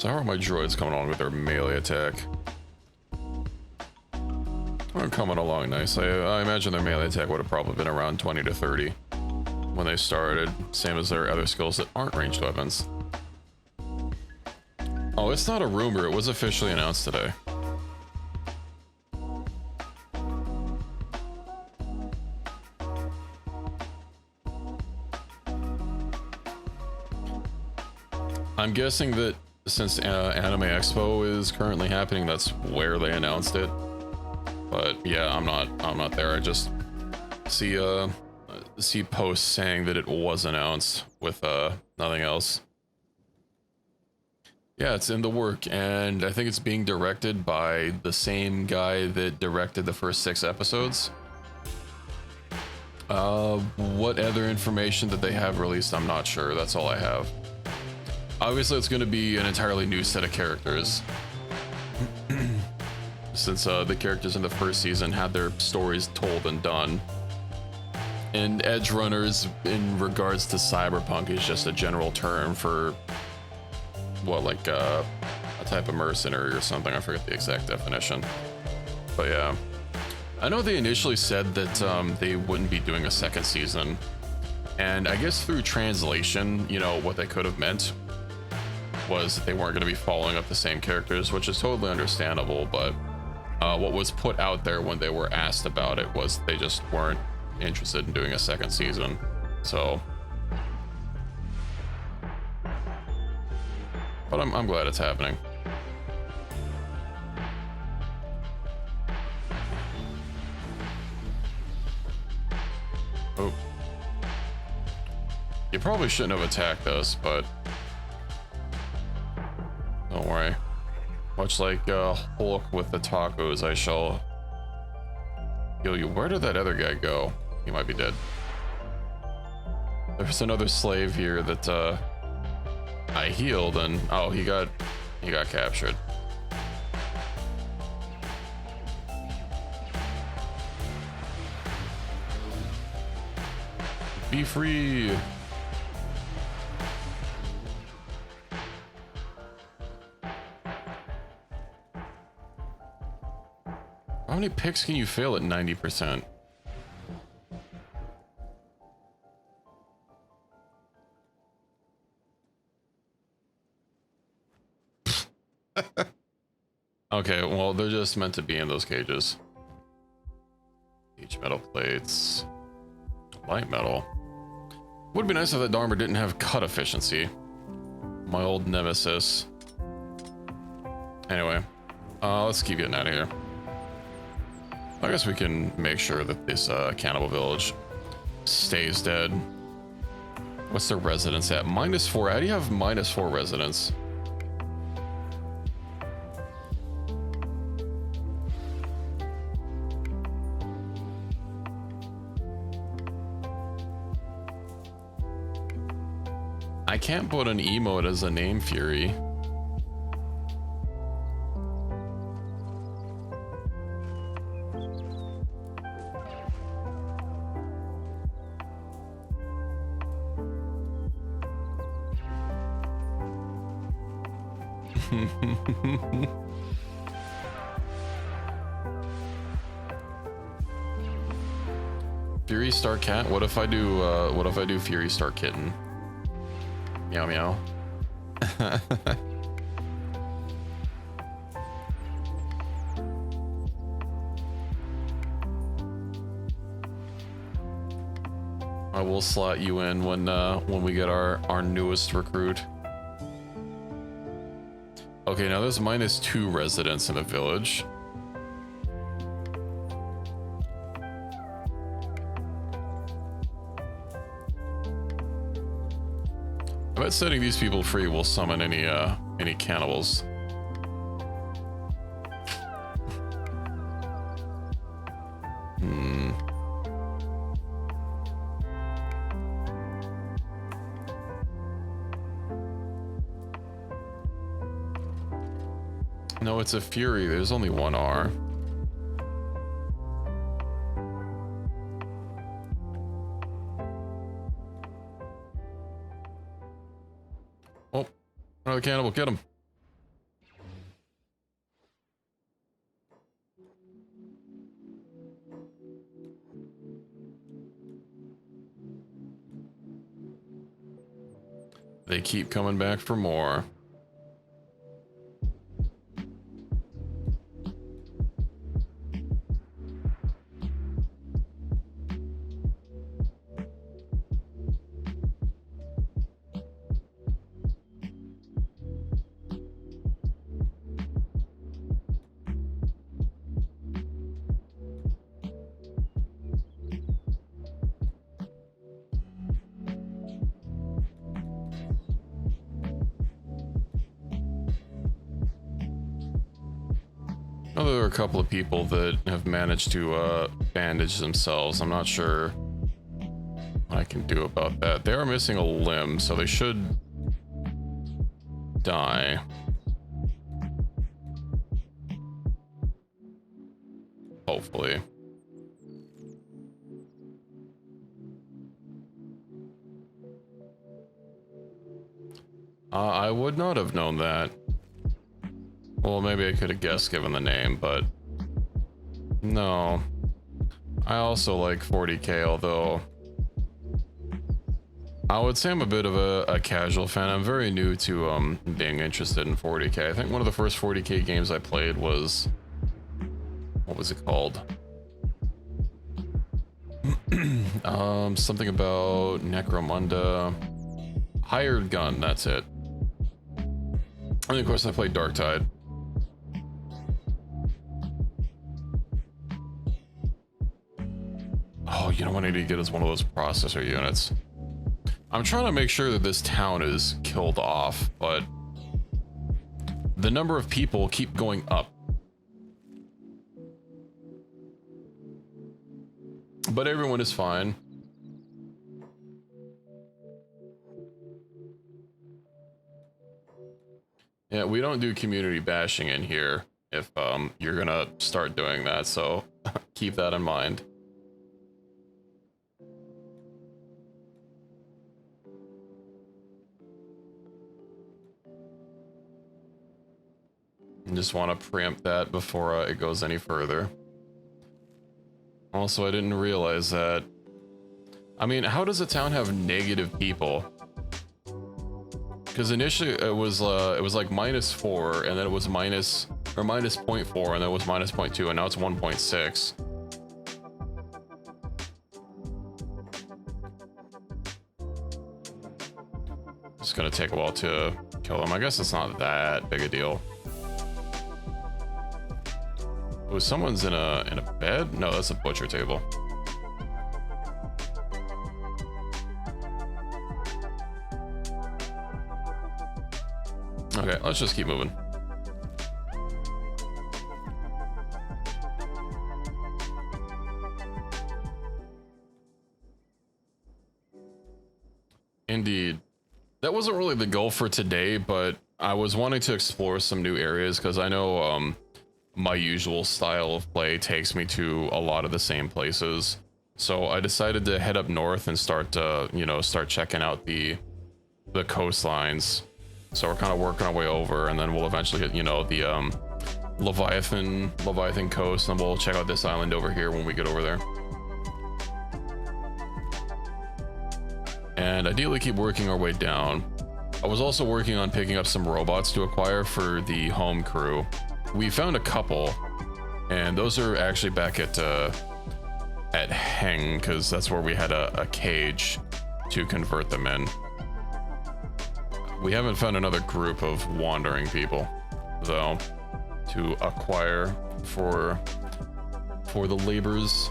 So how are my droids coming along with their melee attack? They're coming along nice. I imagine their melee attack would have probably been around 20 to 30 when they started. Same as their other skills that aren't ranged weapons. Oh, it's not a rumor. It was officially announced today. I'm guessing that since Anime Expo is currently happening, that's where they announced it. But yeah, I'm not there. I just see posts saying that it was announced with nothing else. Yeah, it's in the work, and I think it's being directed by the same guy that directed the first 6 episodes. What other information that they have released, I'm not sure. That's all I have. Obviously, it's going to be an entirely new set of characters. Since the characters in the first season had their stories told and done. And edge runners, in regards to cyberpunk, is just a general term for what, like a type of mercenary or something. I forget the exact definition. But yeah, I know they initially said that they wouldn't be doing a second season, and I guess through translation, you know, what they could have meant was that they weren't going to be following up the same characters, which is totally understandable. But what was put out there when they were asked about it was they just weren't interested in doing a second season. So, but I'm glad it's happening. Oh, you probably shouldn't have attacked us, but don't worry. Much like Hulk with the tacos, I shall heal you. Where did that other guy go? He might be dead. There's another slave here that I healed, and oh, he got captured. Be free. How many picks can you fail at 90%? Okay, well, they're just meant to be in those cages. Each metal plates. Light metal. Would be nice if that armor didn't have cut efficiency. My old nemesis. Anyway, let's keep getting out of here. I guess we can make sure that this cannibal village stays dead. What's their residence at? -4. How do you have -4 residence? I can't put an emote as a name, Fury. Fury Star Cat? What if I do Fury Star Kitten? Meow meow. I will slot you in when we get our newest recruit. Okay, now there's -2 residents in the village. I bet setting these people free will summon any cannibals. No, it's a Fury. There's only one R. Oh, another cannibal. Get him. They keep coming back for more. Oh, there are a couple of people that have managed to bandage themselves. I'm not sure what I can do about that. They are missing a limb, so they should die. Hopefully. I would not have known that. Well, maybe I could have guessed given the name, but no. I also like 40k, although I would say I'm a bit of a casual fan. I'm very new to being interested in 40k. I think one of the first 40k games I played was, what was it called? Something about Necromunda. Hired Gun, that's it. And of course I played Darktide. Oh, you know what I need to get is one of those processor units. I'm trying to make sure that this town is killed off, but the number of people keep going up. But everyone is fine. Yeah, we don't do community bashing in here if you're gonna start doing that, so keep that in mind. Just want to preempt that before it goes any further. Also, I didn't realize that. I mean, how does a town have negative people? Because initially it was like -4, and then it was minus 0.4, and then it was minus 0.2, and now it's 1.6. It's gonna take a while to kill them. I guess it's not that big a deal. Oh, someone's in a bed? No, that's a butcher table. Okay, let's just keep moving. Indeed. That wasn't really the goal for today, but I was wanting to explore some new areas because I know my usual style of play takes me to a lot of the same places. So I decided to head up north and start start checking out the coastlines. So we're kind of working our way over, and then we'll eventually hit, the Leviathan coast, and we'll check out this island over here when we get over there. And ideally keep working our way down. I was also working on picking up some robots to acquire for the home crew. We found a couple, and those are actually back at Heng, because that's where we had a cage to convert them in. We haven't found another group of wandering people, though, to acquire for the labors.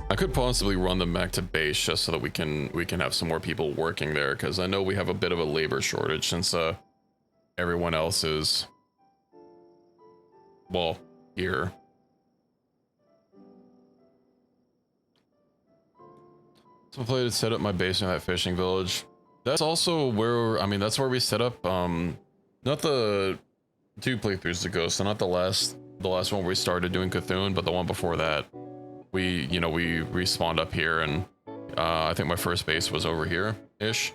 I could possibly run them back to base just so that we can have some more people working there, because I know we have a bit of a labor shortage since everyone else is, well, here. So I played to set up my base in that fishing village. That's also where, I mean, that's where we set up, not the 2 playthroughs ago, so not the last one where we started doing Cthulhu, but the one before that. We respawned up here, and I think my first base was over here-ish.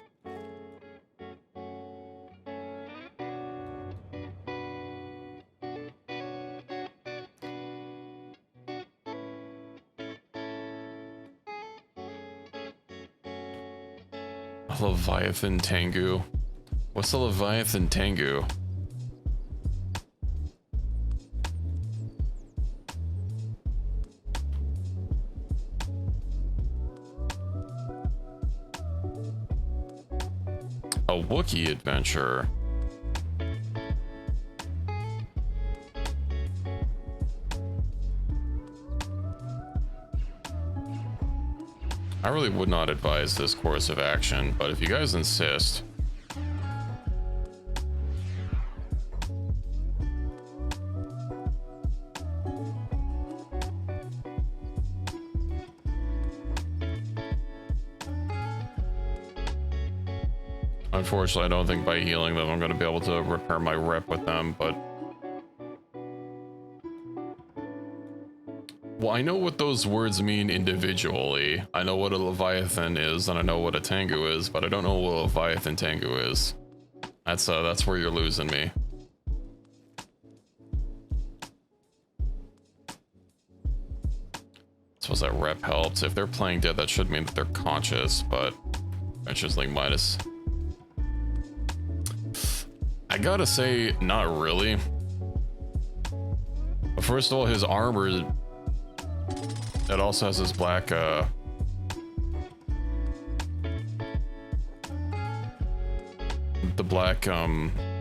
Leviathan Tengu. What's a Leviathan Tengu? A Wookiee adventure. I really would not advise this course of action, but if you guys insist. Unfortunately, I don't think by healing them I'm going to be able to repair my rep with them, but... Well, I know what those words mean individually. I know what a Leviathan is, and I know what a Tengu is, but I don't know what a Leviathan Tengu is. That's where you're losing me. I suppose that rep helps. If they're playing dead, that should mean that they're conscious, but... Adventure's like minus... I gotta say, not really. But first of all, his armor... It also has this black, the black,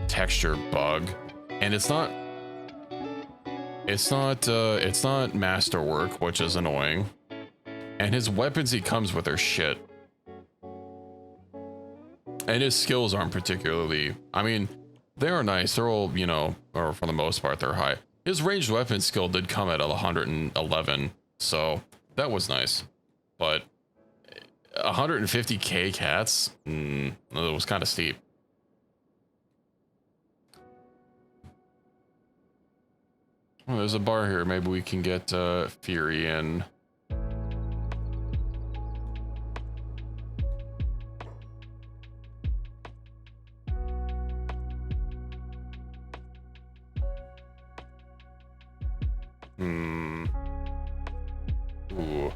texture bug. And it's not masterwork, which is annoying. And his weapons he comes with are shit. And his skills aren't particularly, I mean, they're nice. They're all, you know, or for the most part, they're high. His ranged weapon skill did come at 111. So that was nice, but 150k cats, it was kind of steep. Oh, there's a bar here. Maybe we can get Fury in. Ooh.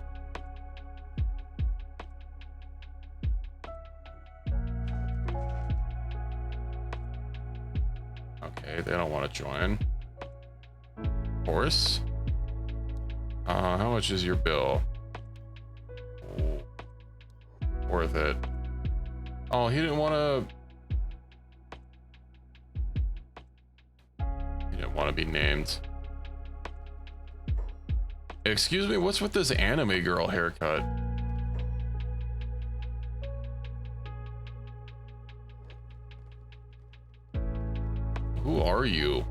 Okay, they don't want to join. Horse? How much is your bill? Ooh. Worth it. Oh, he didn't want to... He didn't want to be named. Excuse me, what's with this anime girl haircut? Who are you?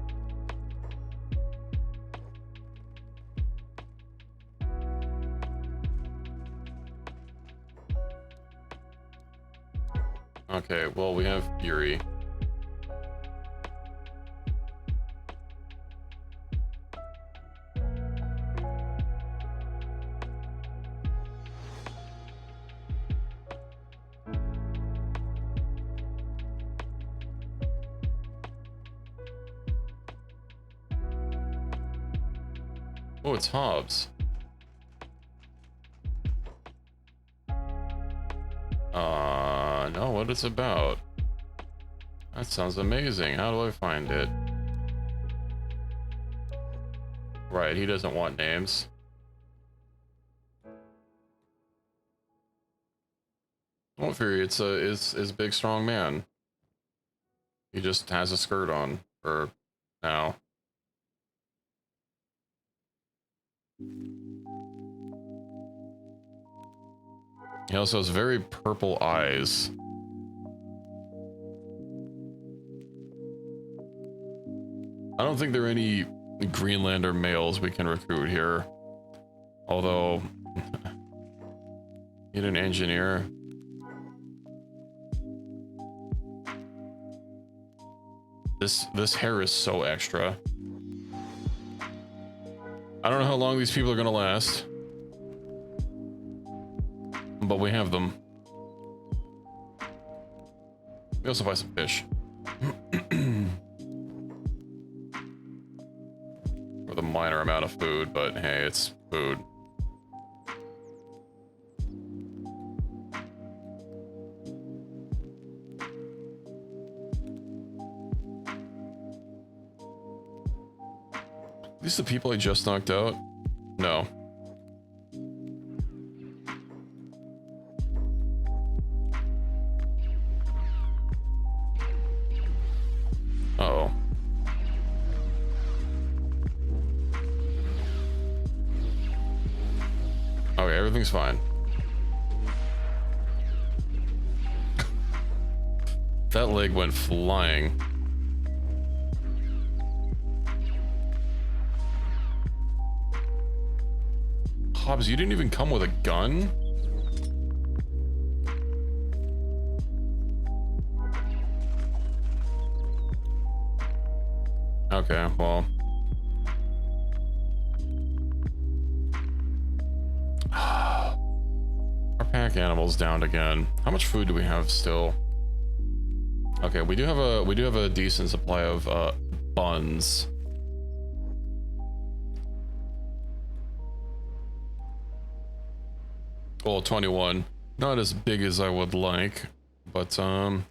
Okay, well, we have Fury. Oh, it's Hobbs. No, what it's about. That sounds amazing. How do I find it? Right, he doesn't want names. Don't fear, it's is big strong man. He just has a skirt on for now. He also has very purple eyes. I don't think there are any Greenlander males we can recruit here. Although, need an engineer. This hair is so extra. I don't know how long these people are gonna last. But we have them. We also buy some fish. With a minor amount of food, but hey, it's food. these the people I just knocked out? No. Uh-oh. Okay, everything's fine. That leg went flying. Hobbs, you didn't even come with a gun? Okay, well. Our pack animal's down again. How much food do we have still? Okay, we do have a decent supply of buns. Well, 21. Not as big as I would like, but I'm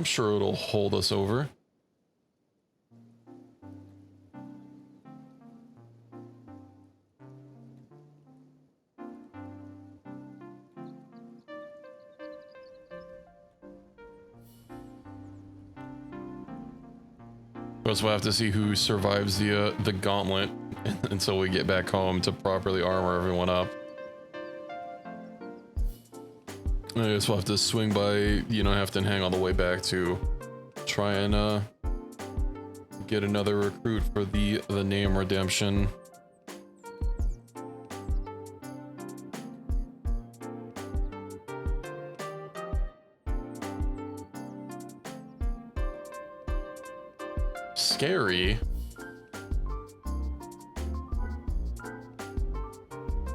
sure it'll hold us over. Guess we'll have to see who survives the gauntlet until we get back home to properly armor everyone up. I guess we'll have to swing by, you know, Hefton Hang on the way back to try and get another recruit for the name redemption. Scary.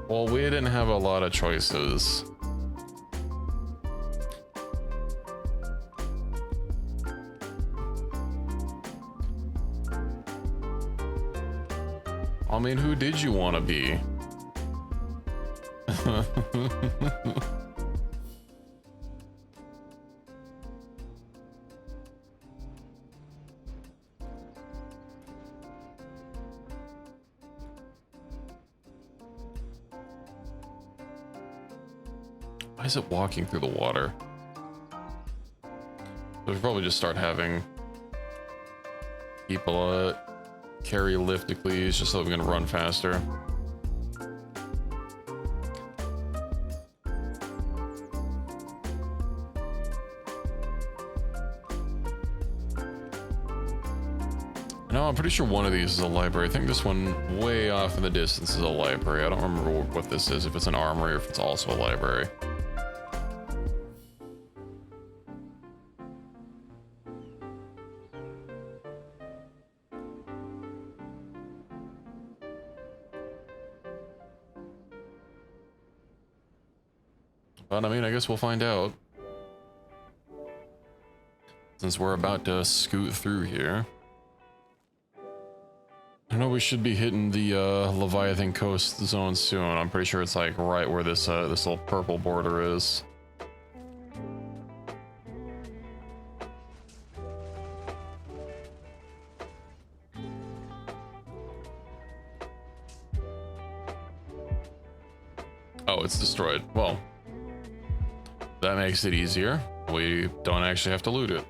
Well, we didn't have a lot of choices. I mean, who did you want to be? Why is it walking through the water? We should probably just start having people carry lifticles just so we can run faster. No, I'm pretty sure one of these is a library. I think this one way off in the distance is a library. I don't remember what this is, if it's an armory or if it's also a library. But I mean, I guess we'll find out. Since we're about to scoot through here. I know we should be hitting the Leviathan Coast zone soon. I'm pretty sure it's like right where this this little purple border is. Oh, it's destroyed. Well, that makes it easier. We don't actually have to loot it.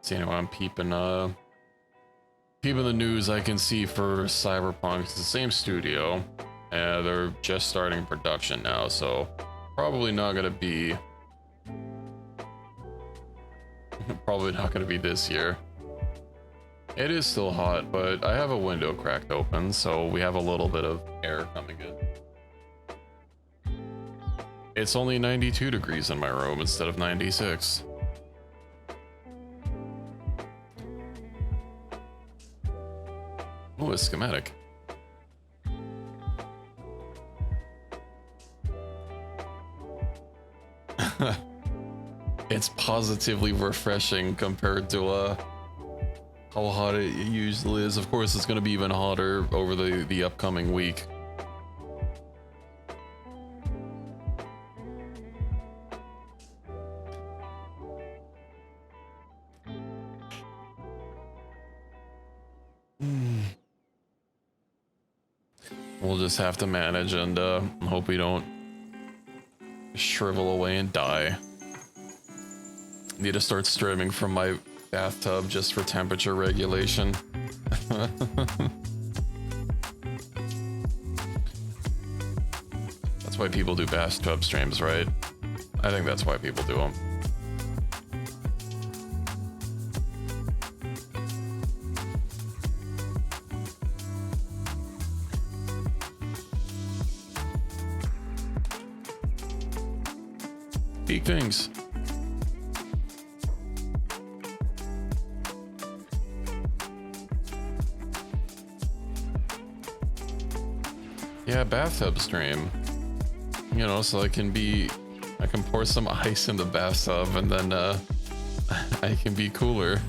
See, anyway, I'm peeping the news I can see for Cyberpunk. It's the same studio, and they're just starting production now, so probably not gonna be this year. It is still hot, but I have a window cracked open, so we have a little bit of air coming in. It's only 92 degrees in my room instead of 96. Oh, a schematic. It's positively refreshing compared to how hot it usually is. Of course, it's going to be even hotter over the upcoming week. We'll just have to manage and hope we don't shrivel away and die. Need to start streaming from my bathtub just for temperature regulation. That's why people do bathtub streams, right? I think that's why people do them. Big things. Yeah, bathtub stream. You know, so I can pour some ice in the bathtub and then I can be cooler.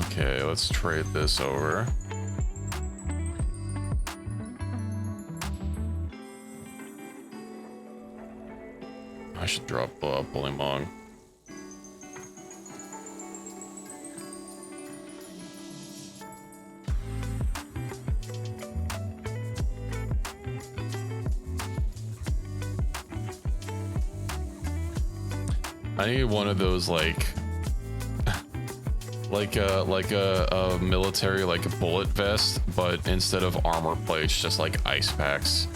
Okay, let's trade this over. I should drop Bullymong. I need one of those like a military like a bullet vest, but instead of armor plates, just like ice packs.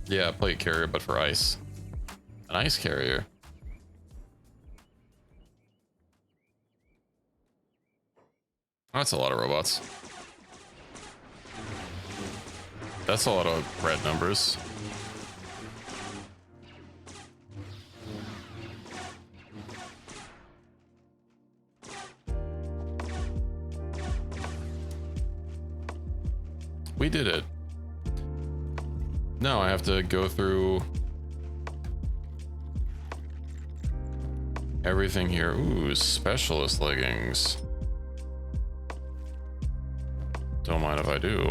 Yeah, plate carrier, but for ice. An ice carrier. That's a lot of robots. That's a lot of red numbers. We did it. Now I have to go through everything here. Ooh, specialist leggings. Don't mind if I do.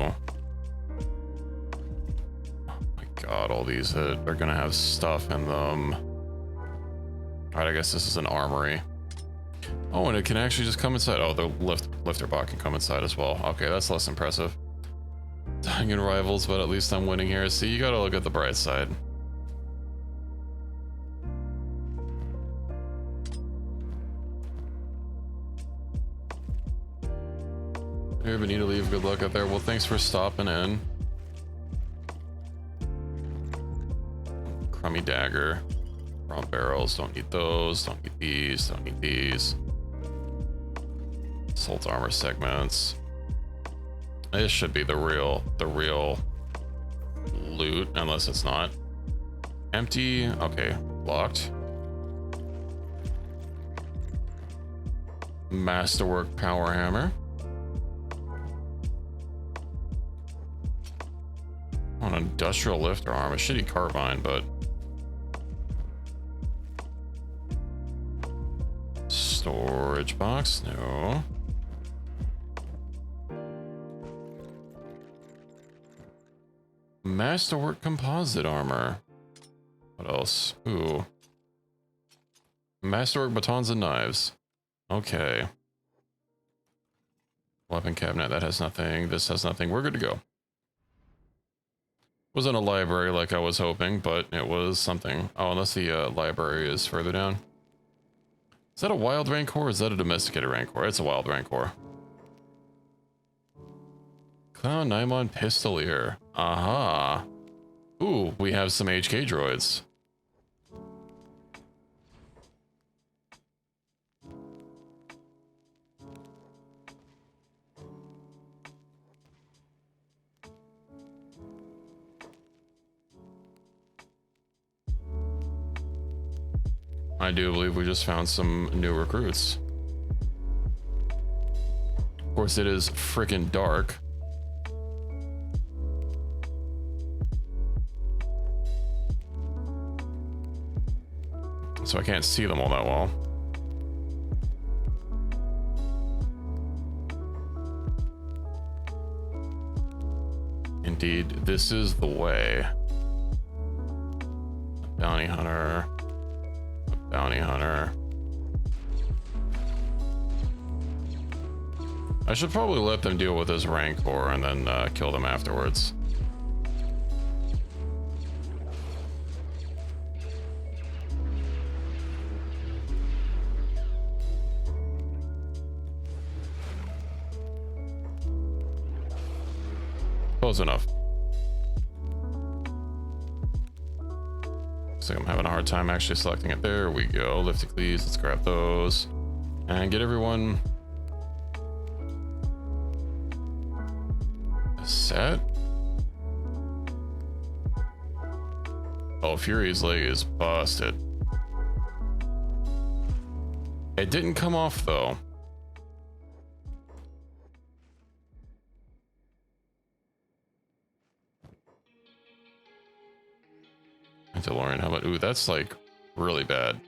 Oh my god, all these are gonna have stuff in them. Alright, I guess this is an armory. Oh, and it can actually just come inside. Oh, the lifter bot can come inside as well. Okay, that's less impressive. Dying in rivals, but at least I'm winning here. See, you gotta look at the bright side. Hey, Benito, leave. Good luck out there. Well, thanks for stopping in. Crummy dagger. Raw barrels. Don't need those. Don't need these. Don't need these. Assault armor segments. This should be the real loot, unless it's not. Empty. Okay, locked. Masterwork power hammer. On industrial lifter arm, a shitty carbine, but storage box, no. Masterwork composite armor. What else? Ooh. Masterwork batons and knives. Okay. Weapon cabinet, that has nothing. This has nothing. We're good to go. Wasn't a library like I was hoping, but it was something. Oh, unless the library is further down. Is that a wild rancor or is that a domesticated rancor? It's a wild rancor. Clown Nymon Pistolier. Aha. Ooh, we have some HK droids. I do believe we just found some new recruits. Of course, it is freaking dark. So I can't see them all that well. Indeed, this is the way. A bounty hunter. A bounty hunter. I should probably let them deal with this rancor and then kill them afterwards. Close enough. Looks like I'm having a hard time actually selecting it. There we go. Lifticles, let's grab those. And get everyone set. Oh, Fury's leg is busted. It didn't come off though. DeLorean helmet. Ooh, that's like really bad.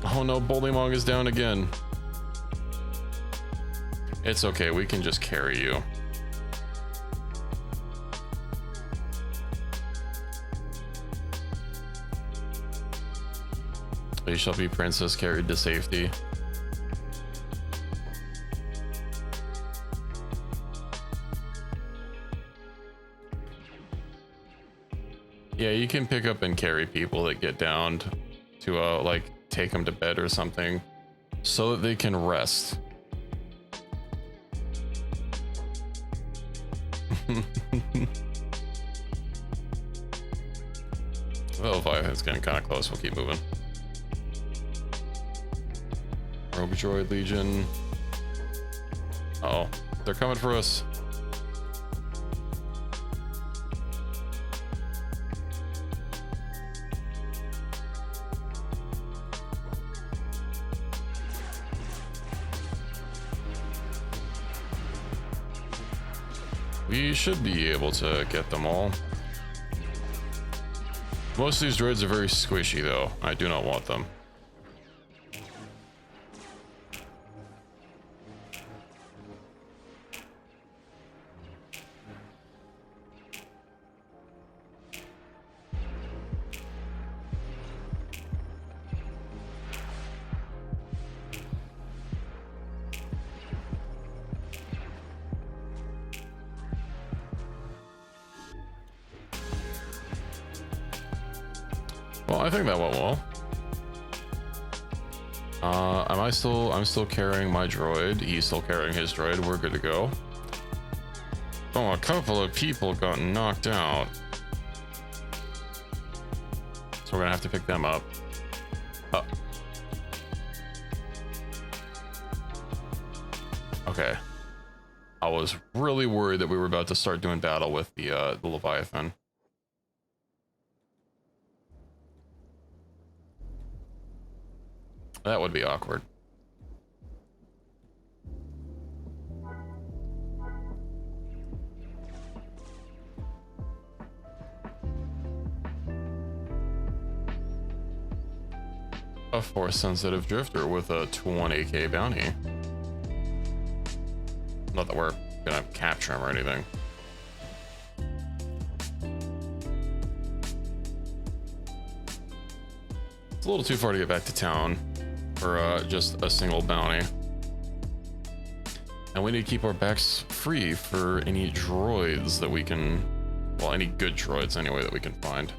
Oh no, Bullymong is down again. It's okay, we can just carry you. You shall be princess carried to safety. Yeah, you can pick up and carry people that get downed to like take them to bed or something so that they can rest. Well, Leviathan's getting kind of close. We'll keep moving. Rogue Droid Legion. Uh-oh, they're coming for us. We should be able to get them all. Most of these droids are very squishy though. I do not want them. Well, I think that went well. I'm still carrying my droid. He's still carrying his droid. We're good to go. Oh, a couple of people got knocked out. So we're gonna have to pick them up. Okay. I was really worried that we were about to start doing battle with the Leviathan. That would be awkward. A force-sensitive drifter with a 20k bounty. Not that we're gonna capture him or anything. It's a little too far to get back to town for just a single bounty. And we need to keep our backs free for any droids that we can, well, any good droids anyway that we can find.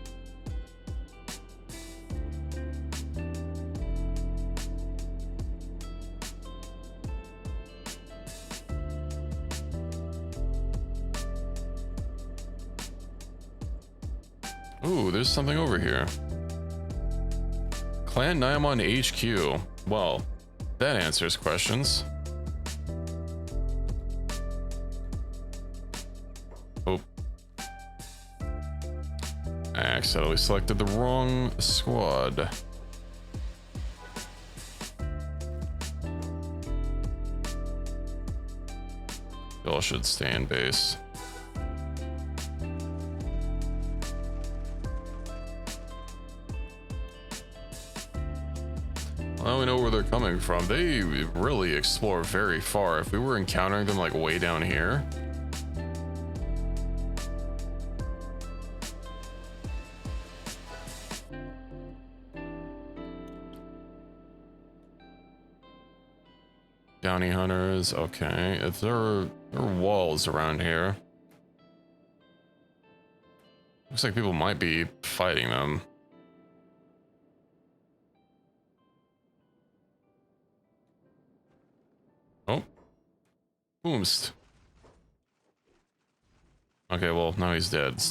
Ooh, there's something over here. Clan Nymon HQ. Well, that answers questions. Oh. accidentally selected the wrong squad. Bill should stay in base. Well, we know where they're coming from. They really explore very far. If we were encountering them like way down here. Bounty hunters, okay. If there are walls around here. Looks like people might be fighting them. Oh. Boomst. Okay, well, now he's dead.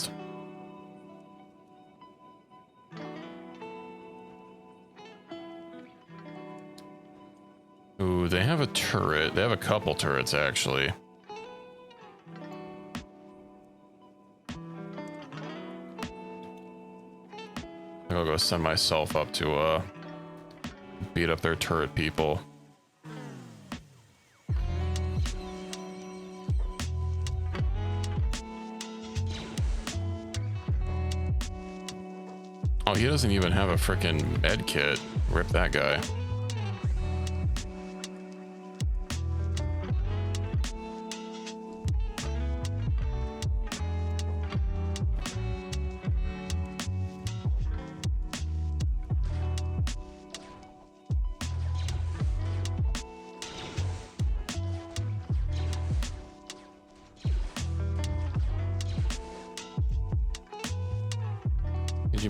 Ooh, they have a turret. They have a couple turrets, actually. I'll go send myself up to, beat up their turret people. Oh, he doesn't even have a frickin' med kit. Rip that guy.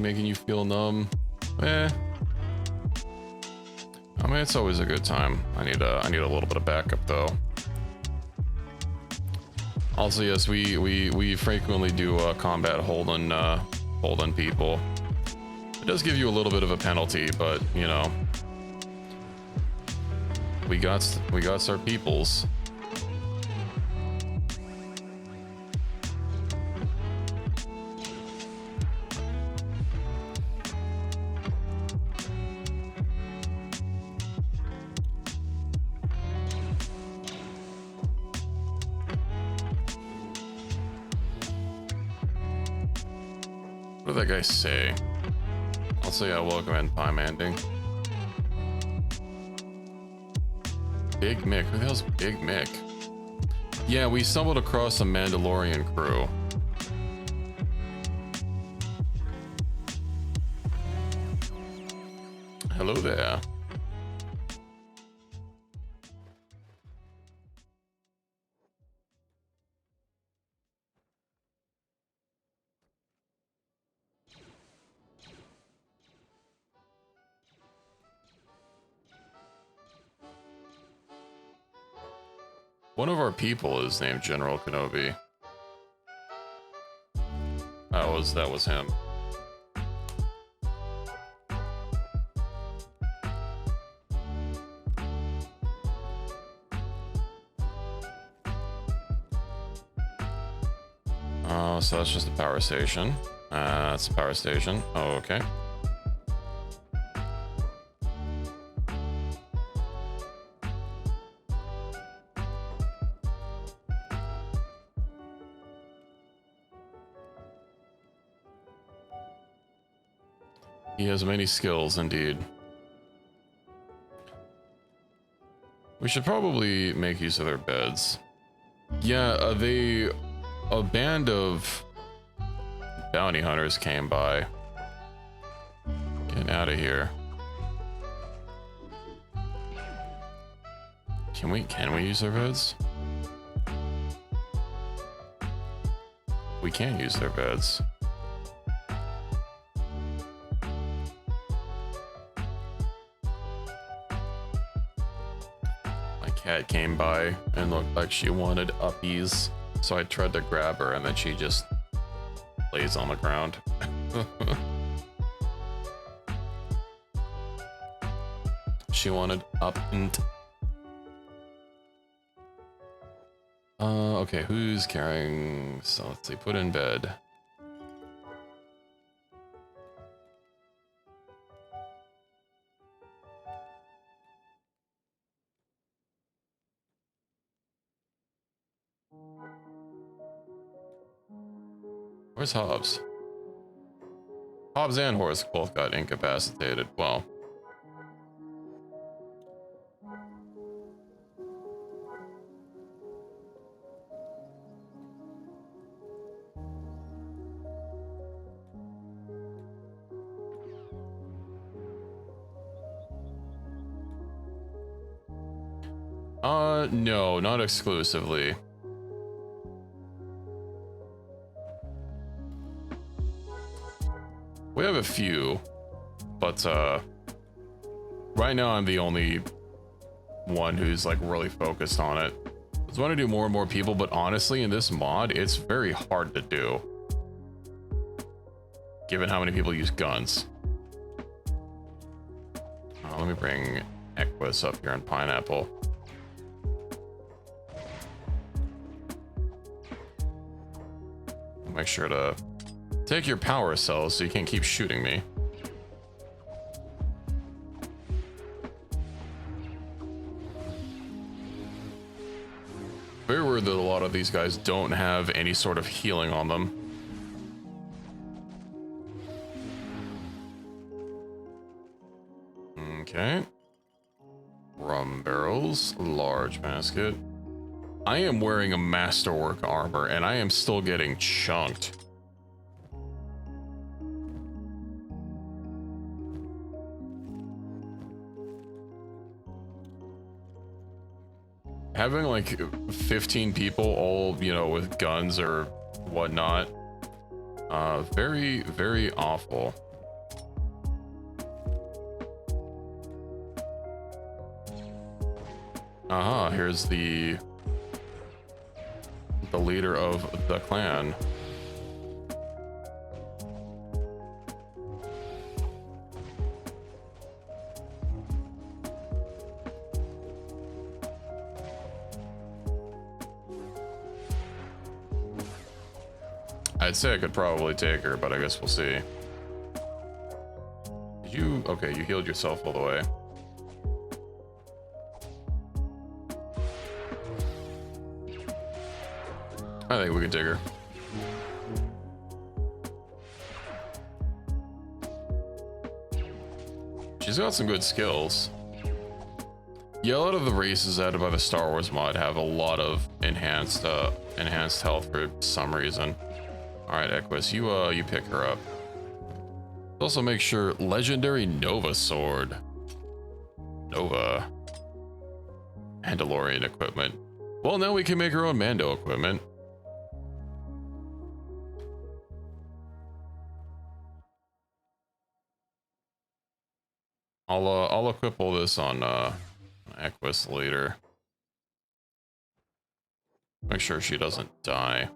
Making you feel numb? Eh. I mean, it's always a good time. I need a little bit of backup though. Also, yes, we frequently do combat holding people. It does give you a little bit of a penalty, but you know, we got our peoples. What did that guy say? I'll say welcome and pie ending. Big Mick. Who the hell's Big Mick? Yeah, we stumbled across a Mandalorian crew. Hello there. One of our people is named General Kenobi. That was him. Oh, so that's just a power station. That's a power station. Oh, okay. He has many skills, indeed. We should probably make use of their beds. Yeah, a band of bounty hunters came by. Get out of here. Can we use their beds? We can use their beds. Cat came by and looked like she wanted uppies, so I tried to grab her and then she just lays on the ground. She wanted up and okay, who's carrying? So let's see, put in bed. Where's Hobbs? Hobbs and Horse both got incapacitated. Well. No, not exclusively. We have a few, but right now I'm the only one who's like really focused on it. I just want to do more and more people, but honestly in this mod it's very hard to do given how many people use guns. Let me bring Equus up here on Pineapple. Make sure to take your power cells so you can't keep shooting me. Very weird that a lot of these guys don't have any sort of healing on them. Okay. Rum barrels, large basket. I am wearing a masterwork armor and I am still getting chunked. Having like 15 people all, you know, with guns or whatnot, very, very awful. Aha, here's the leader of the clan. I'd say I could probably take her, but I guess we'll see. Did you? Okay, you healed yourself all the way. I think we can take her. She's got some good skills. Yeah, a lot of the races added by the Star Wars mod have a lot of enhanced health for some reason. All right, Equus, you pick her up. Also make sure legendary Nova sword. Nova. Mandalorian equipment. Well, now we can make our own Mando equipment. I'll equip all this on Equus later. Make sure she doesn't die.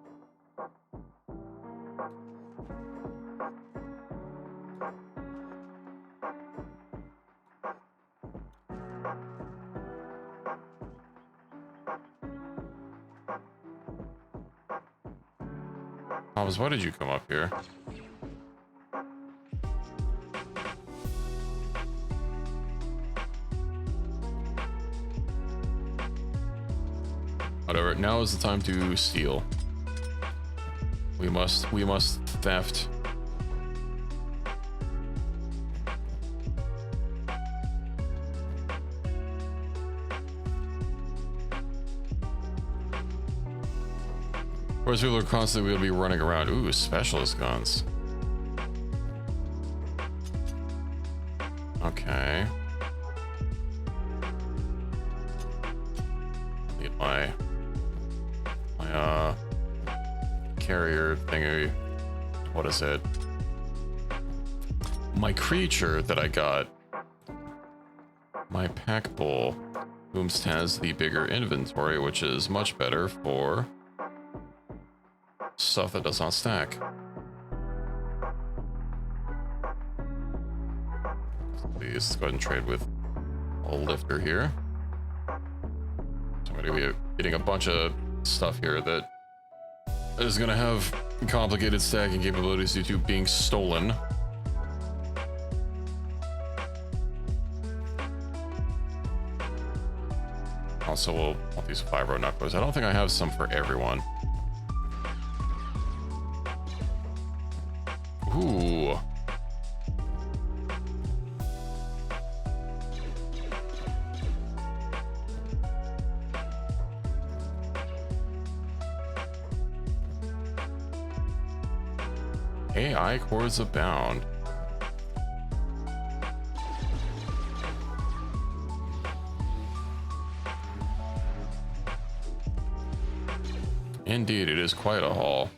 Thomas, why did you come up here? Whatever, now is the time to steal. We must theft. Of course, people are constantly going to be running around. Ooh, specialist guns. Okay. Need my carrier thingy. What is it? My creature that I got. My pack bull. Whomst has the bigger inventory, which is much better for stuff that does not stack. Please, let's go ahead and trade with a lifter here. So I'm going to be getting a bunch of stuff here that is going to have complicated stacking capabilities due to being stolen. Also, we'll use fibro knuckles. I don't think I have some for everyone. AI cores abound. Indeed, it is quite a haul.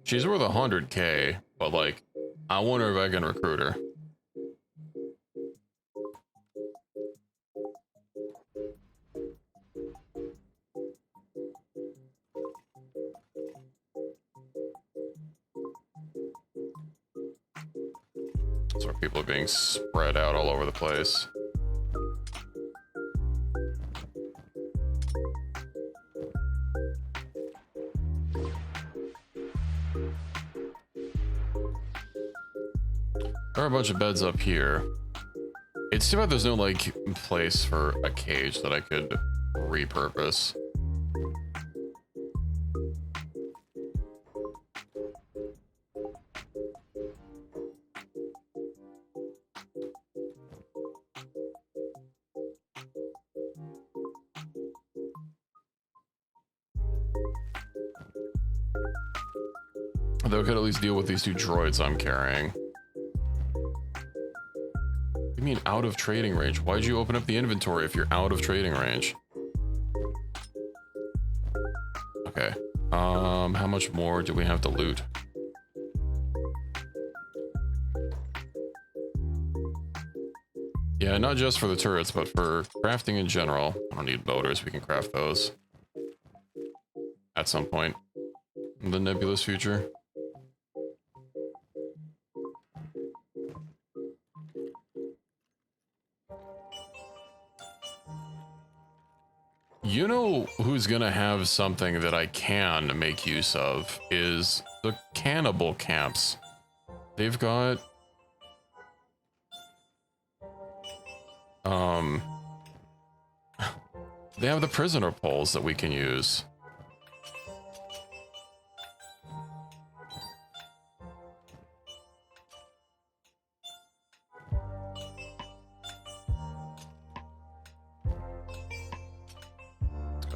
She's worth 100K, but like, I wonder if I can recruit her. So people are being spread out all over the place. There are a bunch of beds up here. It's too bad there's no like place for a cage that I could repurpose. Though I could at least deal with these two droids I'm carrying. You mean out of trading range? Why'd you open up the inventory if you're out of trading range? Okay. How much more do we have to loot? Yeah, not just for the turrets, but for crafting in general. I don't need motors, we can craft those. At some point. In the nebulous future. You know who's gonna have something that I can make use of is the cannibal camps. They've got they have the prisoner poles that we can use.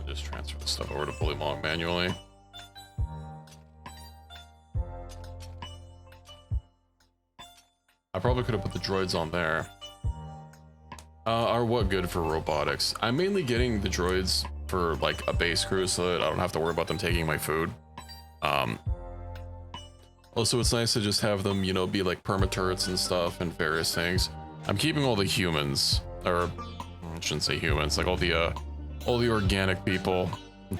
Just transfer the stuff over to Bullymong manually. I probably could have put the droids on there. Are what good for robotics? I'm mainly getting the droids for like a base crew so that I don't have to worry about them taking my food. Also, it's nice to just have them, you know, be like perma-turrets and stuff and various things. I'm keeping all the humans, or I shouldn't say humans, like all the organic people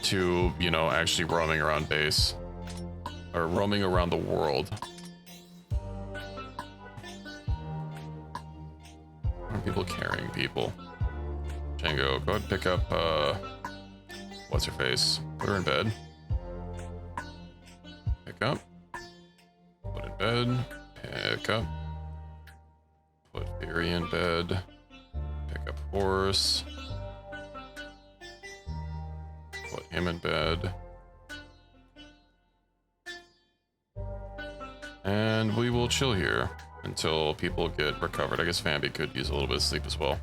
to, you know, actually roaming around base. Or roaming around the world. Are people carrying people? Django, go ahead and pick up, what's her face? Put her in bed. Pick up. Put in bed. Pick up. Put Barry in bed. Pick up horse. Put him in bed. And we will chill here until people get recovered. I guess Famby could use a little bit of sleep as well.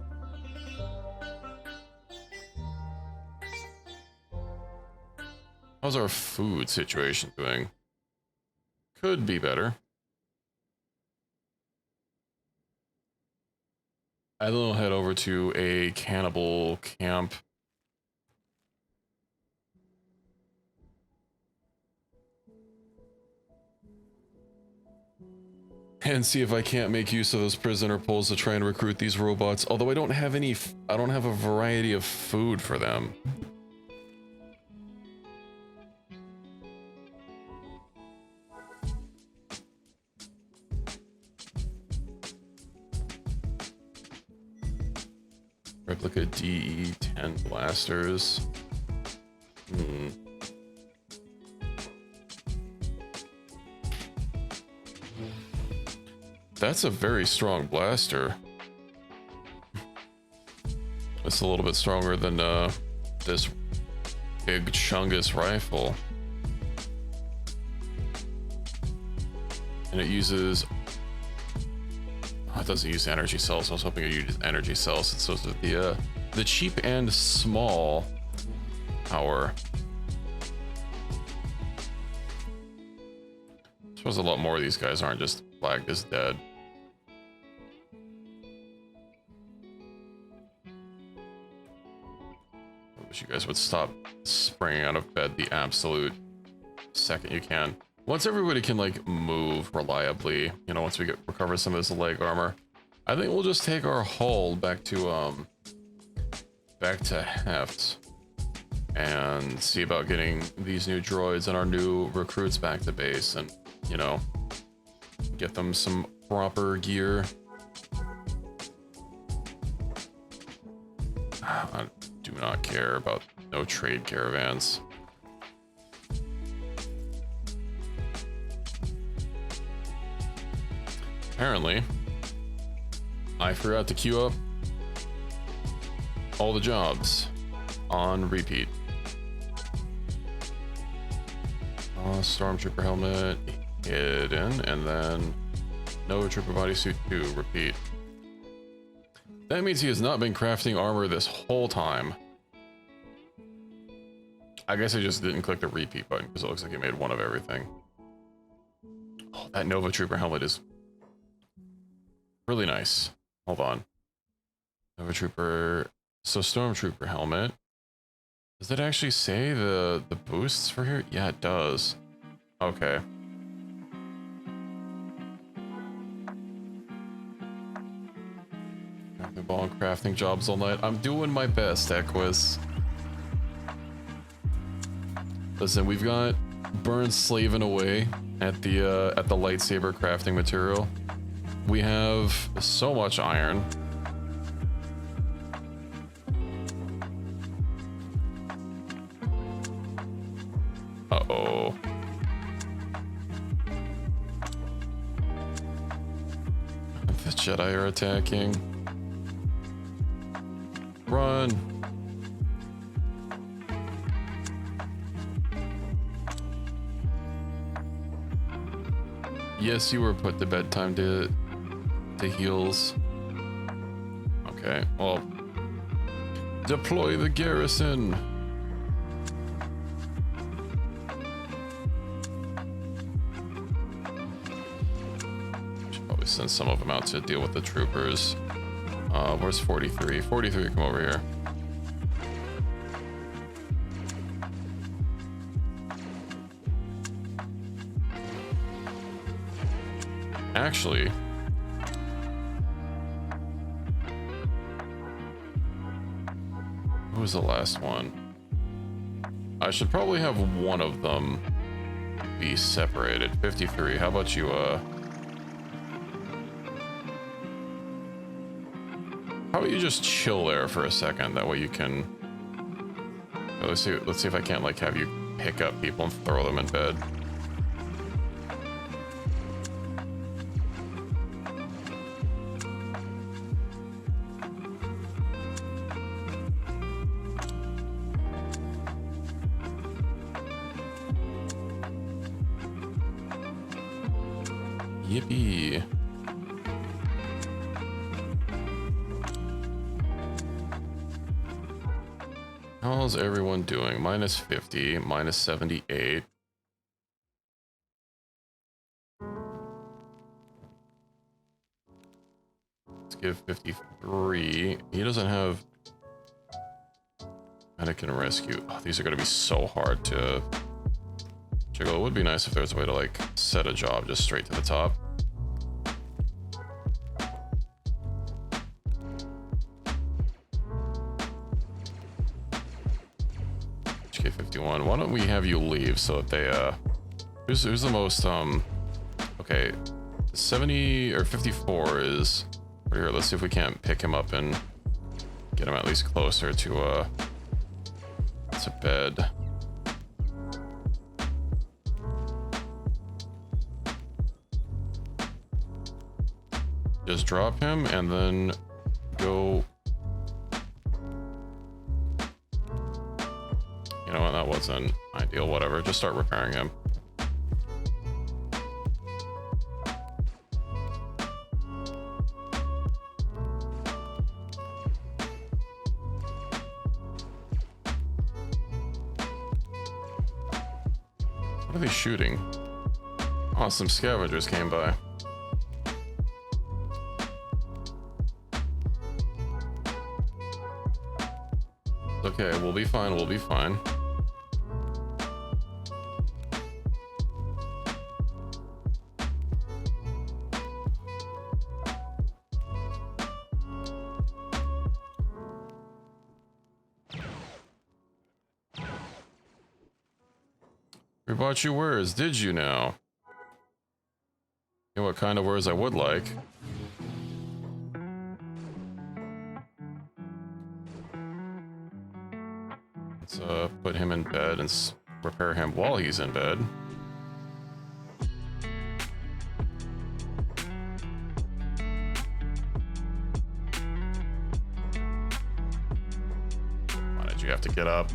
How's our food situation doing? Could be better. I will head over to a cannibal camp. And see if I can't make use of those prisoner poles to try and recruit these robots. Although I don't have any, I don't have a variety of food for them. Replica DE-10 blasters. That's a very strong blaster. It's a little bit stronger than this big Chungus rifle. And it uses... Oh, it doesn't use energy cells. I was hoping it used energy cells. So it's the cheap and small power. I suppose a lot more of these guys aren't just flagged as dead. I wish you guys would stop springing out of bed the absolute second you can. Once everybody can like move reliably, you know, once we recover some of this leg armor, I think we'll just take our hull back to heft and see about getting these new droids and our new recruits back to base, and you know, get them some proper gear. I do not care about no trade caravans. Apparently, I forgot to queue up all the jobs on repeat. Stormtrooper helmet hidden, and then Nova Trooper bodysuit 2 repeat. That means he has not been crafting armor this whole time. I guess I just didn't click the repeat button because it looks like he made one of everything. Oh, that Nova Trooper helmet is really nice. Hold on. Nova Trooper. So Stormtrooper helmet. Does it actually say the boosts for here? Yeah, it does. Okay. Crafting ball and crafting jobs all night. I'm doing my best, Equus. Listen, we've got Burn slaving away at the lightsaber crafting material. We have so much iron. Uh-oh. The Jedi are attacking. Run. Yes, you were put to bedtime to heals. Okay, well, deploy the garrison. Should probably send some of them out to deal with the troopers. Where's 43? 43, come over here. Actually, who was the last one? I should probably have one of them be separated. 53, how about you, how about you just chill there for a second? That way you can... Let's see if I can't, like, have you pick up people and throw them in bed. Yippee. How's everyone doing? Minus 50, minus 78. Let's give 53. He doesn't have medic and rescue. Oh, these are going to be so hard to jiggle. It would be nice if there was a way to like set a job just straight to the top. HK51. Why don't we have you leave so that they who's the most okay, 70 or 54 is right here. Let's see if we can't pick him up and get him at least closer to bed. Just drop him and then go. You know what, that wasn't ideal. Whatever, just start repairing him. What are they shooting? Oh, some scavengers came by. Okay, we'll be fine, we'll be fine. We bought you wares, did you now? You know what kind of wares I would like? Let's put him in bed and repair him while he's in bed. Why did you have to get up?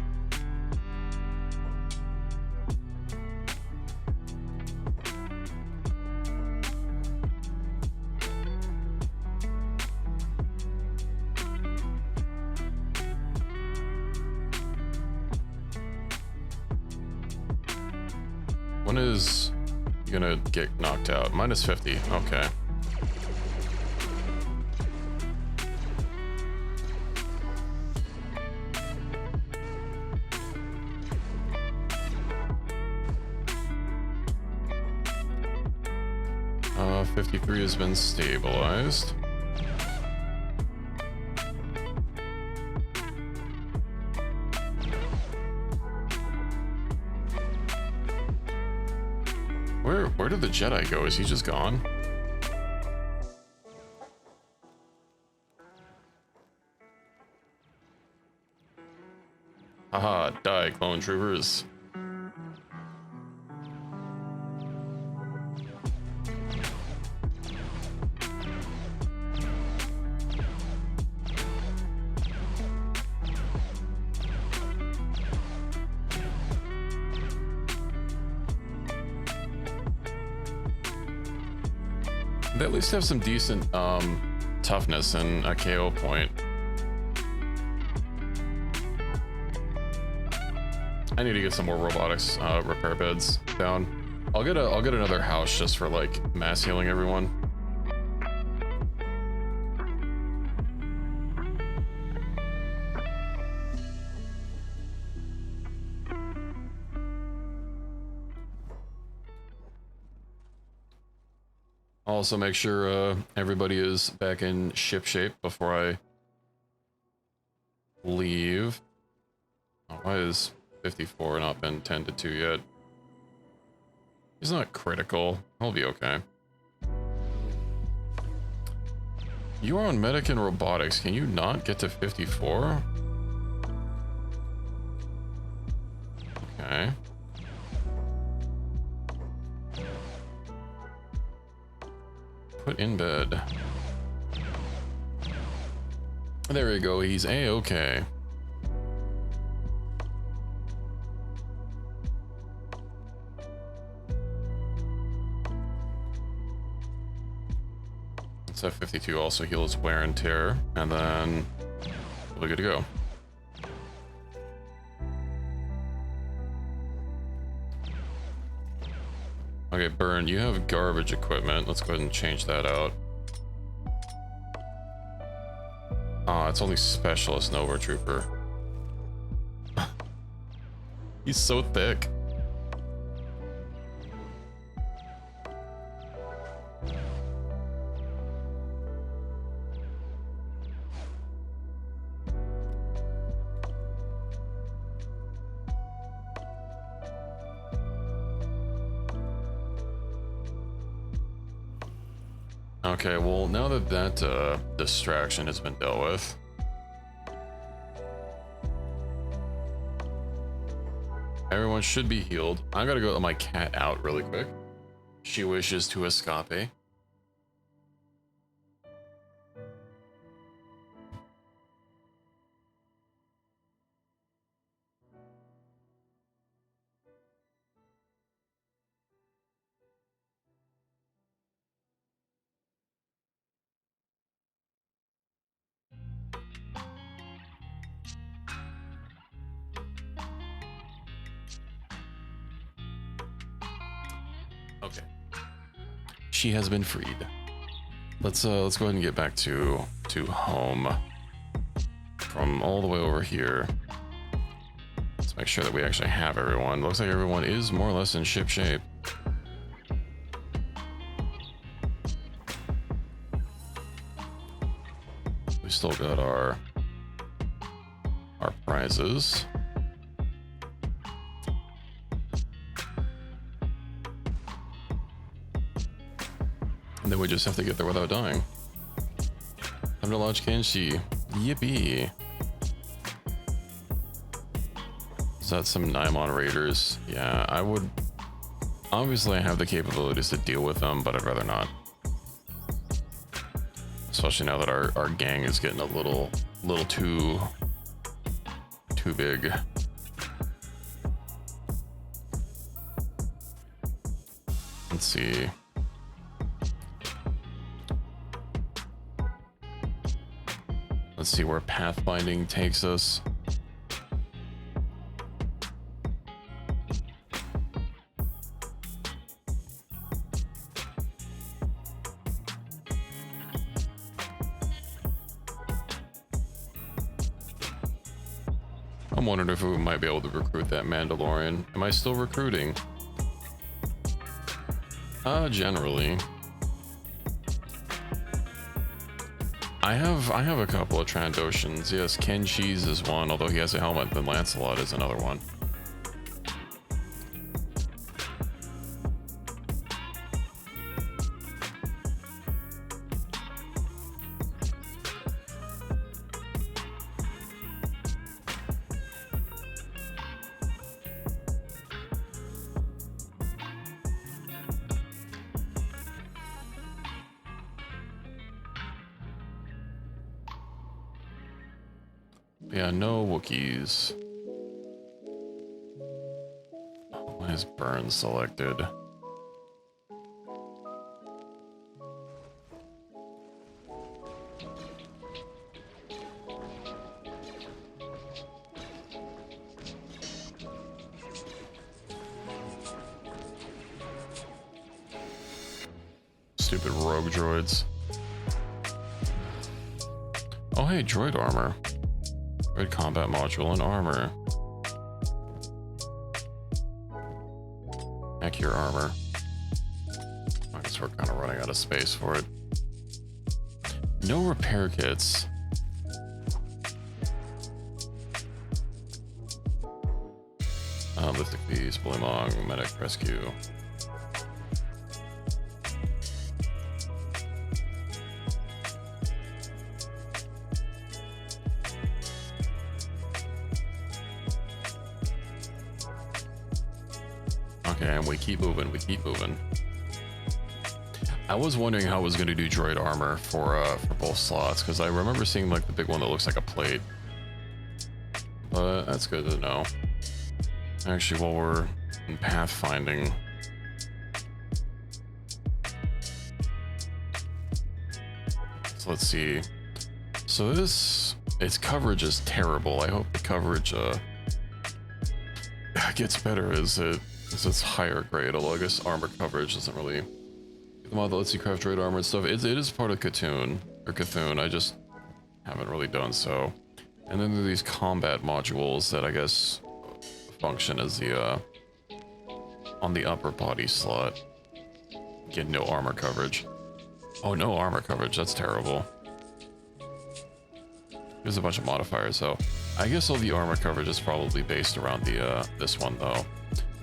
When is he gonna get knocked out? Minus 50. Okay. Uh, 53 has been stabilized. Where did the Jedi go? Is he just gone? Haha, die, clone troopers. They at least have some decent toughness and a KO point. I need to get some more robotics repair beds down. I'll get another house just for like mass healing everyone. Also make sure everybody is back in ship shape before I leave. Oh, why is 54 not been tended to yet? He's not critical. He'll be okay. You are on medic and robotics. Can you not get to 54? Okay. Put in bed. There we go. He's A-okay. Let's have 52 also heal his wear and tear, and then we'll be good to go. Okay, Burn, you have garbage equipment. Let's go ahead and change that out. Ah, it's only Specialist Nova Trooper. He's so thick. Okay, well, now that that distraction has been dealt with, everyone should be healed. I gotta go let my cat out really quick. She wishes to escape. Okay. She has been freed. Let's go ahead and get back to home from all the way over here. Let's make sure that we actually have everyone. Looks like everyone is more or less in ship shape. We still got our prizes. And then we just have to get there without dying. Time to launch Kenshi. Yippee. Is that some Naimon raiders? Yeah, I would... Obviously, I have the capabilities to deal with them, but I'd rather not. Especially now that our gang is getting a little too big. Let's see. Let's see where pathfinding takes us. I'm wondering if we might be able to recruit that Mandalorian. Am I still recruiting? Generally. I have a couple of Trandoshans. Yes, Kenshi's is one, although he has a helmet, then Lancelot is another one. Yeah, no Wookiees. Why is Burn selected? Stupid rogue droids. Oh hey, droid armor. Droid combat module and armor. Accurate armor. I guess we're kind of running out of space for it. No repair kits. Liftic Beast, Bullymong, Medic Rescue. Okay, and we keep moving, I was wondering how I was going to do droid armor for both slots, because I remember seeing like the big one that looks like a plate. But that's good to know. Actually, while we're in pathfinding, so let's see. So its coverage is terrible. I hope the coverage gets better as it's higher grade. Although I guess armor coverage doesn't really. The mod that lets you craft droid armor and stuff. It is part of Cthulhu. I just haven't really done so. And then there are these combat modules that I guess function as the on the upper body slot. Get no armor coverage. Oh, no armor coverage. That's terrible. There's a bunch of modifiers, so I guess all the armor coverage is probably based around the this one though.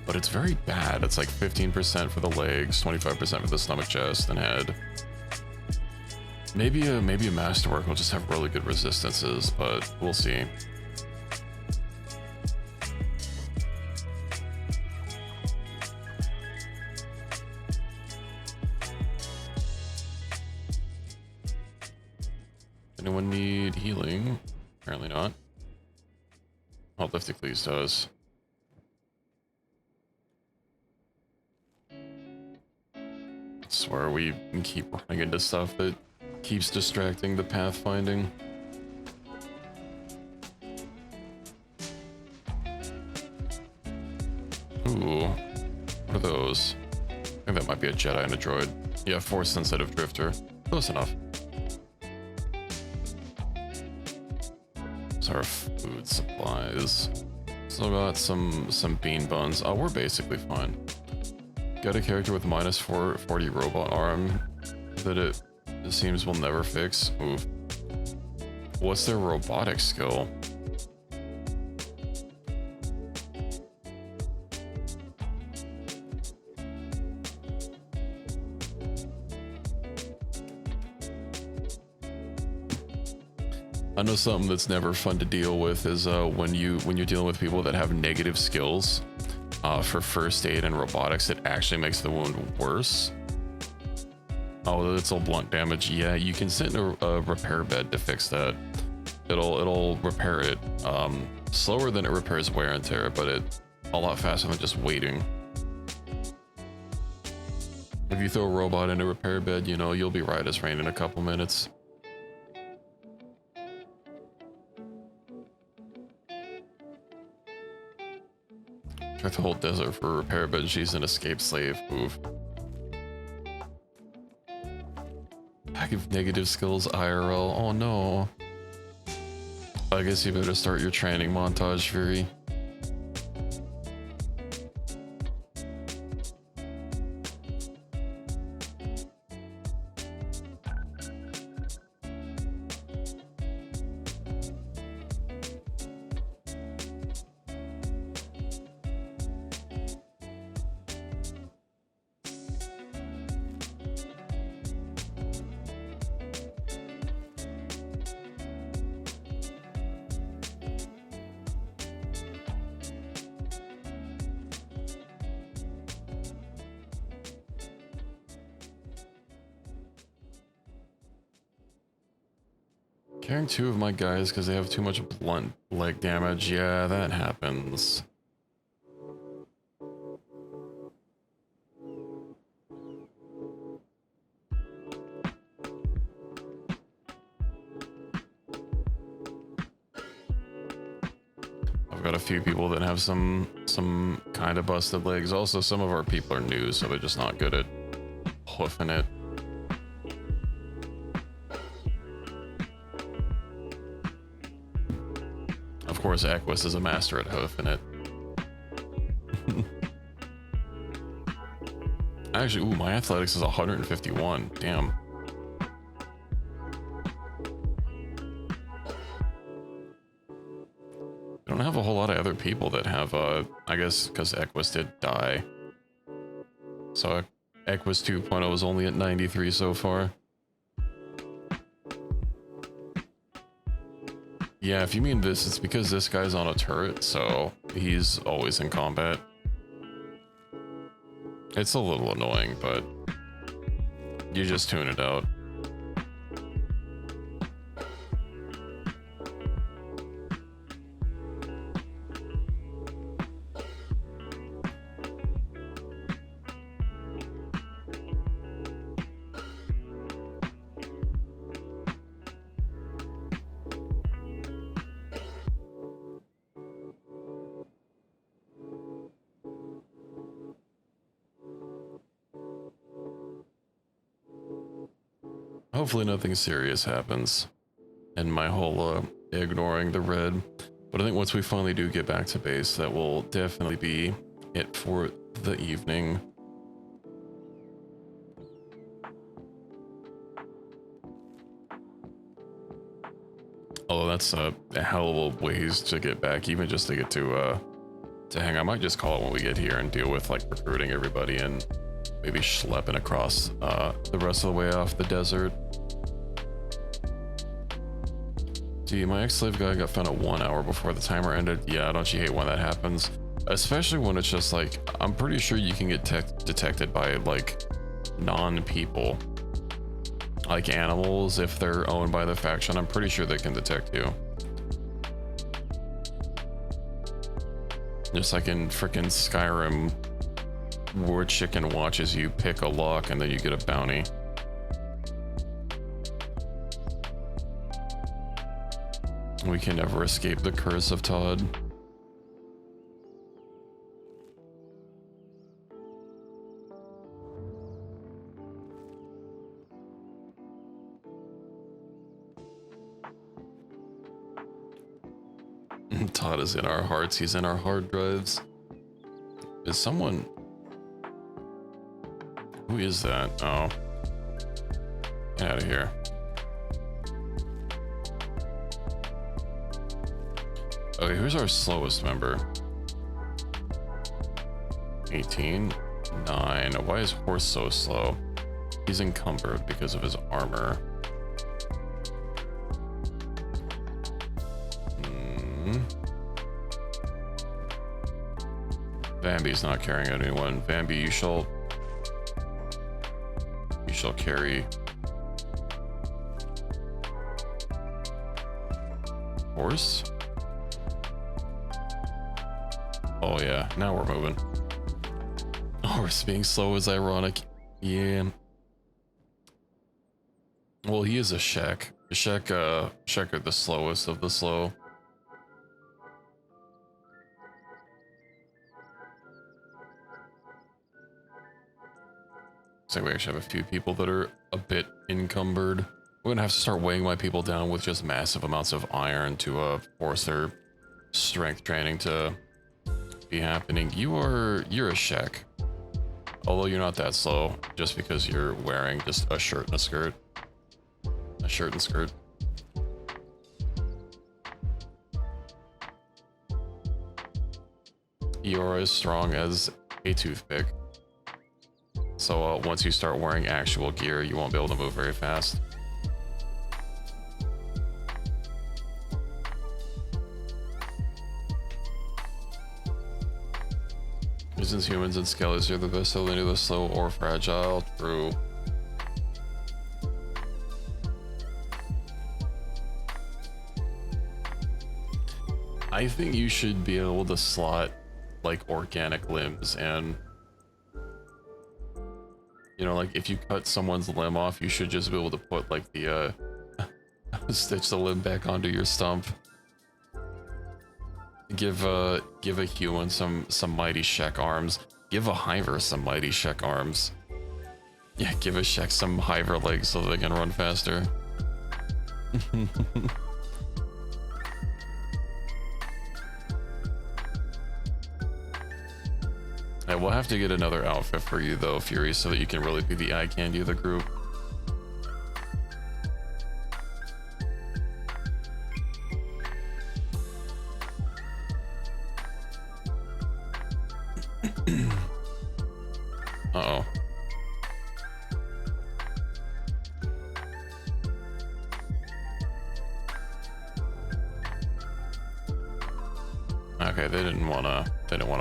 But it's very bad. It's like 15% for the legs, 25% for the stomach, chest, and head. Maybe a masterwork will just have really good resistances, but we'll see. Anyone need healing? Apparently not. Oh, Lifticles does. I swear we keep running into stuff that keeps distracting the pathfinding. Ooh, what are those? think that might be a Jedi and a droid. Yeah, force sensitive drifter. Close enough. So our food supplies. Still got some bean buns. Oh, we're basically fine. Got a character with minus 440 robot arm that it seems we'll never fix. Oof. What's their robotic skill? I know something that's never fun to deal with is when you're dealing with people that have negative skills for first aid and robotics, it actually makes the wound worse. Oh, it's all blunt damage. Yeah, you can sit in a repair bed to fix that. It'll repair it slower than it repairs wear and tear, but it a lot faster than just waiting. If you throw a robot in a repair bed, you know, you'll be right as rain in a couple minutes. Tried the whole desert for a repair bed. She's an escaped slave. Move. Pack of negative skills IRL. Oh no. I guess you better start your training montage, Fury. Carrying 2 of my guys because they have too much blunt leg damage. Yeah, that happens. I've got a few people that have some kind of busted legs. Also, some of our people are new, so they're just not good at hoofing it. Of course, Equus is a master at hoofing it. Actually, ooh, my athletics is 151. Damn. I don't have a whole lot of other people that have, I guess, because Equus did die. So Equus 2.0 is only at 93 so far. Yeah, if you mean this, it's because this guy's on a turret, so he's always in combat. It's a little annoying, but you just tune it out. Hopefully nothing serious happens in my whole ignoring the red, but I think once we finally do get back to base, that will definitely be it for the evening. Although that's a hell of a ways to get back, even just to get to hang. I might just call it when we get here and deal with like recruiting everybody and maybe schlepping across the rest of the way off the desert. Gee, my ex-slave guy got found at 1 hour before the timer ended. Yeah, don't you hate when that happens? Especially when it's just like, I'm pretty sure you can get detected by like non-people. Like animals, if they're owned by the faction, I'm pretty sure they can detect you. Just like in frickin' Skyrim, where chicken watches you pick a lock and then you get a bounty. We can never escape the curse of Todd. Todd is in our hearts. He's in our hard drives. Is someone... Who is that? Oh. Get out of here. Okay, who's our slowest member? 18? 9. Why is Horse so slow? He's encumbered because of his armor. Bambi's not carrying anyone. Bambi, you shall carry Horse. Oh yeah, now we're moving. Horse being slow is ironic. Yeah. Well, he is a Shek. Shek are the slowest of the slow. So we actually have a few people that are a bit encumbered. We're gonna have to start weighing my people down with just massive amounts of iron to force their strength training to be happening. You're a Shek. Although you're not that slow, just because you're wearing just a shirt and a skirt. A shirt and skirt. You're as strong as a toothpick. So once you start wearing actual gear, you won't be able to move very fast. Since humans and skellies are the best, so they do the slow or fragile. True. I think you should be able to slot like organic limbs, and you know, like if you cut someone's limb off, you should just be able to put like the stitch the limb back onto your stump. Give a human some mighty Shek arms. Give a Hiver some mighty Shek arms. Yeah, give a Shek some Hiver legs so they can run faster. Yeah, we'll have to get another outfit for you though, Fury, so that you can really be the eye candy of the group. Uh-oh. Okay, they didn't wanna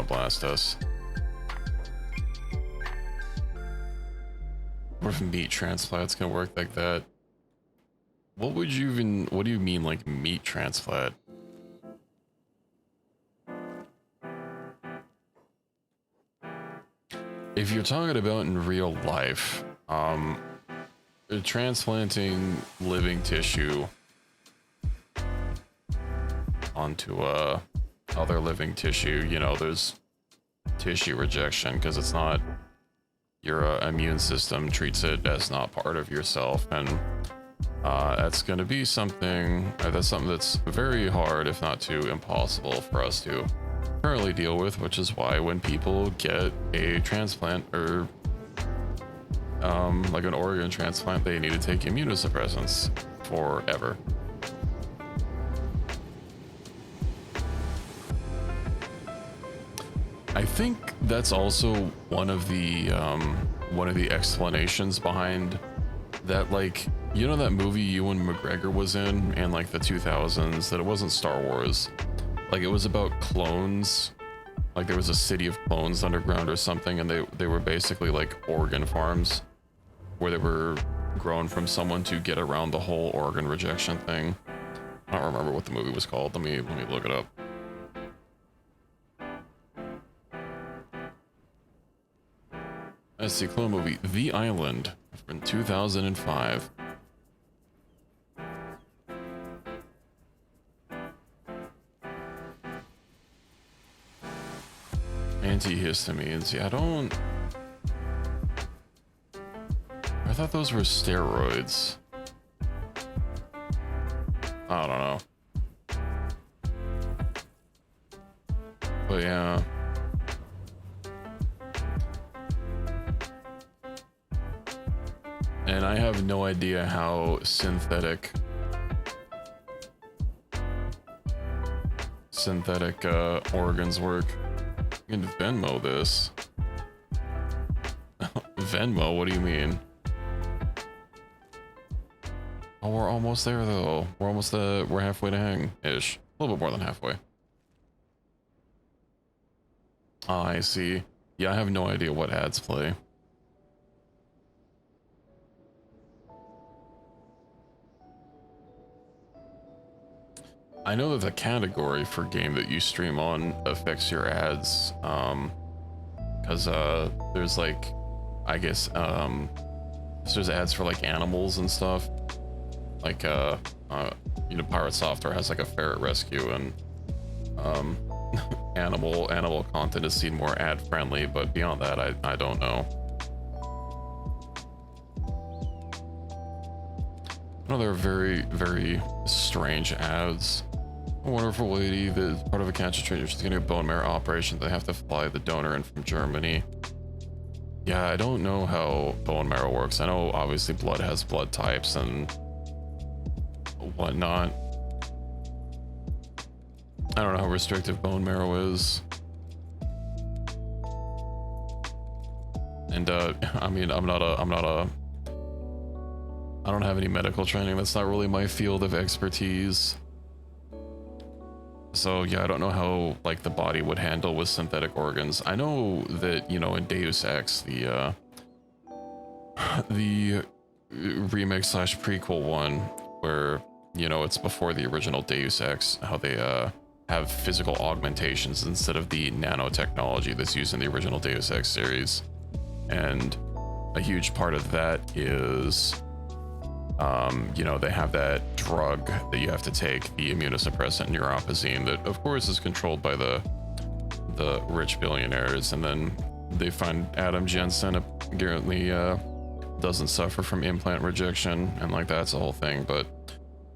blast us. What if meat transplant's gonna work like that? What do you mean like meat transplant? If you're talking about in real life, transplanting living tissue onto other living tissue, you know, there's tissue rejection because it's not, your immune system treats it as not part of yourself, and that's going to be something that's very hard, if not too impossible, for us to currently deal with, which is why when people get a transplant or like an organ transplant, they need to take immunosuppressants forever. I think that's also one of the explanations behind that, like, you know that movie Ewan McGregor was in like the 2000s, that it wasn't Star Wars, like it was about clones, like there was a city of clones underground or something, and they were basically like organ farms where they were grown from someone to get around the whole organ rejection thing. I don't remember what the movie was called. Let me look it up. That's the clone movie The Island from 2005. Antihistamines. Yeah, I thought those were steroids. I don't know. But yeah. And I have no idea how synthetic organs work. You can Venmo this. Venmo, what do you mean? Oh, we're almost there though. We're halfway to hang-ish. A little bit more than halfway. Ah, I see. Yeah, I have no idea what ads play. I know that the category for game that you stream on affects your ads, because there's like, I guess, there's ads for like animals and stuff. Like, you know, Pirate Software has like a ferret rescue, and animal content is seen more ad friendly, but beyond that, I don't know. No, they're very, very strange ads. A wonderful lady that is part of a cancer treatment. She's getting a bone marrow operation. They have to fly the donor in from Germany. Yeah, I don't know how bone marrow works. I know obviously blood has blood types and whatnot. I don't know how restrictive bone marrow is. And I mean, I don't have any medical training. That's not really my field of expertise. So yeah, I don't know how like the body would handle with synthetic organs. I know that, you know, in Deus Ex, the remake slash prequel one, where, you know, it's before the original Deus Ex, how they have physical augmentations instead of the nanotechnology that's used in the original Deus Ex series. And a huge part of that is, you know, they have that drug that you have to take, the immunosuppressant neuropozyne, that of course is controlled by the rich billionaires. And then they find Adam Jensen apparently doesn't suffer from implant rejection, and like that's the whole thing. But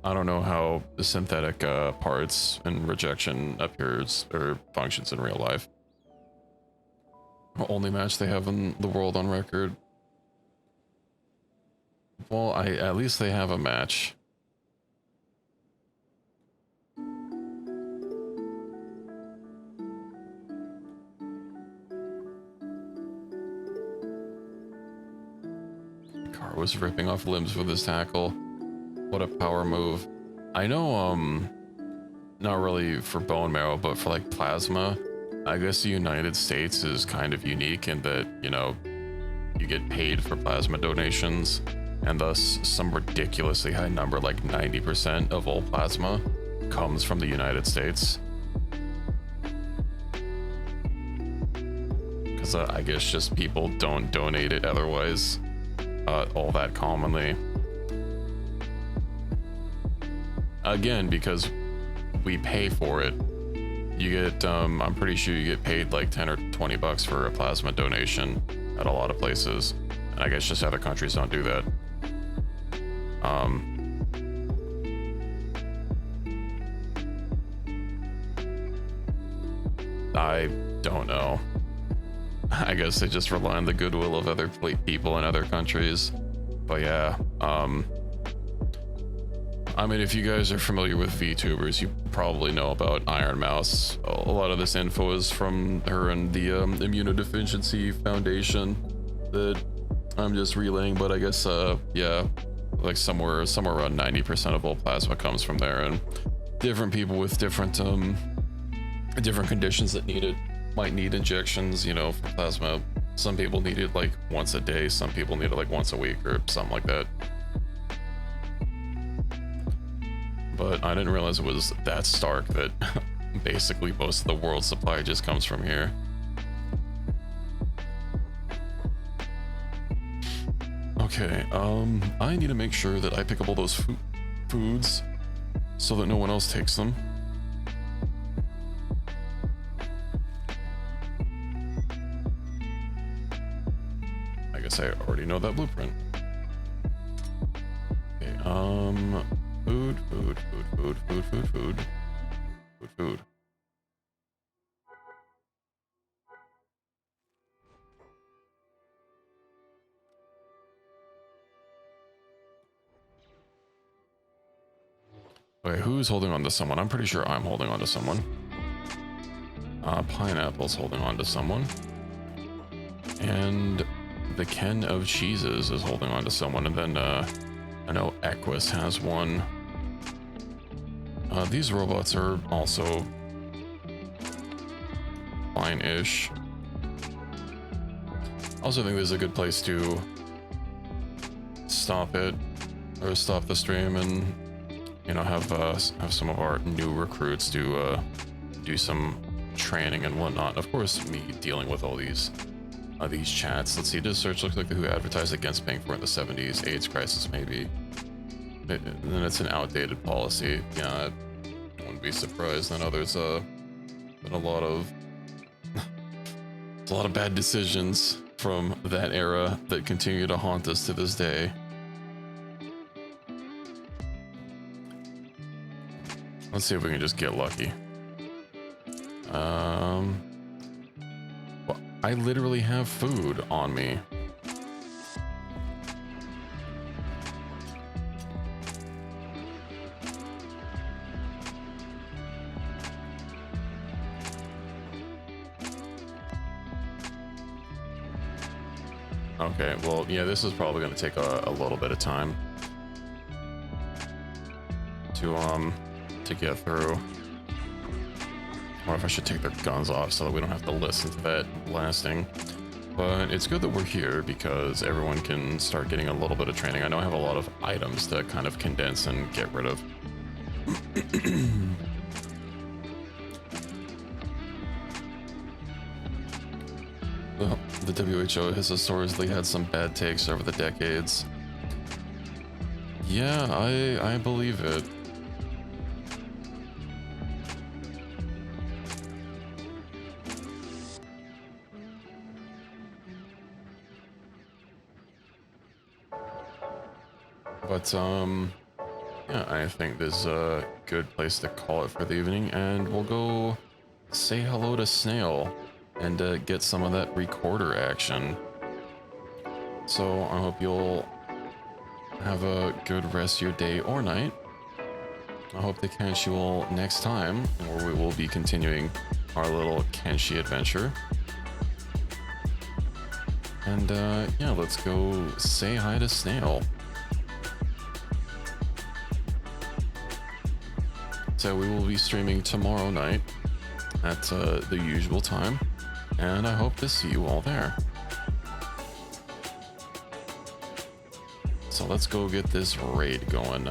I don't know how the synthetic parts and rejection appears or functions in real life. The only match they have in the world on record. Well, at least they have a match. Car was ripping off limbs with his tackle. What a power move. I know, not really for bone marrow, but for like plasma, I guess the United States is kind of unique in that, you know, you get paid for plasma donations, and thus some ridiculously high number, like 90% of all plasma comes from the United States. Because I guess just people don't donate it otherwise all that commonly. Again, because we pay for it. You get, I'm pretty sure you get paid like 10 or 20 bucks for a plasma donation at a lot of places. And I guess just other countries don't do that. I don't know. I guess they just rely on the goodwill of other people in other countries. But yeah, I mean, if you guys are familiar with VTubers, you probably know about Iron Mouse. A lot of this info is from her and the Immunodeficiency Foundation that I'm just relaying, but I guess, yeah, like somewhere around 90% of all plasma comes from there, and different people with different conditions that need it might need injections, you know, for plasma. Some people need it like once a day, some people need it like once a week or something like that. But I didn't realize it was that stark that basically most of the world's supply just comes from here. Okay, I need to make sure that I pick up all those foods so that no one else takes them. I guess I already know that blueprint. Okay, food. Okay, who's holding on to someone? I'm pretty sure I'm holding on to someone. Pineapple's holding on to someone. And the Ken of Cheeses is holding on to someone. And then I know Equus has one. These robots are also fine-ish. Also think this is a good place to stop it, or stop the stream, and you know, have some of our new recruits do some training and whatnot. Of course, me dealing with all these chats. Let's see, does search look like who advertised against paying for it in the 70s? AIDS crisis, maybe. Then it's an outdated policy. Yeah, I wouldn't be surprised. I know there's been a lot of bad decisions from that era that continue to haunt us to this day. Let's see if we can just get lucky. Well, I literally have food on me. Okay, well, yeah, this is probably going to take a little bit of time to get through. Or if I should take their guns off so that we don't have to listen to that blasting. But it's good that we're here because everyone can start getting a little bit of training. I know I have a lot of items to kind of condense and get rid of. Well, the WHO has historically had some bad takes over the decades. Yeah, I believe it. But, yeah, I think this is a good place to call it for the evening, and we'll go say hello to Snail and get some of that recorder action. So I hope you'll have a good rest of your day or night. I hope to catch you all next time, where we will be continuing our little Kenshi adventure. And, yeah, let's go say hi to Snail. So we will be streaming tomorrow night at the usual time, and I hope to see you all there. So let's go get this raid going.